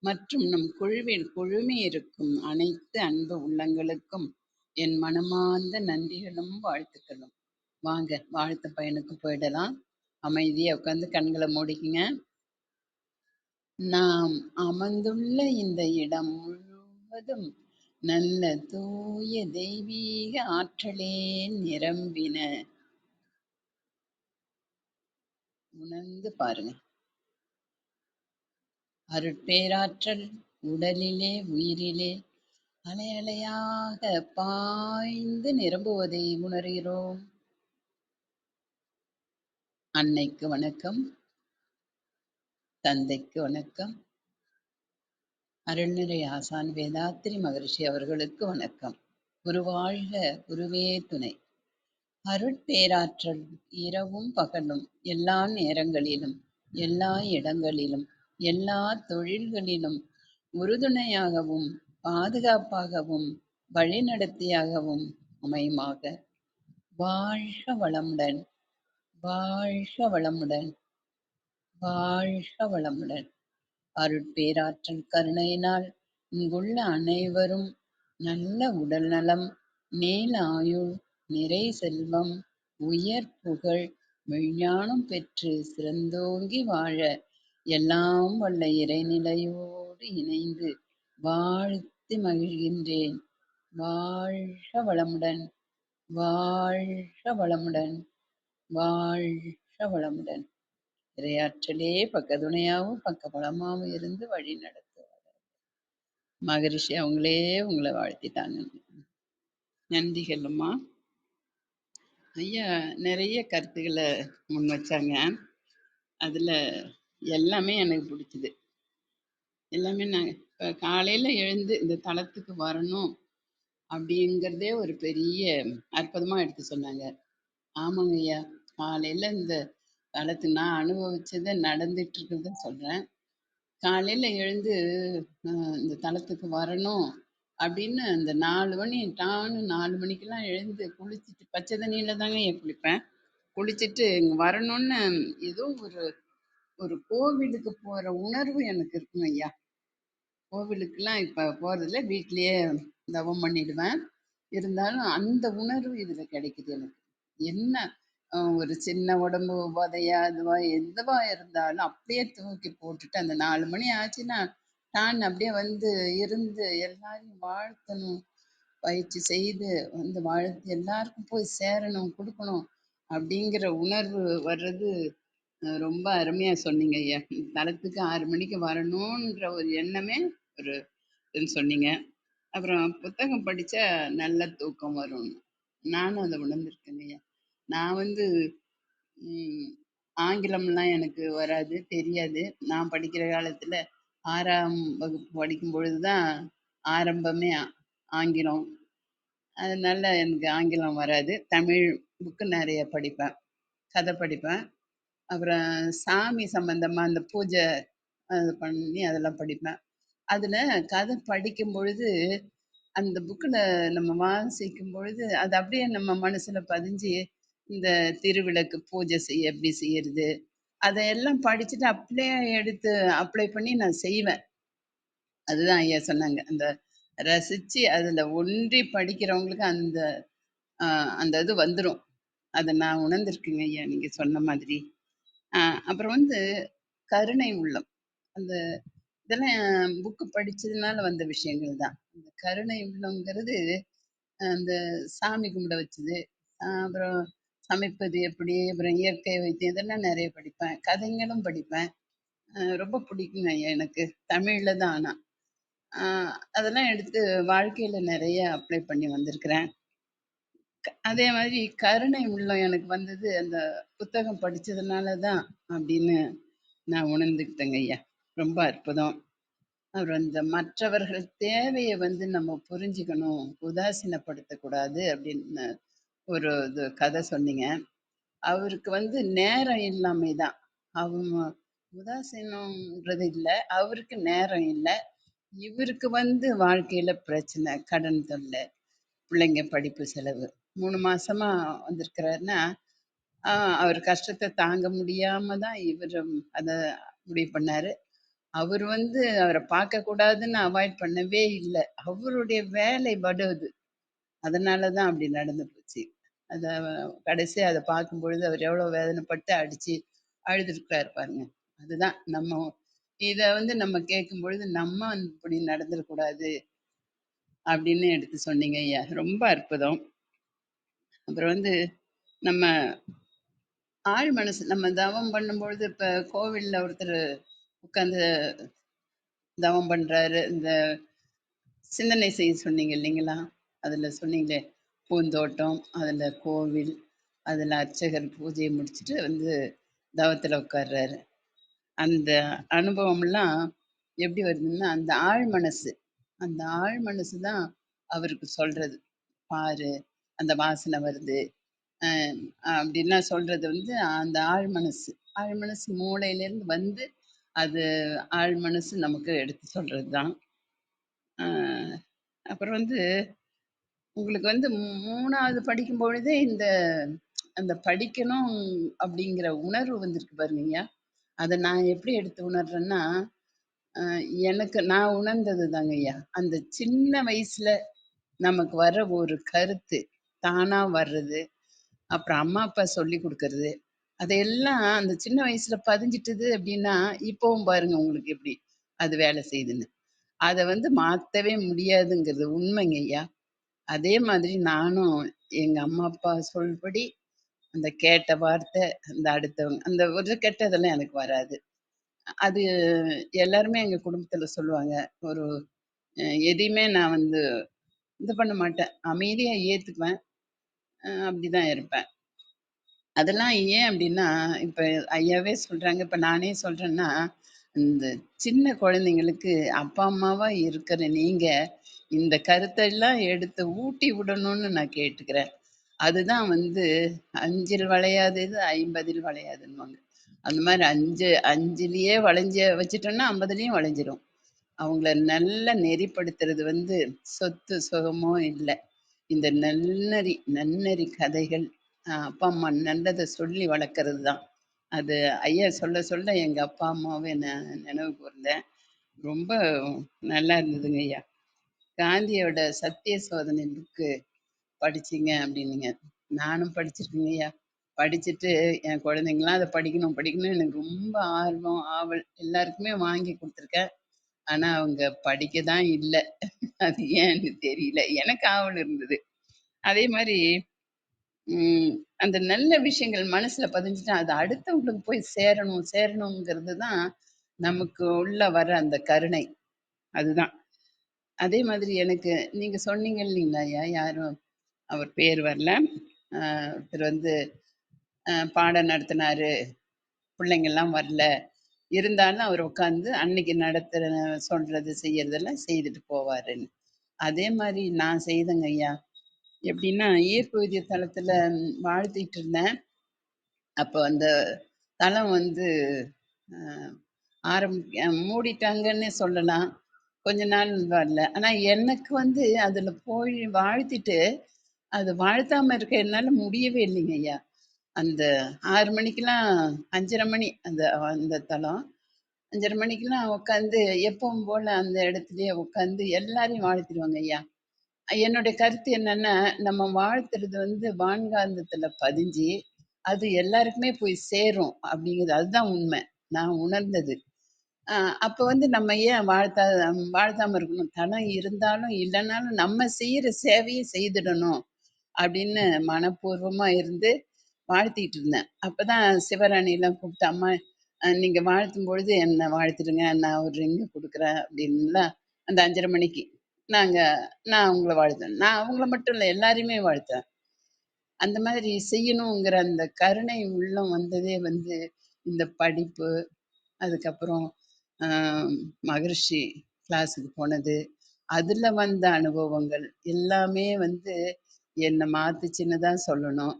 மற்றும் நம் குழுவில் குழுமி இருக்கும் அனைத்து அன்பு உள்ளங்களுக்கும் என் மனமார்ந்த நன்றிகளும் வாழ்த்துக்களும். வாங்க வாழ்த்து பயனுக்கு போயிடலாம். அமைதியா உட்காந்து கண்களை மூடிக்குங்க. நாம் அமர்ந்துள்ள இந்த இடம் முழுவதும் நல்ல தூய தெய்வீக ஆற்றலே நிரம்பின. உணர்ந்து பாருங்க. அருட்பேராற்றல் உடலிலே உயிரிலே அலை அலையாக பாய்ந்து நிரம்புவதை உணர்கிறோம். அன்னைக்கு வணக்கம், தந்தைக்கு வணக்கம், அருள்நிறை ஆசான் வேதாத்திரி மகரிஷி அவர்களுக்கு வணக்கம். குருவாழ்க, குருவே துணை. அருட்பேராற்றல் இரவும் பகலும் எல்லா நேரங்களிலும் எல்லா இடங்களிலும் எல்லா தொழில்களிலும் உறுதுணையாகவும் பாதுகாப்பாகவும் வழிநடத்தியாகவும் அமையுமாக. வாழ்க வளமுடன், வாழ்க வளமுடன், வாழ்க வளமுடன். அருட்பேராற்றல் கருணையினால் இங்குள்ள அனைவரும் நல்ல உடல் நலம், நீல ஆயுள், நிறை செல்வம், உயர் புகழ், மெய்ஞானம் பெற்று சிறந்தோங்கி வாழ எல்லாம் வல்ல இறைநிலையோடு இணைந்து வாழ்த்தி மகிழ்கின்றேன். வாழ்க வளமுடன், வாழ்க வளமுடன், வாழ்க வளமுடன். இறையாற்றலே பக்கத்துணையாவும் பக்கபலமாவும் இருந்து வழி நடத்துவார். மகரிஷி அவங்களே உங்களை வாழ்த்திட்டாங்க. நன்றிகள்மா. ஐயா நிறைய கருத்துக்களை முன் வச்சாங்க. அதுல எல்லாமே எனக்கு பிடிச்சது. எல்லாமே நான் இப்போ காலையில எழுந்து இந்த தளத்துக்கு வரணும் அப்படிங்கிறதே ஒரு பெரிய அற்புதமா எடுத்து சொன்னாங்க. ஆமாங்க ஐயா, காலையில இந்த தளத்துக்கு நான் அனுபவிச்சதை நடந்துட்டு இருக்கிறத சொல்றேன். காலையில எழுந்து இந்த தளத்துக்கு வரணும் அப்படின்னு அந்த 4 மணி டான்னு 4 மணிக்கெல்லாம் எழுந்து குளிச்சுட்டு பச்சை தண்ணியில தாங்க ஏன் குளிப்பேன். குளிச்சுட்டு இங்கே வரணும்னு ஏதோ ஒரு ஒரு கோவிலுக்கு போற உணர்வு எனக்கு இருக்குங்க ஐயா. கோவிலுக்கெல்லாம் இப்போ போறதில்ல, வீட்லயே தவம் பண்ணிடுவேன். இருந்தாலும் அந்த உணர்வு இதில் கிடைக்குது எனக்கு. என்ன ஒரு சின்ன உடம்பு உபாதையா அதுவா எதுவா இருந்தாலும் அப்படியே தூக்கி போட்டுட்டு அந்த 4 மணி ஆச்சுன்னா நான் அப்படியே வந்து இருந்து எல்லாரையும் வாழ்த்தணும், பயிற்சி செய்து வந்து வாழ்த்து எல்லாருக்கும் போய் சேரணும், கொடுக்கணும் அப்படிங்கிற உணர்வு வர்றது ரொம்ப அருமையா சொன்னீங்க ஐயா. தளத்துக்கு 6 மணிக்கு வரணுன்ற ஒரு எண்ணமே ஒரு இதுன்னு சொன்னீங்க. அப்புறம் புத்தகம் படிச்சா நல்ல தூக்கம் வரும். நானும் அதை உணர்ந்திருக்கேங்க ஐயா. நான் வந்து ஆங்கிலம்லாம் எனக்கு வராது, தெரியாது. நான் படிக்கிற காலத்துல 6ஆம் வகுப்பு படிக்கும் பொழுது தான் ஆரம்பமே ஆங்கிலம். அதனால எனக்கு ஆங்கிலம் வராது. தமிழ் புக்கு நிறைய படிப்பேன், கதை படிப்பேன். அப்புறம் சாமி சம்பந்தமா அந்த பூஜை அது பண்ணி அதெல்லாம் படிப்பேன். அதுல கதை படிக்கும் பொழுது அந்த புக்கில் நம்ம வாசிக்கும் பொழுது அது அப்படியே நம்ம மனசுல பதிஞ்சு இந்த திருவிளக்கு பூஜை செய்ய எப்படி செய்யறது அதையெல்லாம் படிச்சுட்டு அப்படியே எடுத்து அப்ளை பண்ணி நான் செய்வேன். அதுதான் ஐயா சொன்னாங்க, அந்த ரசிச்சு அதுல ஒன்றி படிக்கிறவங்களுக்கு அந்த அந்த இது வந்துடும். அதை நான் உணர்ந்திருக்கேங்க ஐயா நீங்க சொன்ன மாதிரி. அப்புறம் வந்து கருணை உள்ளம், அந்த இதெல்லாம் புக்கு படிச்சதுனால வந்த விஷயங்கள் தான். அந்த கருணை உள்ளங்கிறது அந்த சாமி கும்பிட வச்சது, அப்புறம் சமைப்பது எப்படி, அப்புறம் இயற்கை வைத்தியம் இதெல்லாம் நிறைய படிப்பேன். கதைங்களும் படிப்பேன். ரொம்ப பிடிக்குங்க ஐயா எனக்கு. தமிழ்ல தான். ஆனால் அதெல்லாம் எடுத்து வாழ்க்கையில நிறைய அப்ளை பண்ணி வந்திருக்கிறேன். அதே மாதிரி கருணை உள்ளம் எனக்கு வந்தது அந்த புத்தகம் படிச்சதுனால தான் அப்படின்னு நான் உணர்ந்துக்கிட்டேங்க ஐயா. ரொம்ப அற்புதம். அப்புறம் இந்த மற்றவர்கள் தேவைய வந்து நம்ம புரிஞ்சுக்கணும், உதாசீனப்படுத்தக்கூடாது அப்படின்னு ஒரு இது கதை சொன்னீங்க. அவருக்கு வந்து நேரம் இல்லாமை தான். அவங்க உதாசீனம்ன்றது இல்ல. அவருக்கு நேரம் இல்ல. இவருக்கு வந்து வாழ்க்கையில பிரச்சனை, கடன் தொல்லை, பிள்ளைங்க படிப்பு செலவு. 3 மாசமா வந்திருக்கிறாருன்னா, ஆ அவர் கஷ்டத்த தாங்க முடியாம தான் இவரு அத முடிவு பண்ணாரு. அவரு வந்து அவர பார்க்கக்கூடாதுன்னு அவாய்ட் பண்ணவே இல்ல. அவருடைய வேலை பளு அது. அதனால தான் அப்படி நடந்து போச்சு. அத கடைசியா அத பார்க்கும்பொழுது அவர் எவ்வளோ வேதனைப்பட்டு அடிச்சு அழுதுருக்காரு பாருங்க. அதுதான் நம்ம இத வந்து நம்ம கேட்கும்பொழுது, நம்ம வந்து இப்படி நடந்துறக்கூடாது அப்படின்னு எடுத்து சொன்னீங்க ஐயா. ரொம்ப அற்புதம். அப்புறம் வந்து நம்ம ஆழ் மனசு நம்ம தவம் பண்ணும்பொழுது, இப்ப கோவில்ல ஒருத்தர் உட்கார்ந்து தவம் பண்றாரு. இந்த சிந்தனை செய்ய சொன்னீங்க இல்லைங்களா? அதுல சொன்னீங்களே, பூந்தோட்டம், அதுல கோவில், அதுல அர்ச்சகர் பூஜைய முடிச்சுட்டு வந்து தவத்துல உட்கார்றாரு. அந்த அனுபவம்லாம் எப்படி வருதுன்னா, அந்த ஆழ் மனசு. அந்த ஆழ் மனசு தான் அவருக்கு சொல்றது. "பாரு, அந்த வாசனை வருது." அ அப்படின்லாம் சொல்றது வந்து அந்த ஆழ் மனசு. ஆழ் மனசு மூளையிலேருந்து வந்து, அது ஆழ் மனசு நமக்கு எடுத்து சொல்றது தான். அ அப்புறம் வந்து உங்களுக்கு வந்து 3வது படிக்கும் பொழுதே அந்த படிக்கணும் அப்படிங்கிற உணர்வு வந்திருக்கு பாருங்கய்யா. அத நான் எப்படி எடுத்து உணர்றேன்னா, அ எனக்கு நான் உணர்ந்தது தாங்கய்யா. அந்த சின்ன வயசுல நமக்கு வர்ற ஒரு கருத்து, தானா வர்றது, அப்புறம் அம்மா, அப்பா சொல்லிக் குடுக்கறது, அதையெல்லாம் அந்த சின்ன வயசுல பதிஞ்சிட்டது அப்படின்னா, இப்பவும் பாருங்க உங்களுக்கு எப்படி அது வேலை செய்யுதுன்னு. அத வந்து மாத்தவே முடியாதுங்கிறது உண்மைங்கய்யா. அதே மாதிரி நானும் எங்க அம்மா, அப்பா சொல்படி அந்த கேட்ட வார்த்தை, அந்த அடுத்தவங்க அந்த ஒரு கெட்டதெல்லாம் எனக்கு வராது. அது எல்லாருமே எங்க குடும்பத்துல சொல்லுவாங்க. ஒரு எதையுமே நான் வந்து இது பண்ண மாட்டேன். அமைதியா ஏத்துக்குவேன். அப்படிதான் இருப்பேன். அதெல்லாம் ஏன் அப்படின்னா, இப்ப ஐயாவே சொல்றாங்க, இப்ப நானே சொல்றேன்னா, இந்த சின்ன குழந்தைங்களுக்கு அப்பா, அம்மாவா இருக்கிற நீங்க, இந்த கருத்தெல்லாம் எடுத்து ஊட்டி விடணும்னு நான் கேட்டுக்கிறேன். அதுதான் வந்து "அஞ்சில் வளையாதது ஐம்பதில் வளையாதுன்னுவாங்க." அந்த மாரி 5லயே வளைஞ்ச வச்சுட்டோம்னா 50லயும் வளைஞ்சிரும். அவங்கள நல்லா நெறிப்படுத்துறது வந்து சொத்து சுகமோ இல்ல. இந்த நன்னெறி கதைகள், அப்பா, அம்மா நல்லத சொல்லி வளர்க்கறது தான். அது ஐயா சொல்ல சொல்ல எங்க அப்பா, அம்மாவ நான் நினைவு கூர்ந்தேன். ரொம்ப நல்லா இருந்ததுங்க ஐயா. காந்தியோட சத்திய சோதனை புக்கு படிச்சீங்க அப்படின்னீங்க. நானும் படிச்சிருக்கேங்க ஐயா. படிச்சுட்டு என் குழந்தைங்கலாம் அத படிக்கணும் படிக்கணும்னு எனக்கு ரொம்ப ஆர்வம், ஆவல் எல்லாருக்குமே வாங்கி குடுத்துருக்கேன். ஆனா அவங்க படிக்க தான் இல்ல. அது ஏன்னு தெரியல. எனக்கு ஆவல் இருந்தது. அதே மாரி ம் அந்த நல்ல விஷயங்கள் மனசுல பதிஞ்சுட்டா, அது அடுத்தவங்களுக்கு போய் சேரணும், சேரணுங்கிறது தான் நமக்கு உள்ள வர அந்த கருணை. அதுதான். அதே மாதிரி எனக்கு நீங்க சொன்னீங்க இல்லைங்களா ஐயா, யாரோ அவர் பேர் வரல. ஒருத்தர் வந்து பாடம் நடத்தினாரு. பிள்ளைங்கலாம் வரல. இருந்தாலும் அவர் உட்காந்து அன்னைக்கு நடத்துற சொல்றது, செய்யறதெல்லாம் செய்துட்டு போவாருன்னு. அதே மாரி நான் செய்தேங்க ஐயா. எப்படின்னா, ஈர்ப்பு விதிய தளத்துல வாழ்த்திட்டு இருந்தேன். அப்போ அந்த தளம் வந்து அ மூடிட்டாங்கன்னே சொல்லலாம். கொஞ்ச நாள் வரல. ஆனா எனக்கு வந்து அதுல போய் வாழ்த்திட்டு, அது வாழ்த்தாம இருக்க என்னால முடியவே இல்லைங்கய்யா. அந்த 6 மணிக்கெல்லாம் 5:30 மணி அந்த அந்த தளம். 5:30 மணிக்கெல்லாம் உட்காந்து எப்பவும் போல அந்த இடத்துலயே உட்காந்து எல்லாரையும் வாழ்த்திருவாங்க ஐயா. என்னுடைய கருத்து என்னன்னா, நம்ம வாழ்த்துறது வந்து வான்காந்தத்துல பதிஞ்சு, அது எல்லாருக்குமே போய் சேரும் அப்படிங்கிறது அதுதான் உண்மை. நான் உணர்ந்தது. அ அப்ப வந்து நம்ம ஏன் வாழ்த்தாம இருக்கணும்? தனம் இருந்தாலும், இல்லனாலும் நம்ம செய்யற சேவைய செய்திடணும் அப்படின்னு மனப்பூர்வமா இருந்து வாழ்த்திட்டு இருந்தேன். அப்பதான் சிவராணிலாம் கூப்பிட்டு, "அம்மா நீங்க வாழ்த்தும் பொழுது என்ன வாழ்த்திடுங்க. நான் ஒரு ரிங் குடுக்குறேன்" அப்படின்லாம் அந்த 5:30 மணிக்கு. நாங்க நான் அவங்கள வாழ்த்துனேன். நான் அவங்கள மட்டும் இல்ல, எல்லாரையுமே வாழ்த்துவேன். அந்த மாதிரி செய்யணுங்கிற அந்த கருணை உள்ளம் வந்ததே வந்து இந்த படிப்பு, அதுக்கப்புறம் அ மகரிஷி கிளாஸுக்கு போனது, அதுல வந்த அனுபவங்கள் எல்லாமே வந்து என்னை மாத்துச்சுன்னு தான் சொல்லணும்.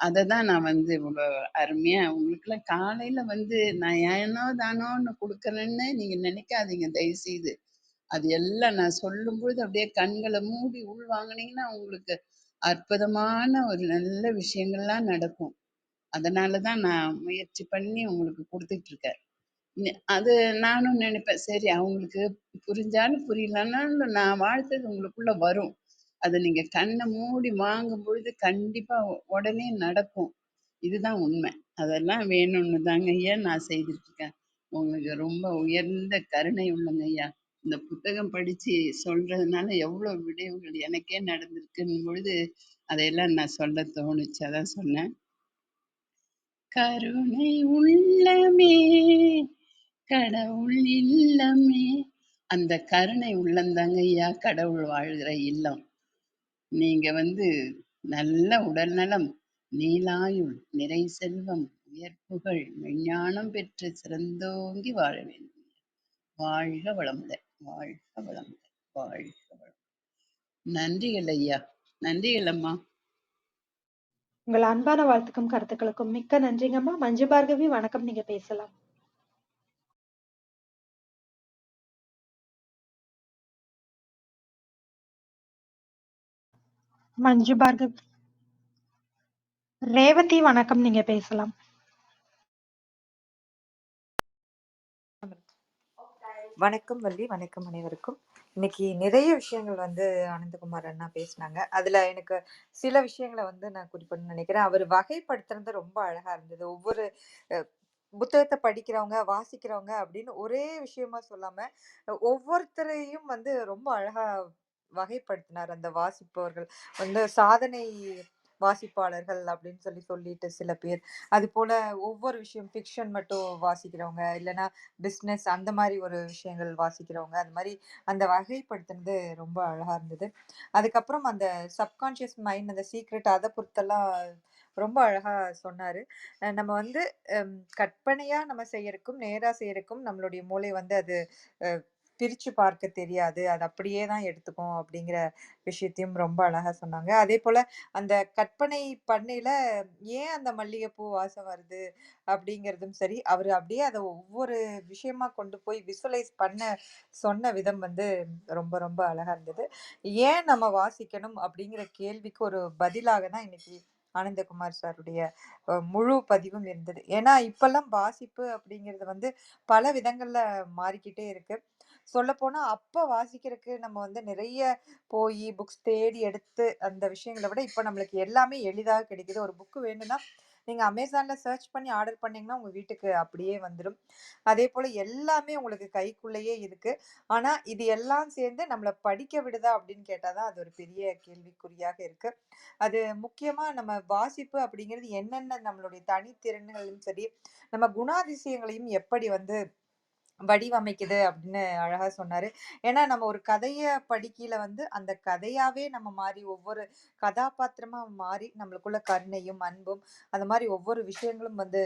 அதை தான் நான் வந்து இவ்வளோ அருமையா உங்களுக்குலாம் காலையில வந்து நான் ஏனோ தானோன்னு கொடுக்குறேன்னு நீங்க நினைக்காதீங்க தயவு செய்து. அது எல்லாம் நான் சொல்லும்பொழுது அப்படியே கண்களை மூடி உள் வாங்குனீங்கன்னா உங்களுக்கு அற்புதமான ஒரு நல்ல விஷயங்கள்லாம் நடக்கும். அதனால தான் நான் முயற்சி பண்ணி உங்களுக்கு கொடுத்துட்டு இருக்கேன். அது நானும் நினைப்பேன், சரி அவங்களுக்கு புரிஞ்சாலும் புரியலன்னாலும் நான் வாழ்த்தது உங்களுக்குள்ள வரும். அதை நீங்க கண்ணை மூடி வாங்கும் பொழுது கண்டிப்பா உடனே நடக்கும். இதுதான் உண்மை. அதெல்லாம் வேணும்னு தாங்க ஐயா நான் செய்துட்டு இருக்கேன். உங்களுக்கு ரொம்ப உயர்ந்த கருணை உள்ளங்க ஐயா. இந்த புத்தகம் படிச்சு சொல்றதுனால எவ்வளவு விடயங்கள் எனக்கே நடந்திருக்குன்னும் பொழுது அதையெல்லாம் நான் சொல்ல தோணுச்சு, அதான் சொன்னேன். கருணை உள்ளமே கடவுள் இல்லமே, அந்த கருணை உள்ளந்தாங்க ஐயா கடவுள் வாழ்கிற இல்லம். நீங்க வந்து நல்ல உடல் நலம், நீலாயுள், நிறை செல்வம், உயர்ப்புகள், மெஞ்ஞானம் பெற்று சிறந்தோங்கி வாழ வேண்டும். வாழ்க வளமுடன், வாழ்க வளமுடன், வாழ்க வளம். நன்றிகள் ஐயா, நன்றிகள் அம்மா. உங்கள் அன்பான வாழ்த்துக்கும் கருத்துக்களுக்கும் மிக்க நன்றிங்கம்மா. மஞ்சு பார்கவி வணக்கம், நீங்க பேசலாம். மஞ்சு பார்கவி. ரேவதி வணக்கம், நீங்க பேசலாம். வணக்கம் வள்ளி, வணக்கம் அனைவருக்கும். இன்னைக்கு நிறைய விஷயங்கள் வந்து ஆனந்தகுமார் அண்ணா பேசினாங்க. அதுல எனக்கு சில விஷயங்களை வந்து நான் குறிப்பிடணும்னு நினைக்கிறேன். அவர் வகைப்படுத்துறது ரொம்ப அழகா இருந்தது. ஒவ்வொரு புத்தகத்தை படிக்கிறவங்க வாசிக்கிறவங்க அப்படின்னு ஒரே விஷயமா சொல்லாம ஒவ்வொருத்தரையும் வந்து ரொம்ப அழகா வகைப்படுத்தினார். அந்த வாசிப்பவர்கள் வந்து சாதனை வாசிப்பாளர்கள் அப்படின்னு சொல்லிட்டு சில பேர், அது போல ஒவ்வொரு விஷயம் ஃபிக்ஷன் மட்டும் வாசிக்கிறவங்க, இல்லைன்னா பிஸ்னஸ் அந்த மாதிரி ஒரு விஷயங்கள் வாசிக்கிறவங்க, அது மாதிரி அந்த வகைப்படுத்துனது ரொம்ப அழகா இருந்தது. அதுக்கப்புறம் அந்த சப்கான்ஷியஸ் மைண்ட், அந்த சீக்ரெட், அதை பொறுத்தெல்லாம் ரொம்ப அழகா சொன்னாரு. நம்ம வந்து கற்பனையா நம்ம செய்யறதுக்கும் நேரா செய்யறதுக்கும் நம்மளுடைய மூளை வந்து அது பிரிச்சு பார்க்க தெரியாது. அது அப்படியே தான் எடுத்துக்கும் அப்படிங்கிற விஷயத்தையும் ரொம்ப அழகா சொன்னாங்க. அதே போல அந்த கற்பனை பண்ணையில ஏன் அந்த மல்லிகைப்பூ வாசம் வருது அப்படிங்கிறதும் சரி, அவரு அப்படியே அதை ஒவ்வொரு விஷயமா கொண்டு போய் விசுவலைஸ் பண்ண சொன்ன விதம் வந்து ரொம்ப ரொம்ப அழகா இருந்தது. ஏன் நம்ம வாசிக்கணும் அப்படிங்கிற கேள்விக்கு ஒரு பதிலாக தான் இன்னைக்கு ஆனந்தகுமார் சாருடைய முழு பதிவும் இருந்தது. ஏன்னா இப்பெல்லாம் வாசிப்பு அப்படிங்கிறது வந்து பல விதங்கள்ல மாறிக்கிட்டே இருக்கு. சொல்லப்போனா அப்ப வாசிக்கிறதுக்கு நம்ம வந்து நிறைய போய் புக்ஸ் தேடி எடுத்து அந்த விஷயங்களை விட இப்ப நம்மளுக்கு எல்லாமே எளிதாக கிடைக்குது. ஒரு புக் வேணும்னா நீங்க அமேசான்ல சர்ச் பண்ணி ஆர்டர் பண்ணீங்கன்னா உங்க வீட்டுக்கு அப்படியே வந்துடும். அதே போல எல்லாமே உங்களுக்கு கைக்குள்ளேயே இருக்கு. ஆனா இது எல்லாம் சேர்ந்து நம்மளை படிக்க விடுதா அப்படின்னு கேட்டாதான் அது ஒரு பெரிய கேள்விக்குறியாக இருக்கு. அது முக்கியமா நம்ம வாசிப்பு அப்படிங்கிறது என்னென்ன நம்மளுடைய தனித்திறன்களும் சரி, நம்ம குணாதிசயங்களையும் எப்படி வந்து வடிவமைக்குது அப்படின்னு அழகா சொன்னாரு. ஏன்னா நம்ம ஒரு கதைய படிக்கையில வந்து அந்த கதையாவே நம்ம மாறி ஒவ்வொரு கதாபாத்திரமா மாறி நம்மளுக்குள்ள கருணையும் அன்பும் அந்த மாதிரி ஒவ்வொரு விஷயங்களும் வந்து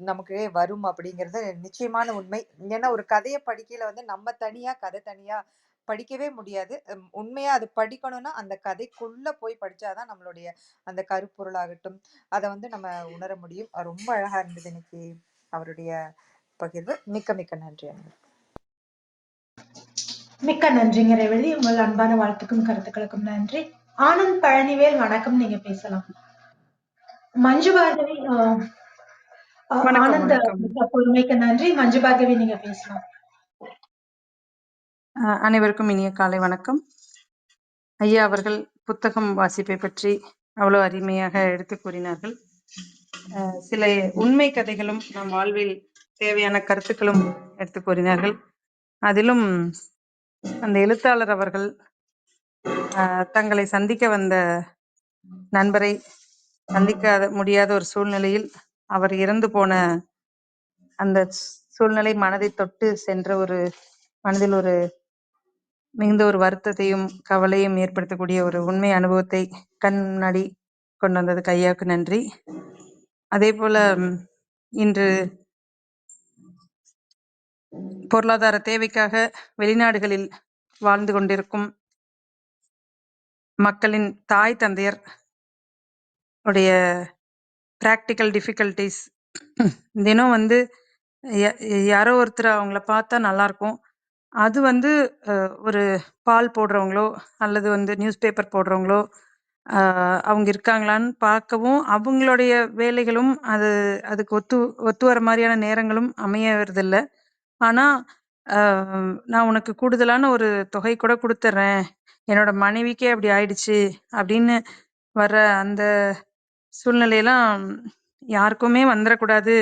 நமக்கு வரும் அப்படிங்கிறது நிச்சயமான உண்மை. ஏன்னா ஒரு கதையை படிக்கையில வந்து நம்ம தனியா கதை தனியா படிக்கவே முடியாது. உண்மையா அது படிக்கணும்னா அந்த கதைக்குள்ள போய் படிச்சாதான் நம்மளுடைய அந்த கருப்பொருளாகட்டும் அதை வந்து நம்ம உணர முடியும். ரொம்ப அழகா இருந்தது இன்னைக்கு அவருடைய பகிர்வு. மிக்க மிக்க நன்றி. மிக்க நன்றிங்க ரேவதி. உங்கள் அன்பான வாழ்த்துக்கும் கருத்துக்களுக்கும் நன்றி. ஆனந்த் பழனிவேல் வணக்கம், நீங்க பேசலாம். மஞ்சு பார்கவி. வணக்கம் ஆனந்த் வணக்கம். பொறுமைக்கு நன்றி. மஞ்சு பார்கவி, நீங்க பேசலாம். அனைவருக்கும் இனிய காலை வணக்கம். ஐயா அவர்கள் புத்தகம் வாசிப்பை பற்றி அவ்வளவு அருமையாக எடுத்து கூறினார்கள். சில உண்மை கதைகளும் நம் வாழ்வில் தேவையான கருத்துக்களும் எடுத்து கூறினார்கள். அதிலும் அந்த எழுத்தாளர் அவர்கள் தங்களை சந்திக்க வந்த நண்பரை சந்திக்க முடியாத ஒரு சூழ்நிலையில் அவர் இறந்து போன அந்த சூழ்நிலை மனதை தொட்டு சென்ற ஒரு மனதில் ஒரு மிகுந்த ஒரு வருத்தத்தையும் கவலையும் ஏற்படுத்தக்கூடிய ஒரு உண்மை அனுபவத்தை கண் முன்னாடி கொண்டு வந்ததுக்கு ஐயாவுக்கு நன்றி. அதே போல இன்று பொருளாதார தேவைக்காக வெளிநாடுகளில் வாழ்ந்து கொண்டிருக்கும் மக்களின் தாய் தந்தையர் உடைய ப்ராக்டிக்கல் டிஃபிகல்ட்டிஸ் தினம் வந்து ய- யாரோ ஒருத்தர் அவங்கள பார்த்தா நல்லா இருக்கும். அது வந்து ஒரு பால் போடுறவங்களோ அல்லது வந்து நியூஸ் பேப்பர் போடுறவங்களோ அவங்க இருக்காங்களான்னு பார்க்கவும், அவங்களுடைய வேலைகளும் அதுக்கு ஒத்து வர மாதிரியான நேரங்களும் அமையறதில்ல. ஆனா நான் உனக்கு கூடுதலான ஒரு தொகை கூட கொடுத்துட்றேன், என்னோட மனைவிக்கே அப்படி ஆயிடுச்சு அப்படின்னு வர்ற அந்த சூழ்நிலையெல்லாம் யாருக்குமே வந்துடக்கூடாது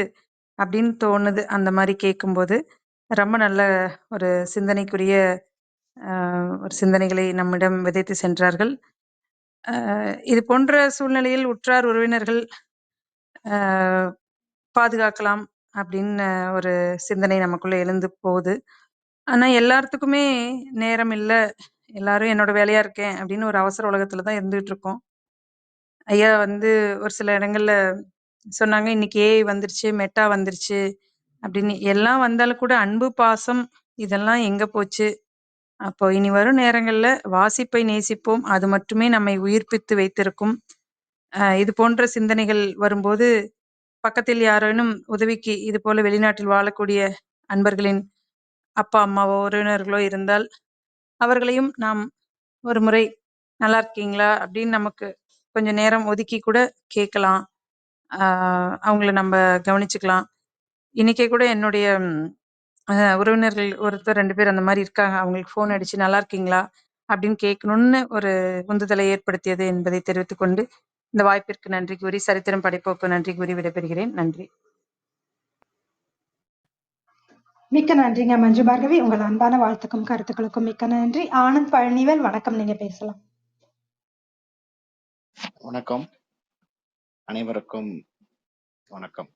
அப்படின்னு தோணுது. அந்த மாதிரி கேட்கும்போது ரொம்ப நல்ல ஒரு சிந்தனைக்குரிய ஒரு சிந்தனைகளை நம்மிடம் விதைத்து சென்றார்கள். இது போன்ற சூழ்நிலையில் உற்றார் உறவினர்கள் பாதுகாக்கலாம் அப்படின்னு ஒரு சிந்தனை நமக்குள்ள எழுந்து போகுது. ஆனா எல்லாத்துக்குமே நேரம் இல்ல, எல்லாரும் என்னோட வேலையா இருக்கேன் அப்படின்னு ஒரு அவசர உலகத்துல தான் இருந்துகிட்டு இருக்கோம். ஐயா வந்து ஒரு சில இடங்கள்ல சொன்னாங்க, இன்னைக்கு ஏஐ வந்துருச்சு, மெட்டா வந்துருச்சு அப்படின்னு. எல்லாம் வந்தாலும் கூட அன்பு பாசம் இதெல்லாம் எங்க போச்சு? அப்போ இனி வரும் நேரங்கள்ல வாசிப்பை நேசிப்போம், அது மட்டுமே நம்மை உயிர்ப்பித்து வைத்திருக்கும். இது போன்ற சிந்தனைகள் வரும்போது பக்கத்தில் யாரேனும் உதவிக்கு இது போல வெளிநாட்டில் வாழக்கூடிய அன்பர்களின் அப்பா அம்மாவோ உறவினர்களோ இருந்தால் அவர்களையும் நாம் ஒரு முறை நல்லா இருக்கீங்களா அப்படின்னு நமக்கு கொஞ்சம் நேரம் ஒதுக்கி கூட கேட்கலாம். அவங்கள நம்ம கவனிச்சுக்கலாம். இன்னைக்கே கூட என்னுடைய உறவினர்கள் ஒருத்தர் 2 பேர் அந்த மாதிரி இருக்காங்க. அவங்களுக்கு ஃபோன் அடிச்சு நல்லா இருக்கீங்களா அப்படின்னு கேட்கணும்னு ஒரு உந்துதலை ஏற்படுத்தியது என்பதை தெரிவித்துக் கொண்டு இந்த வாய்ப்பிற்கு நன்றி கூறி சரித்திரம் படைப்போக்கு நன்றி கூறி விடைபெறுகிறேன். நன்றி. மிக்க நன்றிங்க மஞ்சு பார்கவி. உங்கள் அன்பான வாழ்த்துக்கும் கருத்துக்களுக்கும் மிக்க நன்றி. ஆனந்த் பழனிவேல், வணக்கம். நீங்க பேசலாம். வணக்கம். அனைவருக்கும் வணக்கம்.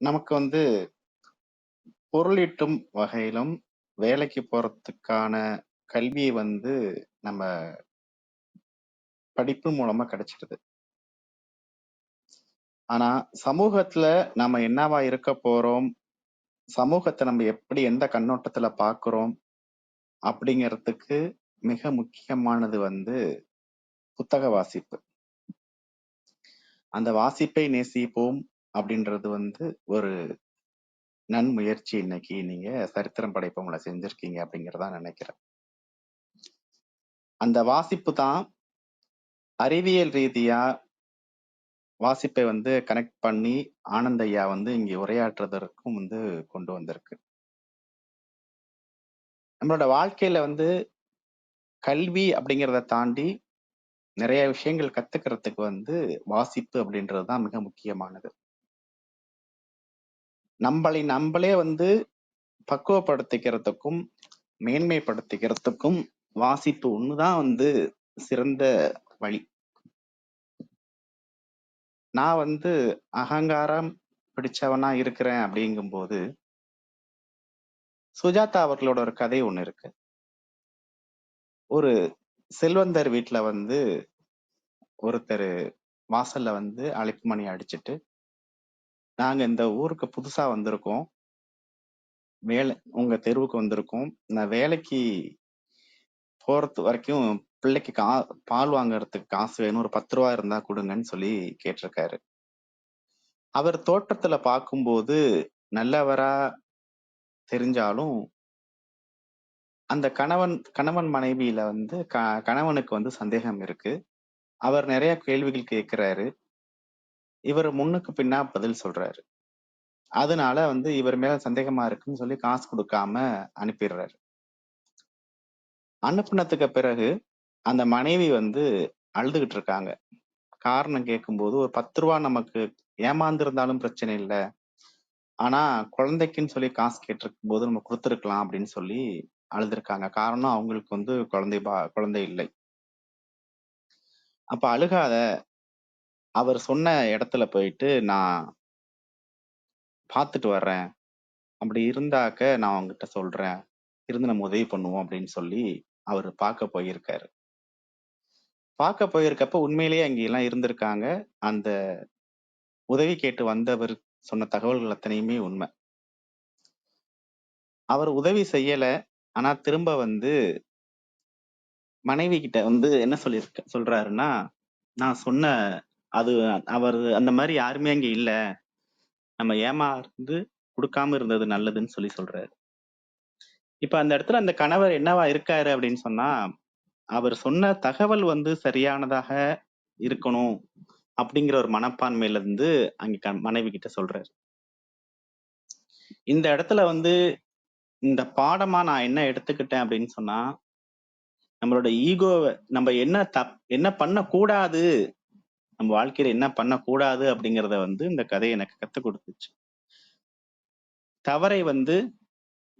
நமக்கு வந்து பொருளீட்டும் வகையிலும் வேலைக்கு போறதுக்கான கல்வியை வந்து நம்ம படிப்பு மூலமா கிடைச்சிடுது. ஆனா சமூகத்துல நாம என்னவா இருக்க போறோம், சமூகத்தை நம்ம எப்படி எந்த கண்ணோட்டத்துல பார்க்கிறோம் அப்படிங்கிறதுக்கு மிக முக்கியமானது வந்து புத்தக வாசிப்பு. அந்த வாசிப்பை நேசிப்போம் அப்படின்றது வந்து ஒரு நன்முயற்சி இன்னைக்கு நீங்க சரித்திரம் படைப்பவங்களை செஞ்சிருக்கீங்க அப்படிங்கிறதா நினைக்கிறேன். அந்த வாசிப்பு தான் அறிவியல் ரீதியா வாசிப்பை வந்து கனெக்ட் பண்ணி ஆனந்த் ஐயா வந்து இங்க உரையாற்றுவதற்கும் வந்து கொண்டு வந்திருக்கு. நம்மளோட வாழ்க்கையில வந்து கல்வி அப்படிங்கிறத தாண்டி நிறைய விஷயங்கள் கத்துக்கிறதுக்கு வந்து வாசிப்பு அப்படின்றது தான் மிக முக்கியமானது. நம்மளே வந்து பக்குவப்படுத்திக்கிறதுக்கும் மேன்மைப்படுத்திக்கிறதுக்கும் வாசிப்பு ஒண்ணுதான் வந்து சிறந்த வழி. நான் வந்து அகங்காரம் பிடிச்சவனா இருக்கிறேன் அப்படிங்கும்போது சுஜாதா அவர்களோட ஒரு கதை ஒண்ணு இருக்கு. ஒரு செல்வந்தர் வீட்டுல வந்து ஒருத்தர் வாசல்ல வந்து அழைப்பு மணி அடிச்சிட்டு, நாங்க இந்த ஊருக்கு புதுசா வந்திருக்கோம், உங்க தெருவுக்கு வந்திருக்கோம், நான் வேலைக்கு போறது வரைக்கும் பிள்ளைக்கு பால் வாங்குறதுக்கு காசு வேணும், ஒரு 10 ரூபா இருந்தா கொடுங்கன்னு சொல்லி கேட்டிருக்காரு. அவர் தோட்டத்துல பார்க்கும்போது நல்லவரா தெரிஞ்சாலும் அந்த கணவன் மனைவியில வந்து கணவனுக்கு வந்து சந்தேகம் இருக்கு. அவர் நிறைய கேள்விகள் கேட்கிறாரு, இவர் முன்னுக்கு பின்னா பதில் சொல்றாரு. அதனால வந்து இவர் மேல சந்தேகமா இருக்குன்னு சொல்லி காசு கொடுக்காம அனுப்பிடுறாரு. அனுப்புனதுக்கு பிறகு அந்த மனைவி வந்து அழுதுகிட்டு இருக்காங்க. காரணம் கேட்கும்போது, ஒரு 10 ரூபா நமக்கு ஏமாந்திருந்தாலும் பிரச்சனை இல்ல, ஆனா குழந்தைக்குன்னு சொல்லி காசு கேட்டிருக்கும் போது நம்ம கொடுத்துருக்கலாம் அப்படின்னு சொல்லி அழுதுருக்காங்க. காரணம் அவங்களுக்கு வந்து குழந்தை இல்லை. அப்ப அழுகாத, அவர் சொன்ன இடத்துல போயிட்டு நான் பார்த்துட்டு வர்றேன், அப்படி இருந்தாக்க நான் அவங்ககிட்ட சொல்றேன், இருந்து நம்ம உதவி பண்ணுவோம் அப்படின்னு சொல்லி அவர் பார்க்க போயிருக்காரு. பார்க்க போயிருக்கப்ப உண்மையிலேயே அங்க எல்லாம் இருந்திருக்காங்க. அந்த உதவி கேட்டு வந்தவர் சொன்ன தகவல்கள் அத்தனையுமே உண்மை. அவர் உதவி செய்யல. ஆனா திரும்ப வந்து மனைவி கிட்ட வந்து என்ன சொல்றாருன்னா, நான் சொன்ன அது அவரு அந்த மாரி யாருமே அங்க இல்ல. நம்ம ஏமாந்து குடுக்காம இருந்தது நல்லதுன்னு சொல்றாரு. இப்ப அந்த இடத்துல அந்த கணவர் என்னவா இருக்காரு அப்படின்னு சொன்னா, அவர் சொன்ன தகவல் வந்து சரியானதாக இருக்கணும் அப்படிங்கிற ஒரு மனப்பான்மையில இருந்து அங்க மனைவி கிட்ட சொல்றாரு. இந்த இடத்துல வந்து இந்த பாடமா நான் என்ன எடுத்துக்கிட்டேன் அப்படின்னு சொன்னா, நம்மளோட ஈகோவ நம்ம என்ன பண்ணக்கூடாது, நம்ம வாழ்க்கையில என்ன பண்ணக்கூடாது அப்படிங்கிறத வந்து இந்த கதை எனக்கு கத்துக் கொடுத்துச்சு. தவறை வந்து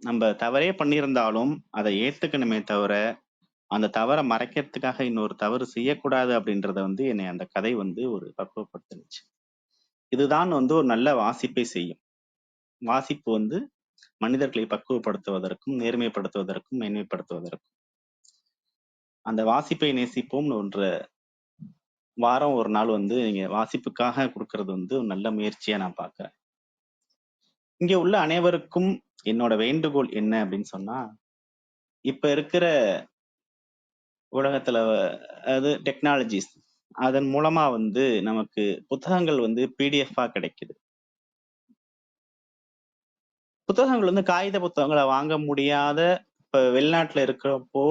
நம்ம தவறே பண்ணியிருந்தாலும் அதை ஏத்துக்கணுமே தவிர, அந்த தவற மறைக்கிறதுக்காக இன்னொரு தவறு செய்யக்கூடாது அப்படின்றத வந்து என்னை அந்த கதை வந்து ஒரு பக்குவப்படுத்துனுச்சு. இதுதான் வந்து ஒரு நல்ல வாசிப்பை செய்யும். வாசிப்பு வந்து மனிதர்களை பக்குவப்படுத்துவதற்கும், நேர்மைப்படுத்துவதற்கும், மேன்மைப்படுத்துவதற்கும். அந்த வாசிப்பை நேசிப்போம் வாரம் ஒரு நாள் வந்து நீங்க வாசிப்புக்காக கொடுக்கறது வந்து ஒரு நல்ல முயற்சியா நான் பார்க்கிறேன். இங்க உள்ள அனைவருக்கும் என்னோட வேண்டுகோள் என்ன அப்படின்னு சொன்னா, இப்ப இருக்கிற உலகத்துல அது டெக்னாலஜிஸ் அதன் மூலமா வந்து நமக்கு புத்தகங்கள் வந்து பிடிஎஃபா கிடைக்குது. புத்தகங்கள் வந்து காகித புத்தகங்களை வாங்க முடியாத இப்ப வெளிநாட்டுல இருக்கிறப்போ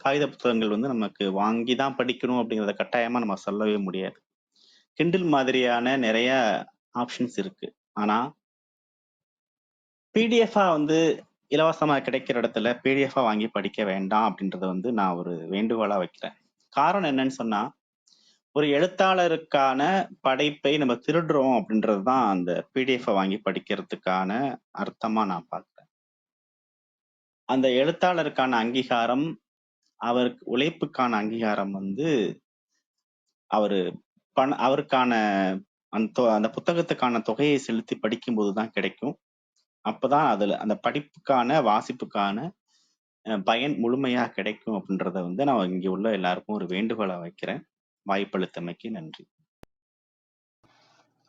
காகித புத்தகங்கள் வந்து நமக்கு வாங்கிதான் படிக்கணும் அப்படிங்கறத கட்டாயமா நம்ம சொல்லவே முடியாது. கிண்டில் மாதிரியான நிறைய ஆப்ஷன்ஸ் இருக்கு. ஆனா பிடிஎஃபா வந்து இலவசமா கிடைக்கிற இடத்துல பிடிஎஃபா வாங்கி படிக்க வேண்டாம் அப்படின்றத வந்து நான் ஒரு வேண்டுகோளா வைக்கிறேன். காரணம் என்னன்னு சொன்னா, ஒரு எழுத்தாளருக்கான படைப்பை நம்ம திருடுறோம் அப்படின்றதுதான் அந்த பிடிஎஃப் வாங்கி படிக்கிறதுக்கான அர்த்தமா நான் பார்க்கிறேன். அந்த எழுத்தாளருக்கான அங்கீகாரம், அவருக்கு உழைப்புக்கான அங்கீகாரம் வந்து அவரு அவருக்கான அந்த புத்தகத்துக்கான தொகையை செலுத்தி படிக்கும்போதுதான் கிடைக்கும். அப்பதான் அதுல அந்த படிப்புக்கான வாசிப்புக்கான பயன் முழுமையா கிடைக்கும் அப்படின்றத வந்து நான் இங்க உள்ள எல்லாருக்கும் ஒரு வேண்டுகோளா வைக்கிறேன். வாய்ப்பளித்தமைக்கு நன்றி.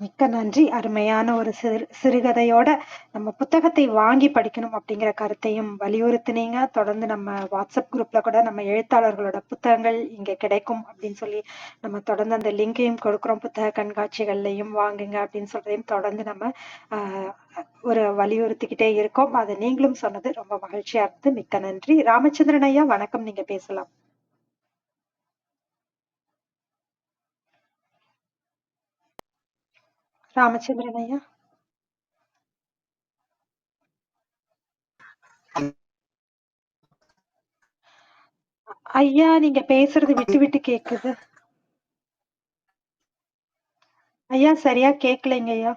மிக்க நன்றி. அருமையான ஒரு சிறுகதையோட நம்ம புத்தகத்தை வாங்கி படிக்கணும் அப்படிங்கிற கருத்தையும் வலியுறுத்தினீங்க. தொடர்ந்து நம்ம வாட்ஸ்அப் குரூப்ல கூட நம்ம எழுத்தாளர்களோட புத்தகங்கள் இங்க கிடைக்கும் அப்படின்னு சொல்லி நம்ம தொடர்ந்து அந்த லிங்கையும் கொடுக்குறோம். புத்தக கண்காட்சிகள்லையும் வாங்குங்க அப்படின்னு சொல்றதையும் தொடர்ந்து நம்ம ஒரு வலியுறுத்திக்கிட்டே இருக்கோம். அதை நீங்களும் சொன்னது ரொம்ப மகிழ்ச்சியா இருந்து மிக்க நன்றி. ராமச்சந்திரன் ஐயா வணக்கம், நீங்க பேசலாம். ராமச்சந்திரன் ஐயா ஐயா நீங்க பேசுறது விட்டு விட்டு கேக்குது ஐயா. சரியா கேக்கலைங்க ஐயா.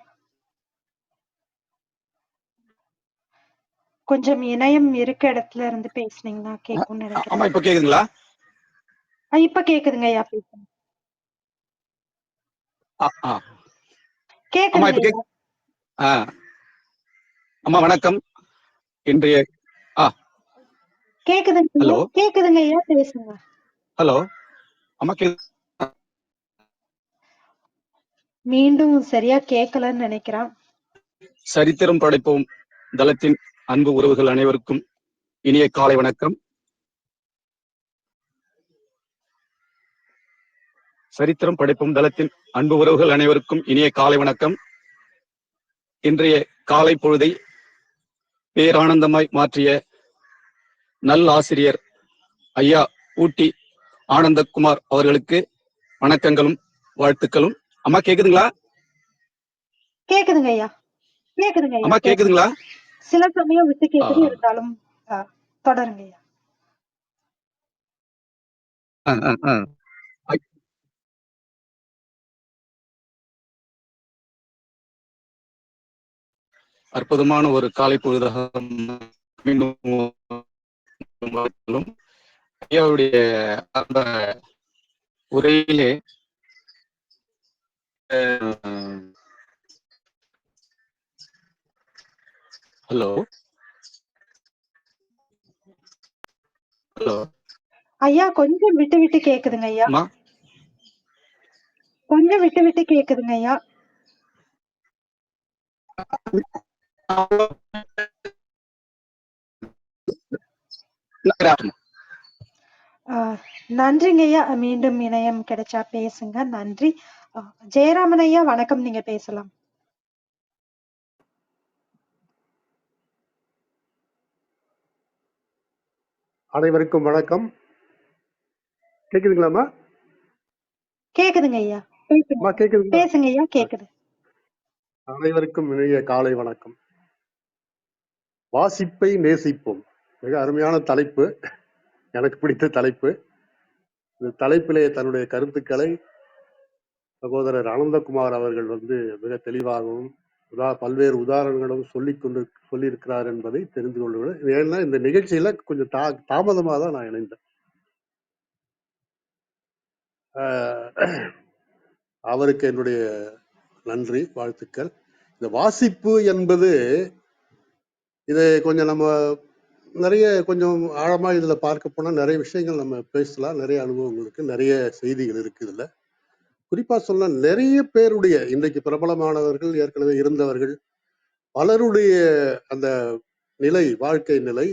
கொஞ்சம் இணையம் இருக்க இடத்துல இருந்து பேசுனீங்கன்னா கேக்கும்னு ஆமா, நினைக்கிறேன். இப்ப கேக்குதுங்களா? இப்ப கேக்குதுங்க ஐயா, பேசுங்க. ஆ, ஆ. ஆமா, கேக்குதுங்க இப்ப ஐயா. ஆ. அம்மா வணக்கம். இன்றைய கேக்குதுங்க ஐயா, ஹலோ கேக்குதுங்க ஐயா, பேசுங்க. ஹலோ அம்மா மீண்டும் சரியா கேட்கலன்னு நினைக்கிறேன். சரித்திரம் படைப்போம் தளத்தின் அன்பு உறவுகள் அனைவருக்கும் இனிய காலை வணக்கம். சரித்திரம் படைப்போம் தளத்தின் அன்பு உறவுகள் அனைவருக்கும் இனிய காலை வணக்கம். இன்றைய காலை பொழுதை பேரானந்தமாய் மாற்றிய நல் ஆசிரியர் ஐயா ஊட்டி ஆனந்தகுமார் அவர்களுக்கு வணக்கங்களும் வாழ்த்துக்களும். அம்மா கேக்குதுங்களா? கேக்குதுங்க ஐயா, கேக்குதுங்க ஐயா. அம்மா கேக்குதுங்களா? சில சமயம் விட்டு கேக்குது, இருந்தாலும் தொடருங்க ஐயா. அற்புதமான ஒரு காலை பொழுதாக ஐயாவுடைய அந்த உரையிலே ஹலோ ஹலோ ஐயா கொஞ்சம் விட்டு விட்டு கேக்குதுங்க ஐயா, கொஞ்சம் விட்டு விட்டு கேக்குதுங்க ஐயா. நன்றிங்க ஐயா. மீண்டும் இணையம் கிடைச்சா பேசுங்க. நன்றி. ஜெயராமன் ஐயா வணக்கம், நீங்க பேசலாம். அனைவருக்கும் வணக்கம். கேக்குதுங்களாமா? கேக்குதுங்க ஐயா. கேக்குதுங்களா? பேசுங்க ஐயா, கேக்குது. அனைவருக்கும் இனிய காலை வணக்கம். வாசிப்பை நேசிப்போம். மிக அருமையான தலைப்பு, எனக்கு பிடித்த தலைப்பு. இந்த தலைப்பிலே தன்னுடைய கருத்துக்களை சகோதரர் அனந்தகுமார் அவர்கள் மிக தெளிவாகவும் பல்வேறு உதாரணங்களும் சொல்லியிருக்கிறார் என்பதை தெரிந்து கொள்வது. ஏன்னா இந்த நிகழ்ச்சியில கொஞ்சம் தாமதமாக தான் நான் இணைந்தேன். அவருக்கு என்னுடைய நன்றி, வாழ்த்துக்கள். இந்த வாசிப்பு என்பது இதை கொஞ்சம் நம்ம நிறைய கொஞ்சம் ஆழமா இதுல பார்க்க போனா நிறைய விஷயங்கள் நம்ம பேசலாம். நிறைய அனுபவங்கள் இருக்கு, நிறைய செய்திகள் இருக்கு இதுல. குறிப்பா சொன்னா நிறைய பேருடைய இன்றைக்கு பிரபலமானவர்கள், ஏற்கனவே இருந்தவர்கள், பலருடைய அந்த நிலை, வாழ்க்கை நிலை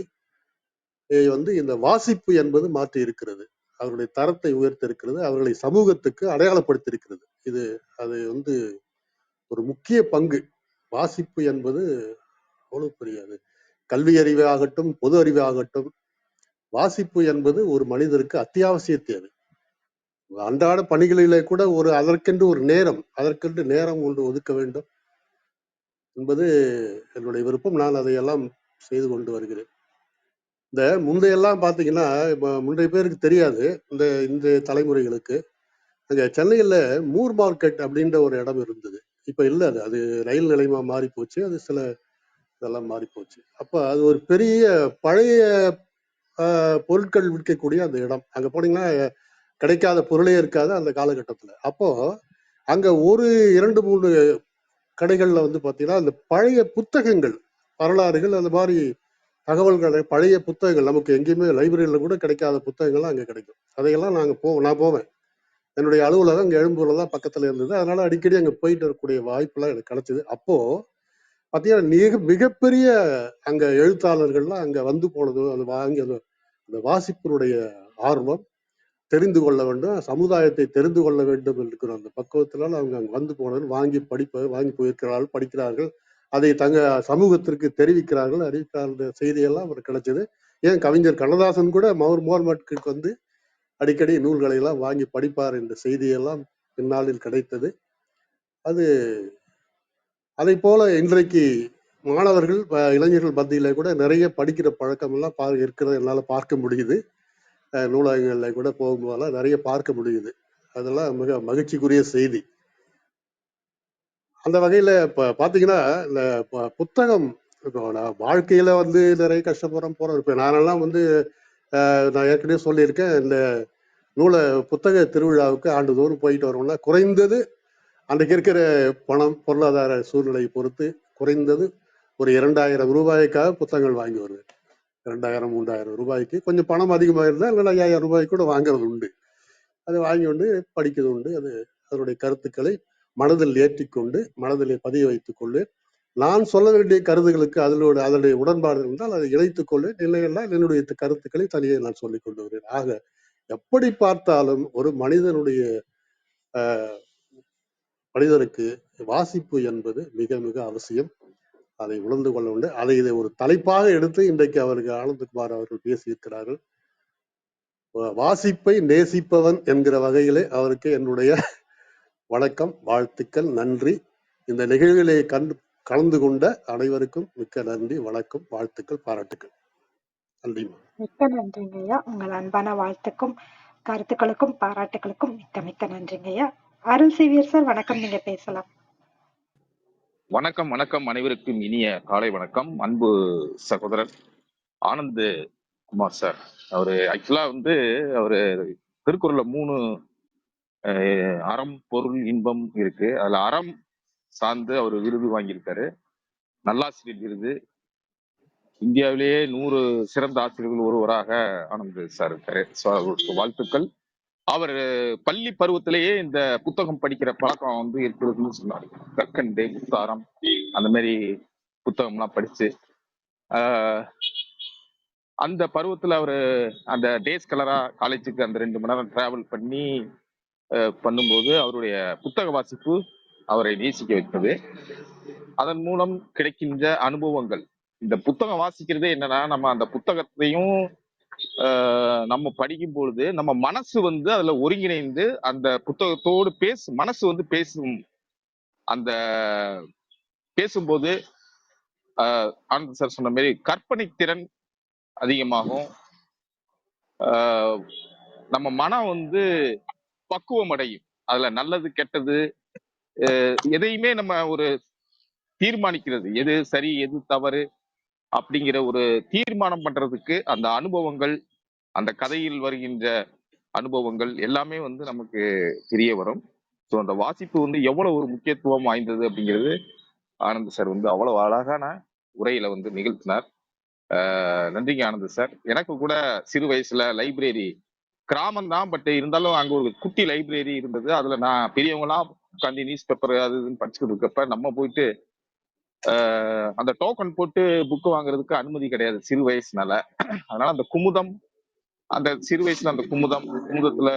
இந்த வாசிப்பு என்பது மாற்றி இருக்கிறது. அவருடைய தரத்தை உயர்த்தி இருக்கிறது, அவர்களை சமூகத்துக்கு அடையாளப்படுத்தி இருக்கிறது. அது ஒரு முக்கிய பங்கு. வாசிப்பு என்பது அவ்வளவு பெரியது. கல்வி அறிவு ஆகட்டும், பொது அறிவு ஆகட்டும், வாசிப்பு என்பது ஒரு மனிதருக்கு அத்தியாவசிய தேவை. அன்றாட பணிகளிலே கூட அதற்கென்று ஒரு நேரம் ஒன்று ஒதுக்க வேண்டும் என்பது என்னுடைய விருப்பம். நான் அதையெல்லாம் செய்து கொண்டு வருகிறேன். இந்த முந்தையெல்லாம் பாத்தீங்கன்னா, முந்தைய பேருக்கு தெரியாது, இந்த தலைமுறைகளுக்கு. அங்க சென்னையில மூர் மார்க்கெட் அப்படின்ற ஒரு இடம் இருந்தது. இப்ப இல்ல, அது ரயில் நிலையமா மாறி போச்சு. அது சில இதெல்லாம் மாறி போச்சு. அப்ப அது ஒரு பெரிய பழைய பொருட்கள் விற்கக்கூடிய அந்த இடம். அங்க போனீங்கன்னா கிடைக்காத பொருளே இருக்காது அந்த காலகட்டத்துல. அப்போ அங்க 2-3 கடைகள்ல பாத்தீங்கன்னா அந்த பழைய புத்தகங்கள், வரலாறுகள், அந்த மாதிரி தகவல்கள், பழைய புத்தகங்கள், நமக்கு எங்கேயுமே லைப்ரரியில கூட கிடைக்காத புத்தகங்கள்லாம் அங்க கிடைக்கும். அதையெல்லாம் நான் போவேன். என்னுடைய அலுவலகம் அங்க எழும்பூர்ல தான் பக்கத்துல இருந்தது. அதனால அடிக்கடி அங்க போயிட்டு வரக்கூடிய வாய்ப்புலாம் எனக்கு கிடைச்சது. அப்போ பாத்தீங்கன்னா மிகப்பெரிய அங்க எழுத்தாளர்கள்லாம் அங்க போனது, அது வாங்கி அந்த வாசிப்பினுடைய ஆர்வம், தெரிந்து கொள்ள வேண்டும், சமுதாயத்தை தெரிந்து கொள்ள வேண்டும் இருக்கிற அந்த பக்குவத்தினால் அவங்க அங்க போனது, வாங்கி போயிருக்கிறார்கள், படிக்கிறார்கள், அதை தங்க சமூகத்திற்கு தெரிவிக்கிறார்கள், அறிவிக்கிறார்கள். செய்தியெல்லாம் அவர் கிடைச்சது. ஏன் கவிஞர் கண்ணதாசன் கூட மோர் மார்க்கெட்டுக்கு அடிக்கடி நூல்களை எல்லாம் வாங்கி படிப்பார் என்ற செய்தியெல்லாம் பின்னாளில் கிடைத்தது. அதை போல இன்றைக்கு மாணவர்கள், இளைஞர்கள் மத்தியில கூட நிறைய படிக்கிற பழக்கம் எல்லாம் இருக்கிறத என்னால பார்க்க முடியுது. நூலகங்கள்ல கூட போகும்போதெல்லாம் நிறைய பார்க்க முடியுது. அதெல்லாம் மிக மகிழ்ச்சிக்குரிய செய்தி. அந்த வகையில இப்ப பாத்தீங்கன்னா, இந்த புத்தகம் வாழ்க்கையில நிறைய கஷ்டப்படுறோம் போறோம். இப்ப நானெல்லாம் நான் ஏற்கனவே சொல்லியிருக்கேன், இந்த புத்தக திருவிழாவுக்கு ஆண்டுதோறும் போயிட்டு வரோம்னா குறைந்தது அன்றைக்கு இருக்கிற பணம், பொருளாதார சூழ்நிலையை பொறுத்து குறைந்தது ஒரு 2000 ரூபாய்க்காக புத்தகங்கள் வாங்கி வருவேன். 2000, 3000 ரூபாய்க்கு. கொஞ்சம் பணம் அதிகமாக இருந்தால் இல்லைன்னா 5000 ரூபாய்க்கு கூட வாங்குறது உண்டு. அதை வாங்கி கொண்டு படிக்கிறது உண்டு. அதனுடைய கருத்துக்களை மனதில் ஏற்றிக்கொண்டு, மனதிலே பதிய வைத்துக் கொண்டு, நான் சொல்ல வேண்டிய கருத்துகளுக்கு அதனுடைய உடன்பாடு இருந்தால் அதை இணைத்துக் கொண்டு, இல்லைன்னா என்னுடைய கருத்துக்களை தனியே நான் சொல்லிக் கொண்டு வருகிறேன். ஆக எப்படி பார்த்தாலும் ஒரு மனிதனுக்கு வாசிப்பு என்பது மிக மிக அவசியம். அதை உணர்ந்து கொள்ள வேண்டும். இதை ஒரு தலைப்பாக எடுத்து இன்றைக்கு ஆனந்தகுமார் அவர்கள் பேசியிருக்கிறார்கள். வாசிப்பை நேசிப்பவன் என்கிற வகையிலே அவருக்கு என்னுடைய வணக்கம், வாழ்த்துக்கள், நன்றி. இந்த நிகழ்விலே கலந்து கொண்ட அனைவருக்கும் மிக்க நன்றி, வணக்கம், வாழ்த்துக்கள், பாராட்டுக்கள். நன்றி. மிக்க நன்றிங்க ஐயா. உங்கள் அன்பான வாழ்த்துக்கும் கருத்துக்களுக்கும் பாராட்டுகளுக்கும் மிக்க மிக்க நன்றிங்க ஐயா. அருள் சிவியர் சார் வணக்கம், நீங்க பேசலாம். வணக்கம் வணக்கம், அனைவருக்கும் இனிய காலை வணக்கம். அன்பு சகோதரர் ஆனந்த் குமார் சார், அவரு ஆக்சுவலா அவரு திருக்குறள்ல 3 அறம், பொருள், இன்பம் இருக்கு. அதுல அறம் சார்ந்து அவர் விருது வாங்கியிருக்காரு, நல்லாசிரியர் விருது. இந்தியாவிலேயே 100 சிறந்த ஆசிரியர்கள் ஒருவராக ஆனந்த் சார் இருக்காரு. ஸோ அவருக்கு வாழ்த்துக்கள். அவர் பள்ளி பருவத்திலேயே இந்த புத்தகம் படிக்கிற பழக்கம் இருக்குதுன்னு சொன்னார். கற்கண்டே புத்தாரம் அந்த மாதிரி புத்தகம்லாம் படிச்சு அந்த பருவத்துல அவரு அந்த டேஸ் கலரா காலேஜுக்கு அந்த 2 மணி நேரம் டிராவல் பண்ணி பண்ணும்போது அவருடைய புத்தக வாசிப்பு அவரை நேசிக்க வைத்தது. அதன் மூலம் கிடைக்கின்ற அனுபவங்கள். இந்த புத்தகம் வாசிக்கிறதே என்னன்னா, நம்ம அந்த புத்தகத்தையும் நம்ம படிக்கும் பொழுது நம்ம மனசு வந்து அதுல ஒருங்கிணைந்து அந்த புத்தகத்தோடு மனசு வந்து பேசும். அந்த பேசும்போது ஆனந்த் சார் சொன்ன மாதிரி கற்பனை திறன் அதிகமாகும். நம்ம மனம் வந்து பக்குவம் அடையும். அதுல நல்லது கெட்டது எதையுமே நம்ம ஒரு தீர்மானிக்கிறது, எது சரி எது தவறு அப்படிங்கிற ஒரு தீர்மானம் பண்றதுக்கு அந்த அனுபவங்கள், அந்த கதையில் வருகின்ற அனுபவங்கள் எல்லாமே வந்து நமக்கு தெரிய வரும். ஸோ அந்த வாசிப்பு வந்து எவ்வளவு ஒரு முக்கியத்துவம் வாய்ந்தது அப்படிங்கிறது ஆனந்த் சார் வந்து அவ்வளவு அழகான உரையில வந்து நிகழ்த்தினார். நன்றிங்க ஆனந்த் சார். எனக்கு கூட சிறு வயசுல லைப்ரரி கிராமம் தான், பட் இருந்தாலும் அங்க ஒரு குட்டி லைப்ரரி இருந்தது. அதுல நான் பெரியவங்களாம் உட்காந்து நியூஸ் பேப்பர் அது இதுன்னு படிச்சுட்டு இருக்கப்ப நம்ம போயிட்டு அந்த டோக்கன் போட்டு புக் வாங்குறதுக்கு அனுமதி கிடையாது சிறு வயசுனால. அதனால அந்த குமுதம், அந்த சிறு வயசுல அந்த குமுதத்துல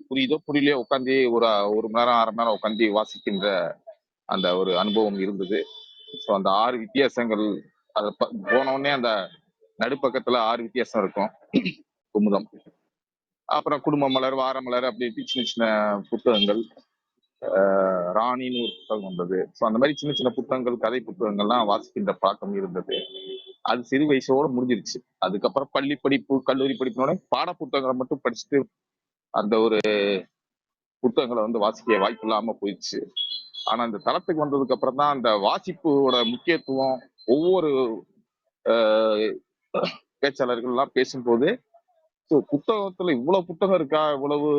புரியுதோ புரியலையோ உட்காந்து ஒரு மணி நேரம் 1/2 மணி நேரம் உட்காந்து வாசிக்கின்ற அந்த ஒரு அனுபவம் இருந்தது. ஸோ அந்த 6 வித்தியாசங்கள் அதை போனோடனே அந்த நடுப்பக்கத்துல 6 வித்தியாசம் இருக்கும் குமுதம். அப்புறம் குடும்ப மலர், வார மலர், அப்படி சின்ன சின்ன புத்தகங்கள், ராணின்னு ஒரு புத்தகம் வந்தது. ஸோ அந்த மாதிரி சின்ன சின்ன புத்தகங்கள், கதை புத்தகங்கள்லாம் வாசிக்கின்ற பழக்கம் இருந்தது. அது சிறு வயசோட முடிஞ்சிருச்சு. அதுக்கப்புறம் பள்ளி படிப்பு, கல்லூரி படிப்பினோட பாட புத்தகங்களை மட்டும் படிச்சுட்டு அந்த ஒரு புத்தகங்களை வந்து வாசிக்க வாய்ப்பு இல்லாம போயிடுச்சு. ஆனா இந்த தளத்துக்கு வந்ததுக்கு அப்புறம் தான் அந்த வாசிப்போட முக்கியத்துவம் ஒவ்வொரு பேச்சாளர்கள்லாம் பேசும்போது புத்தகத்துல இவ்வளவு புத்தகம் இருக்கா, இவ்வளவு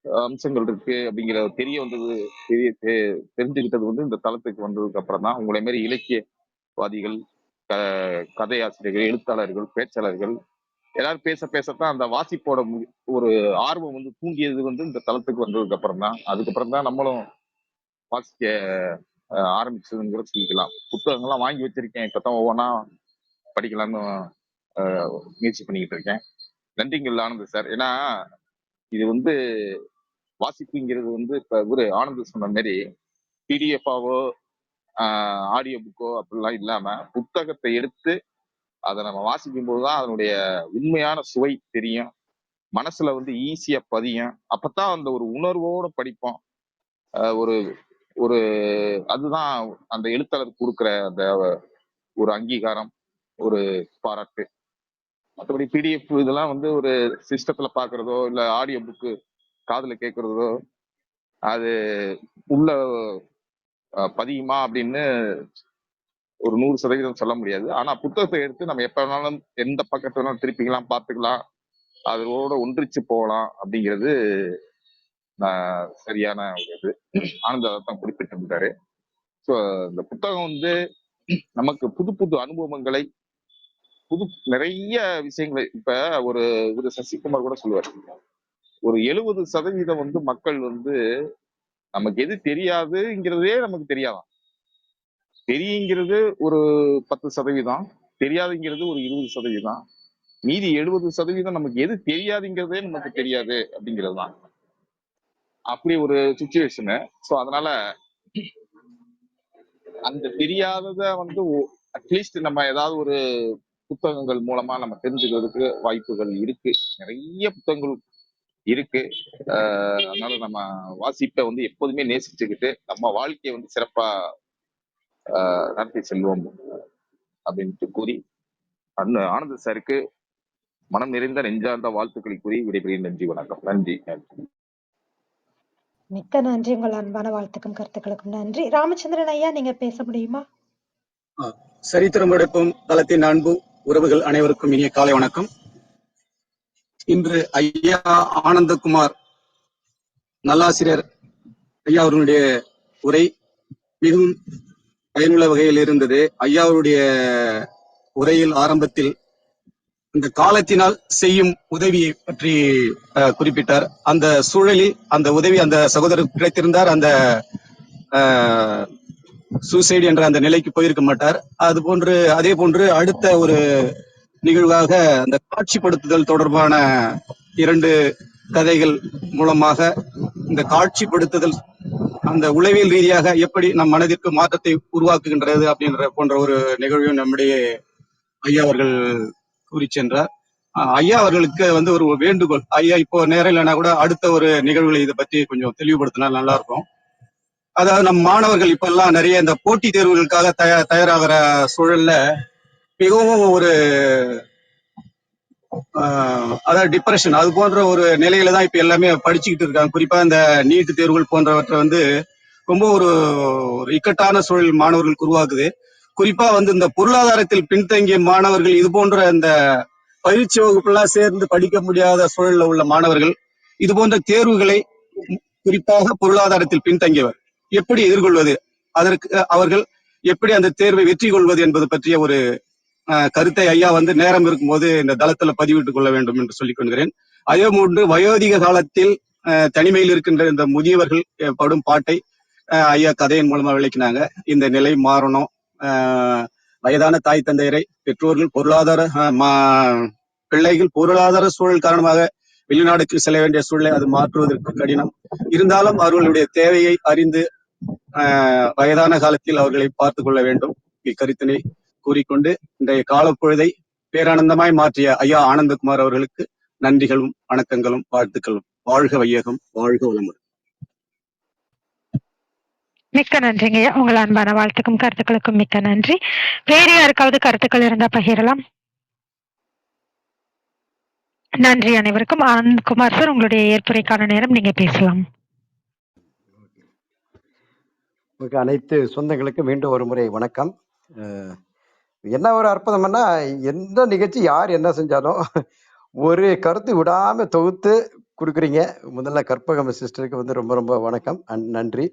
அம்சங்கள் இருக்கு அப்படிங்கிற தெரிய வந்தது, தெரிஞ்சுக்கிட்டது வந்து இந்த தளத்துக்கு வந்ததுக்கு அப்புறம் தான். உங்களை மாதிரி இலக்கியவாதிகள், கதையாசிரியர்கள், எழுத்தாளர்கள், பேச்சாளர்கள் எல்லாரும் பேசத்தான் அந்த வாசிப்போட ஒரு ஆர்வம் வந்து தூண்டியது வந்து இந்த தளத்துக்கு வந்ததுக்கு அப்புறம் தான். அதுக்கப்புறம் தான் நம்மளும் வாசிக்க ஆரம்பிச்சதுங்கிற சொல்லிக்கலாம். புத்தகங்கள்லாம் வாங்கி வச்சிருக்கேன், இப்பதான் ஒவ்வொன்றா படிக்கலாம்னு முயற்சி பண்ணிக்கிட்டு இருக்கேன். நன்றிங்கள் ஆனந்த் சார். ஏன்னா இது வந்து வாசிப்புங்கிறது வந்து இப்ப இவரு ஆனந்த் சொன்ன மாதிரி பிடிஎஃபாவோ ஆடியோ புக்கோ அப்படிலாம் இல்லாம புத்தகத்தை எடுத்து அதை நம்ம வாசிக்கும் போதுதான் அதனுடைய உண்மையான சுவை தெரியும், மனசுல வந்து ஈஸியா பதியும். அப்பதான் அந்த ஒரு உணர்வோட படிப்போம். ஒரு ஒரு அதுதான் அந்த எழுத்தாளர் கொடுக்குற அந்த ஒரு அங்கீகாரம், ஒரு பாராட்டு. மற்றபடி பிடிஎஃப் இதெல்லாம் வந்து ஒரு சிஸ்டத்துல பாக்குறதோ இல்ல ஆடியோ புக்கு காதுல கேட்கறதோ அது உள்ள பதியுமா அப்படின்னு ஒரு 100% சொல்ல முடியாது. ஆனா புத்தகத்தை எடுத்து நம்ம எப்ப வேணாலும் எந்த பக்கத்துல வேணாலும் திருப்பிக்கலாம், பார்த்துக்கலாம், அதோட ஒன்றிச்சு போகலாம் அப்படிங்கிறது சரியான ஒரு இது. ஆனந்தத்தான் குறிப்பிட்டிருந்தாரு. ஸோ இந்த புத்தகம் வந்து நமக்கு புது புது அனுபவங்களை, நிறைய விஷயங்களை, இப்ப ஒரு சசிகுமார் கூட சொல்லுவார், ஒரு 70% வந்து மக்கள் வந்து நமக்கு எது தெரியாதுங்கிறதே நமக்கு தெரியாதான், தெரியுங்கிறது ஒரு 10%, தெரியாதுங்கிறது ஒரு 20%, மீதி 70% நமக்கு எது தெரியாதுங்கிறதே நமக்கு தெரியாது அப்படிங்கிறது தான். அப்படி ஒரு சுச்சுவேஷனு. ஸோ அதனால அந்த தெரியாதத வந்து அட்லீஸ்ட் நம்ம ஏதாவது ஒரு புத்தகங்கள் மூலமா நம்ம தெரிஞ்சுக்கிறதுக்கு வாய்ப்புகள் இருக்கு, நிறைய புத்தகங்கள் இருக்கு. அதனால நம்ம வாசிப்பை வந்து எப்போதுமே நேசிச்சுக்கிட்டு நம்ம வாழ்க்கையை வந்து சிறப்பா நடத்தி செல்வோம் அப்படின்ட்டு கூறி ஆனந்த் சாருக்கு மனம் நிறைந்த நெஞ்சார்ந்த வாழ்த்துக்களை கூறி விடைபெறுகிறேன். நன்றி, வணக்கம். நன்றி. மிக்க நன்றி. உங்கள் அன்பான வாழ்த்துக்கும் கருத்துக்களுக்கும் நன்றி. ராமச்சந்திரன் ஐயா, நீங்க பேச முடியுமா? சரித்திரம் படைப்போம் தளத்தின் அன்பு உறவுகள் அனைவருக்கும் இனிய காலை வணக்கம். இன்று ஐயா ஆனந்தகுமார் நல்லாசிரியர் ஐயா அவர்களுடைய உரை மிகவும் பயனுள்ள வகையில் இருந்தது. ஐயா அவருடைய உரையில் ஆரம்பத்தில் இந்த காலத்தினால் செய்யும் உதவியை பற்றி குறிப்பிட்டார். அந்த சூழலில் அந்த உதவி அந்த சகோதரர் கிடைத்திருந்தார், அந்த சூசைடு என்ற அந்த நிலைக்கு போயிருக்க மாட்டார். அது போன்று அதே போன்று அடுத்த ஒரு நிகழ்வாக அந்த காட்சிப்படுத்துதல் தொடர்பான 2 கதைகள் மூலமாக இந்த காட்சிப்படுத்துதல் அந்த உளவியல் ரீதியாக எப்படி நம் மனதிற்கு மாற்றத்தை உருவாக்குகின்றது அப்படின்ற போன்ற ஒரு நிகழ்வையும் நம்முடைய ஐயா அவர்கள் கூறி சென்றார். ஐயா அவர்களுக்கு ஒரு வேண்டுகோள், ஐயா இப்போ நேரம் இல்லைன்னா கூட அடுத்த ஒரு நிகழ்வுகளை இதை பற்றி கொஞ்சம் தெளிவுபடுத்தினா நல்லா இருக்கும். அதாவது நம் மாணவர்கள் இப்ப எல்லாம் நிறைய இந்த போட்டி தேர்வுகளுக்காக தயாராகிற சூழல்ல மிகவும் ஒரு அதாவது டிப்ரெஷன் அது போன்ற ஒரு நிலையில தான் இப்ப எல்லாமே படிச்சுக்கிட்டு இருக்காங்க. குறிப்பா இந்த நீட் தேர்வுகள் போன்றவற்றை ரொம்ப ஒரு இக்கட்டான சூழல் மாணவர்களுக்கு உருவாக்குது. குறிப்பா இந்த பொருளாதாரத்தில் பின்தங்கிய மாணவர்கள் இது போன்ற இந்த பயிற்சி வகுப்பெல்லாம் சேர்ந்து படிக்க முடியாத சூழல்ல உள்ள மாணவர்கள் இது போன்ற தேர்வுகளை குறிப்பாக பொருளாதாரத்தில் பின்தங்கியவர் எப்படி எதிர்கொள்வது, அதற்கு அவர்கள் எப்படி அந்த தேர்வை வெற்றி கொள்வது என்பது பற்றிய ஒரு கருத்தை ஐயா நேரம் இருக்கும்போது இந்த தளத்துல பதிவிட்டுக் கொள்ள வேண்டும் என்று சொல்லிக் கொள்கிறேன். அதே போன்று வயோதிக காலத்தில் தனிமையில் இருக்கின்ற இந்த முதியவர்கள் படும் பாட்டை ஐயா கதையின் மூலமா விளக்கினாங்க. இந்த நிலை மாறணும், வயதான தாய் தந்தையரை பெற்றோர்கள் பிள்ளைகள் பொருளாதார சூழல் காரணமாக வெளிநாடுக்கு செல்ல வேண்டிய சூழலை அது மாற்றுவதற்கு கடினம் இருந்தாலும் அவர்களுடைய தேவையை அறிந்து வயதான காலத்தில் அவர்களை பார்த்துக் கொள்ள வேண்டும். இக்கருத்தினை கூறிக்கொண்டு இன்றைய காலப்பொழுதை பேரானந்தமாய் மாற்றிய ஐயா ஆனந்தகுமார் அவர்களுக்கு நன்றிகளும் வணக்கங்களும் வாழ்த்துக்களும். வாழ்க வையகம், வாழ்க வளமுடன். மிக்க நன்றிங்க ஐயா. உங்கள் அன்பான வாழ்த்துக்கும் கருத்துக்களுக்கும் மிக்க நன்றி. வேறு யாருக்காவது கருத்துக்கள் இருந்தா பகிரலாம். நன்றி அனைவருக்கும். ஆனந்த்குமார் சார், உங்களுடைய ஏற்புரைக்கான நேரம், நீங்க பேசலாம். அனைத்து சொந்தங்களுக்கு மீண்டும் ஒரு முறை வணக்கம். என்ன ஒரு அற்புதம்னா, எந்த நிகழ்ச்சி யார் என்ன செஞ்சாலும் ஒரு கருத்து விடாம தொகுத்து கொடுக்குறீங்க. முதல்ல கற்பகம் சிஸ்டருக்கு ரொம்ப ரொம்ப வணக்கம், நன்றி.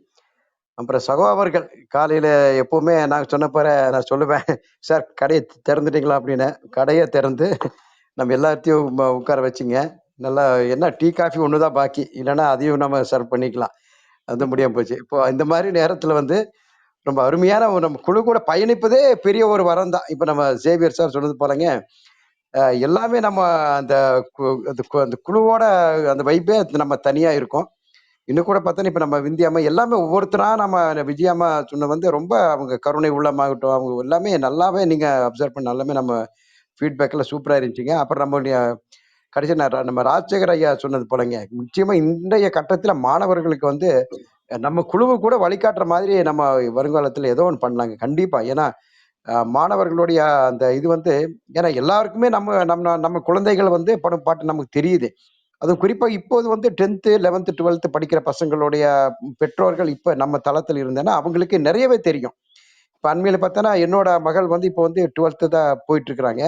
அப்புறம் சகோதரர்கள் காலையில எப்பவுமே நான் நான் சொல்லுவேன், சார் கடையை திறந்துட்டீங்களா அப்படின்னு. கடையை திறந்து நம்ம எல்லாத்தையும் உட்கார வச்சுங்க. நல்லா என்ன டீ காஃபி ஒண்ணுதான் பாக்கி, இல்லைன்னா அதையும் நம்ம சர்வ் பண்ணிக்கலாம். அது முடியாம போச்சு. இப்போ இந்த மாதிரி நேரத்துல ரொம்ப அருமையான நம்ம குழு கூட பயணிப்பதே பெரிய ஒரு வரம் தான். இப்ப நம்ம சேவியர் சார் சொன்னது போலங்க, எல்லாமே நம்ம அந்த அந்த குழுவோட அந்த வைப்பே நம்ம தனியா இருக்கோம். இன்னும் கூட பார்த்தோன்னா இப்ப நம்ம விந்தியாமா எல்லாமே ஒவ்வொருத்தரா நம்ம விஜயாமா சொன்ன ரொம்ப அவங்க கருணை உள்ளமாகட்டும், அவங்க எல்லாமே நல்லாவே நீங்க அப்சர்வ் பண்ண எல்லாமே நம்ம ஃபீட்பேக்ல சூப்பரா இருந்துச்சுங்க. அப்புறம் நம்மளுடைய கடைசி நம்ம ராஜசேகர் ஐயா சொன்னது போலங்க, நிச்சயமா இன்றைய கட்டத்துல மாணவர்களுக்கு நம்ம குழுவு கூட வழிகாட்டுற மாதிரி நம்ம வருங்காலத்துல ஏதோ ஒன்று பண்ணலாங்க கண்டிப்பா. ஏன்னா மாணவர்களுடைய அந்த இது ஏன்னா எல்லாருக்குமே நம்ம நம்ம நம்ம குழந்தைகள் படும் பாட்டு நமக்கு தெரியுது. அதுவும் குறிப்பா இப்போது 10th 11th 12th படிக்கிற பசங்களுடைய பெற்றோர்கள் இப்ப நம்ம தளத்தில் இருந்தேன்னா அவங்களுக்கு நிறையவே தெரியும். இப்ப அண்மையில பார்த்தோன்னா என்னோட மகள் இப்போ 12th தான் போயிட்டு இருக்கிறாங்க.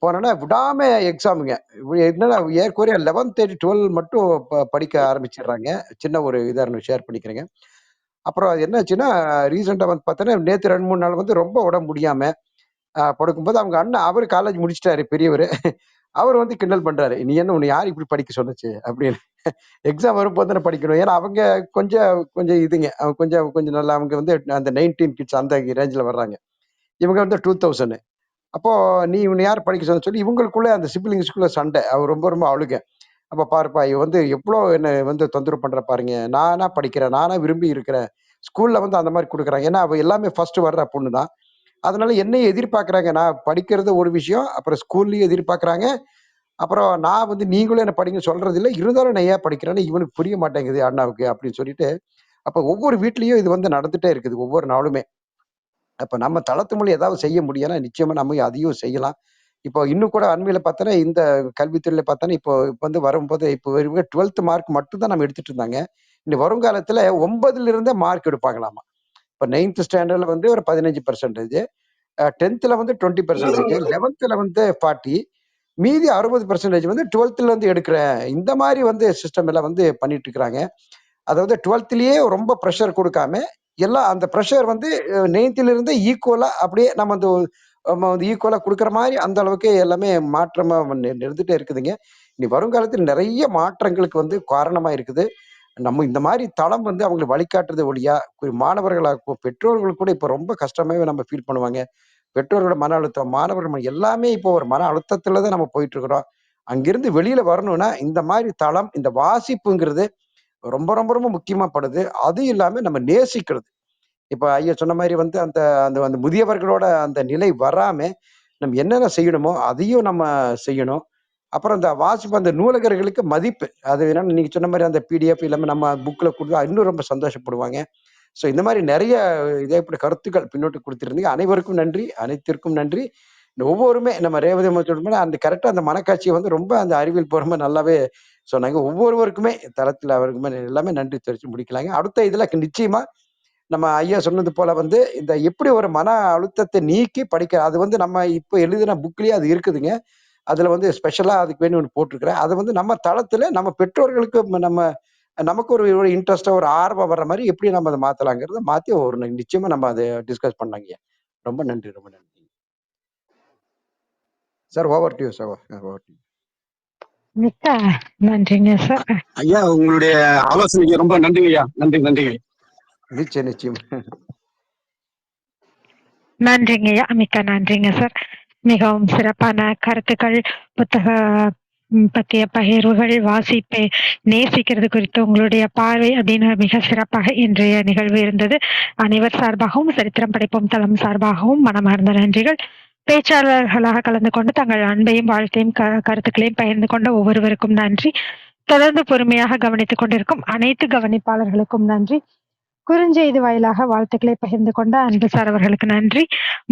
போனோன்னா விடாம எக்ஸாமுங்க. என்னன்னா ஏற்குறைய 11th 12 மட்டும் படிக்க ஆரம்பிச்சிடுறாங்க. சின்ன ஒரு இதா ஷேர் பண்ணிக்கிறேங்க. அப்புறம் அது என்னாச்சுன்னா, ரீசெண்டா பார்த்தோன்னா நேத்து 2 3 நாள் ரொம்ப உடம்பு முடியாம படுக்கும்போது அவங்க அண்ணன் அவரு காலேஜ் முடிச்சிட்டாரு பெரியவரு. அவர் கிண்டல் பண்றாரு, நீ என்ன உன்னை யார் இப்படி படிக்க சொன்னுச்சு அப்படின்னு. எக்ஸாம் வரும்போது தானே படிக்கணும். ஏன்னா அவங்க கொஞ்சம் கொஞ்சம் இதுங்க, அவங்க கொஞ்சம் கொஞ்சம் நல்லா அவங்க அந்த 19 கிட்ஸ் அந்த ரேஞ்சில் வர்றாங்க. இவங்க 2000. அப்போ நீ இவனை யார் படிக்க சொன்ன சொல்லி இவங்களுக்குள்ள அந்த சிப்லிங்ஸ்குள்ள சண்டை. அவர் ரொம்ப ரொம்ப அழுக. அப்ப பாருப்பா இவ எவ்வளோ என்ன தொந்தரவு பண்ற பாருங்க, நானா படிக்கிறேன், நானா விரும்பி இருக்கிறேன். ஸ்கூல்ல அந்த மாதிரி கொடுக்குறாங்க. ஏன்னா அவ எல்லாமே ஃபர்ஸ்ட் வர்ற பொண்ணு தான். அதனால என்னையும் எதிர்பார்க்கறாங்க. நான் படிக்கிறது ஒரு விஷயம், அப்புறம் ஸ்கூல்லயும் எதிர்பார்க்கறாங்க. அப்புறம் நான் நீங்களும் என்ன படிங்க சொல்றது இல்லை, இருந்தாலும் நான் ஏன் படிக்கிறேன்னு இவனுக்கு புரிய மாட்டேங்குது அண்ணாவுக்கு அப்படின்னு சொல்லிட்டு, அப்ப ஒவ்வொரு வீட்லயும் இது நடந்துட்டே இருக்குது ஒவ்வொரு நாளுமே. அப்ப நம்ம தளத்து மொழி ஏதாவது செய்ய முடியும்னா நிச்சயமா நம்ம அதையும் செய்யலாம். இப்போ இன்னும் கூட அண்மையில பார்த்தோன்னா இந்த கல்வித்துறையில பார்த்தோன்னா இப்போ இப்போ வரும்போது இப்போ 12th மார்க் மட்டும் தான் நம்ம எடுத்துட்டு இருந்தாங்க. இந்த வருங்காலத்துல 9ல இருந்தே மார்க் எடுப்பாங்களாமா. இப்ப 9th ஸ்டாண்டர்ட்ல ஒரு 15%, 10th 20%, 11th 40, மீதி 60% 12th எடுக்கிறேன். இந்த மாதிரி சிஸ்டம் எல்லாம் பண்ணிட்டு இருக்கிறாங்க. அதாவது 12th ரொம்ப ப்ரெஷர் கொடுக்காம எல்லாம் அந்த ப்ரெஷர் 9th இருந்து ஈக்குவலா அப்படியே நம்ம ஈக்குவலா கொடுக்குற மாதிரி அந்த அளவுக்கு எல்லாமே மாற்றமா இருந்துட்டே இருக்குதுங்க. இனி வருங்காலத்தில் நிறைய மாற்றங்களுக்கு காரணமா இருக்குது. நம்ம இந்த மாதிரி தளம் அவங்களுக்கு வழிகாட்டுறது ஒழியா மாணவர்களா பெற்றோர்கள் கூட இப்ப ரொம்ப கஷ்டமாவே நம்ம ஃபீல் பண்ணுவாங்க. பெற்றோர்களோட மன அழுத்தம், மாணவர்கள் எல்லாமே இப்போ ஒரு மன அழுத்தத்துல தான் நம்ம போயிட்டு இருக்கிறோம். அங்கிருந்து வெளியில வரணும்னா இந்த மாதிரி தளம், இந்த வாசிப்புங்கிறது ரொம்ப ரொம்ப ரொம்ப முக்கியமாப்படுது. அது இல்லாம நம்ம நேசிக்கிறது. இப்ப ஐயா சொன்ன மாதிரி வந்து அந்த அந்த அந்த முதியவர்களோட அந்த நிலை வராம நம்ம என்னென்ன செய்யணுமோ அதையும் நம்ம செய்யணும். அப்புறம் அந்த வாசிப்பு அந்த நூலகர்களுக்கு மதிப்பு. அது என்னன்னா நீங்க சொன்ன மாதிரி அந்த பிடிஎஃப் இல்லாம நம்ம புக்ல கொடுத்தா இன்னும் ரொம்ப சந்தோஷப்படுவாங்க. ஸோ இந்த மாதிரி நிறைய இதேப்பட்ட கருத்துக்கள் பின்னோட்டு கொடுத்துருந்தீங்க. அனைவருக்கும் நன்றி, அனைத்திற்கும் நன்றி. இந்த ஒவ்வொருமே நம்ம ரேவதி அம்மா சொல்ற அந்த கரெக்டா அந்த மனக்காட்சியை வந்து ரொம்ப அந்த அறிவியல் பூர்வமா நல்லாவே சொன்னாங்க. ஒவ்வொருவருக்குமே தளத்தில் அவருக்குமே எல்லாமே நன்றி தெரிவிச்சு முடிக்கலாங்க. அடுத்த இதுல நிச்சயமா நம்ம ஐயா சொன்னது போல வந்து இந்த எப்படி ஒரு மன அழுத்தத்தை நீக்கி படிக்க அது வந்து நம்ம இப்போ எழுதின புக்லயே அது இருக்குதுங்க. அதுல வந்து ஸ்பெஷலா அதுக்கு வேண்டி ஒன்று போட்டிருக்கிறேன். அது வந்து நம்ம தளத்துல நம்ம பெற்றோர்களுக்கு நம்ம நமக்கு ஒரு இன்ட்ரெஸ்டா ஒரு ஆர்வம் வர்ற மாதிரி எப்படி நம்ம அதை மாத்தலாங்கிறத மாத்தி ஒரு நிச்சயமா நம்ம அதை டிஸ்கஸ் பண்ணாங்க. ரொம்ப நன்றி, ரொம்ப நன்றி sir. Over to you sir. Over to you. மிக்க நன்றிங்க சார். ஐயா உங்களுடைய ஆலோசனைக்கு ரொம்ப நன்றிங்க ஐயா. நன்றிங்க. நிச்சயம். நன்றிங்கய்யா, மிக்க நன்றிங்க சார். மிகவும் சிறப்பான கருத்துக்கள், புத்தக பற்றிய பகிர்வுகள், வாசிப்பை நேசிக்கிறது குறித்து உங்களுடைய பார்வை அப்படின்னு மிக சிறப்பாக இன்றைய நிகழ்வு இருந்தது. அனைவர் சார்பாகவும் சரித்திரம் படைப்போம் தளம் சார்பாகவும் மனமார்ந்த நன்றிகள். பேச்சாளர்களாக கலந்து கொண்டு தங்கள் அன்பையும் வாழ்க்கையும் கருத்துக்களையும் பகிர்ந்து கொண்ட ஒவ்வொருவருக்கும் நன்றி. தொடர்ந்து பொறுமையாக கவனித்துக் கொண்டிருக்கும் அனைத்து கவனிப்பாளர்களுக்கும் நன்றி. குறுஞ்செய்தி வாயிலாக வாழ்த்துக்களை பகிர்ந்து கொண்ட அன்பு சார் அவர்களுக்கு நன்றி.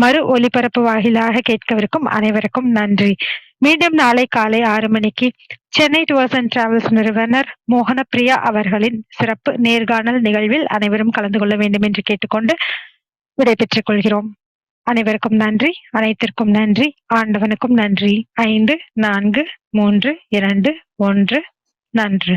மறு ஒலிபரப்பு வாயிலாக கேட்கவிருக்கும் அனைவருக்கும் நன்றி. மீண்டும் நாளை காலை 6 மணிக்கு சென்னை டூர்ஸ் அண்ட் டிராவல்ஸ் நிறுவனர் மோகனப்பிரியா அவர்களின் சிறப்பு நேர்காணல் நிகழ்வில் அனைவரும் கலந்து கொள்ள வேண்டும் என்று கேட்டுக்கொண்டு விடைபெற்றுக் கொள்கிறோம். அனைவருக்கும் நன்றி, அனைத்திற்கும் நன்றி, ஆண்டவனுக்கும் நன்றி. 5, 4, 3, 2, 1 நன்று.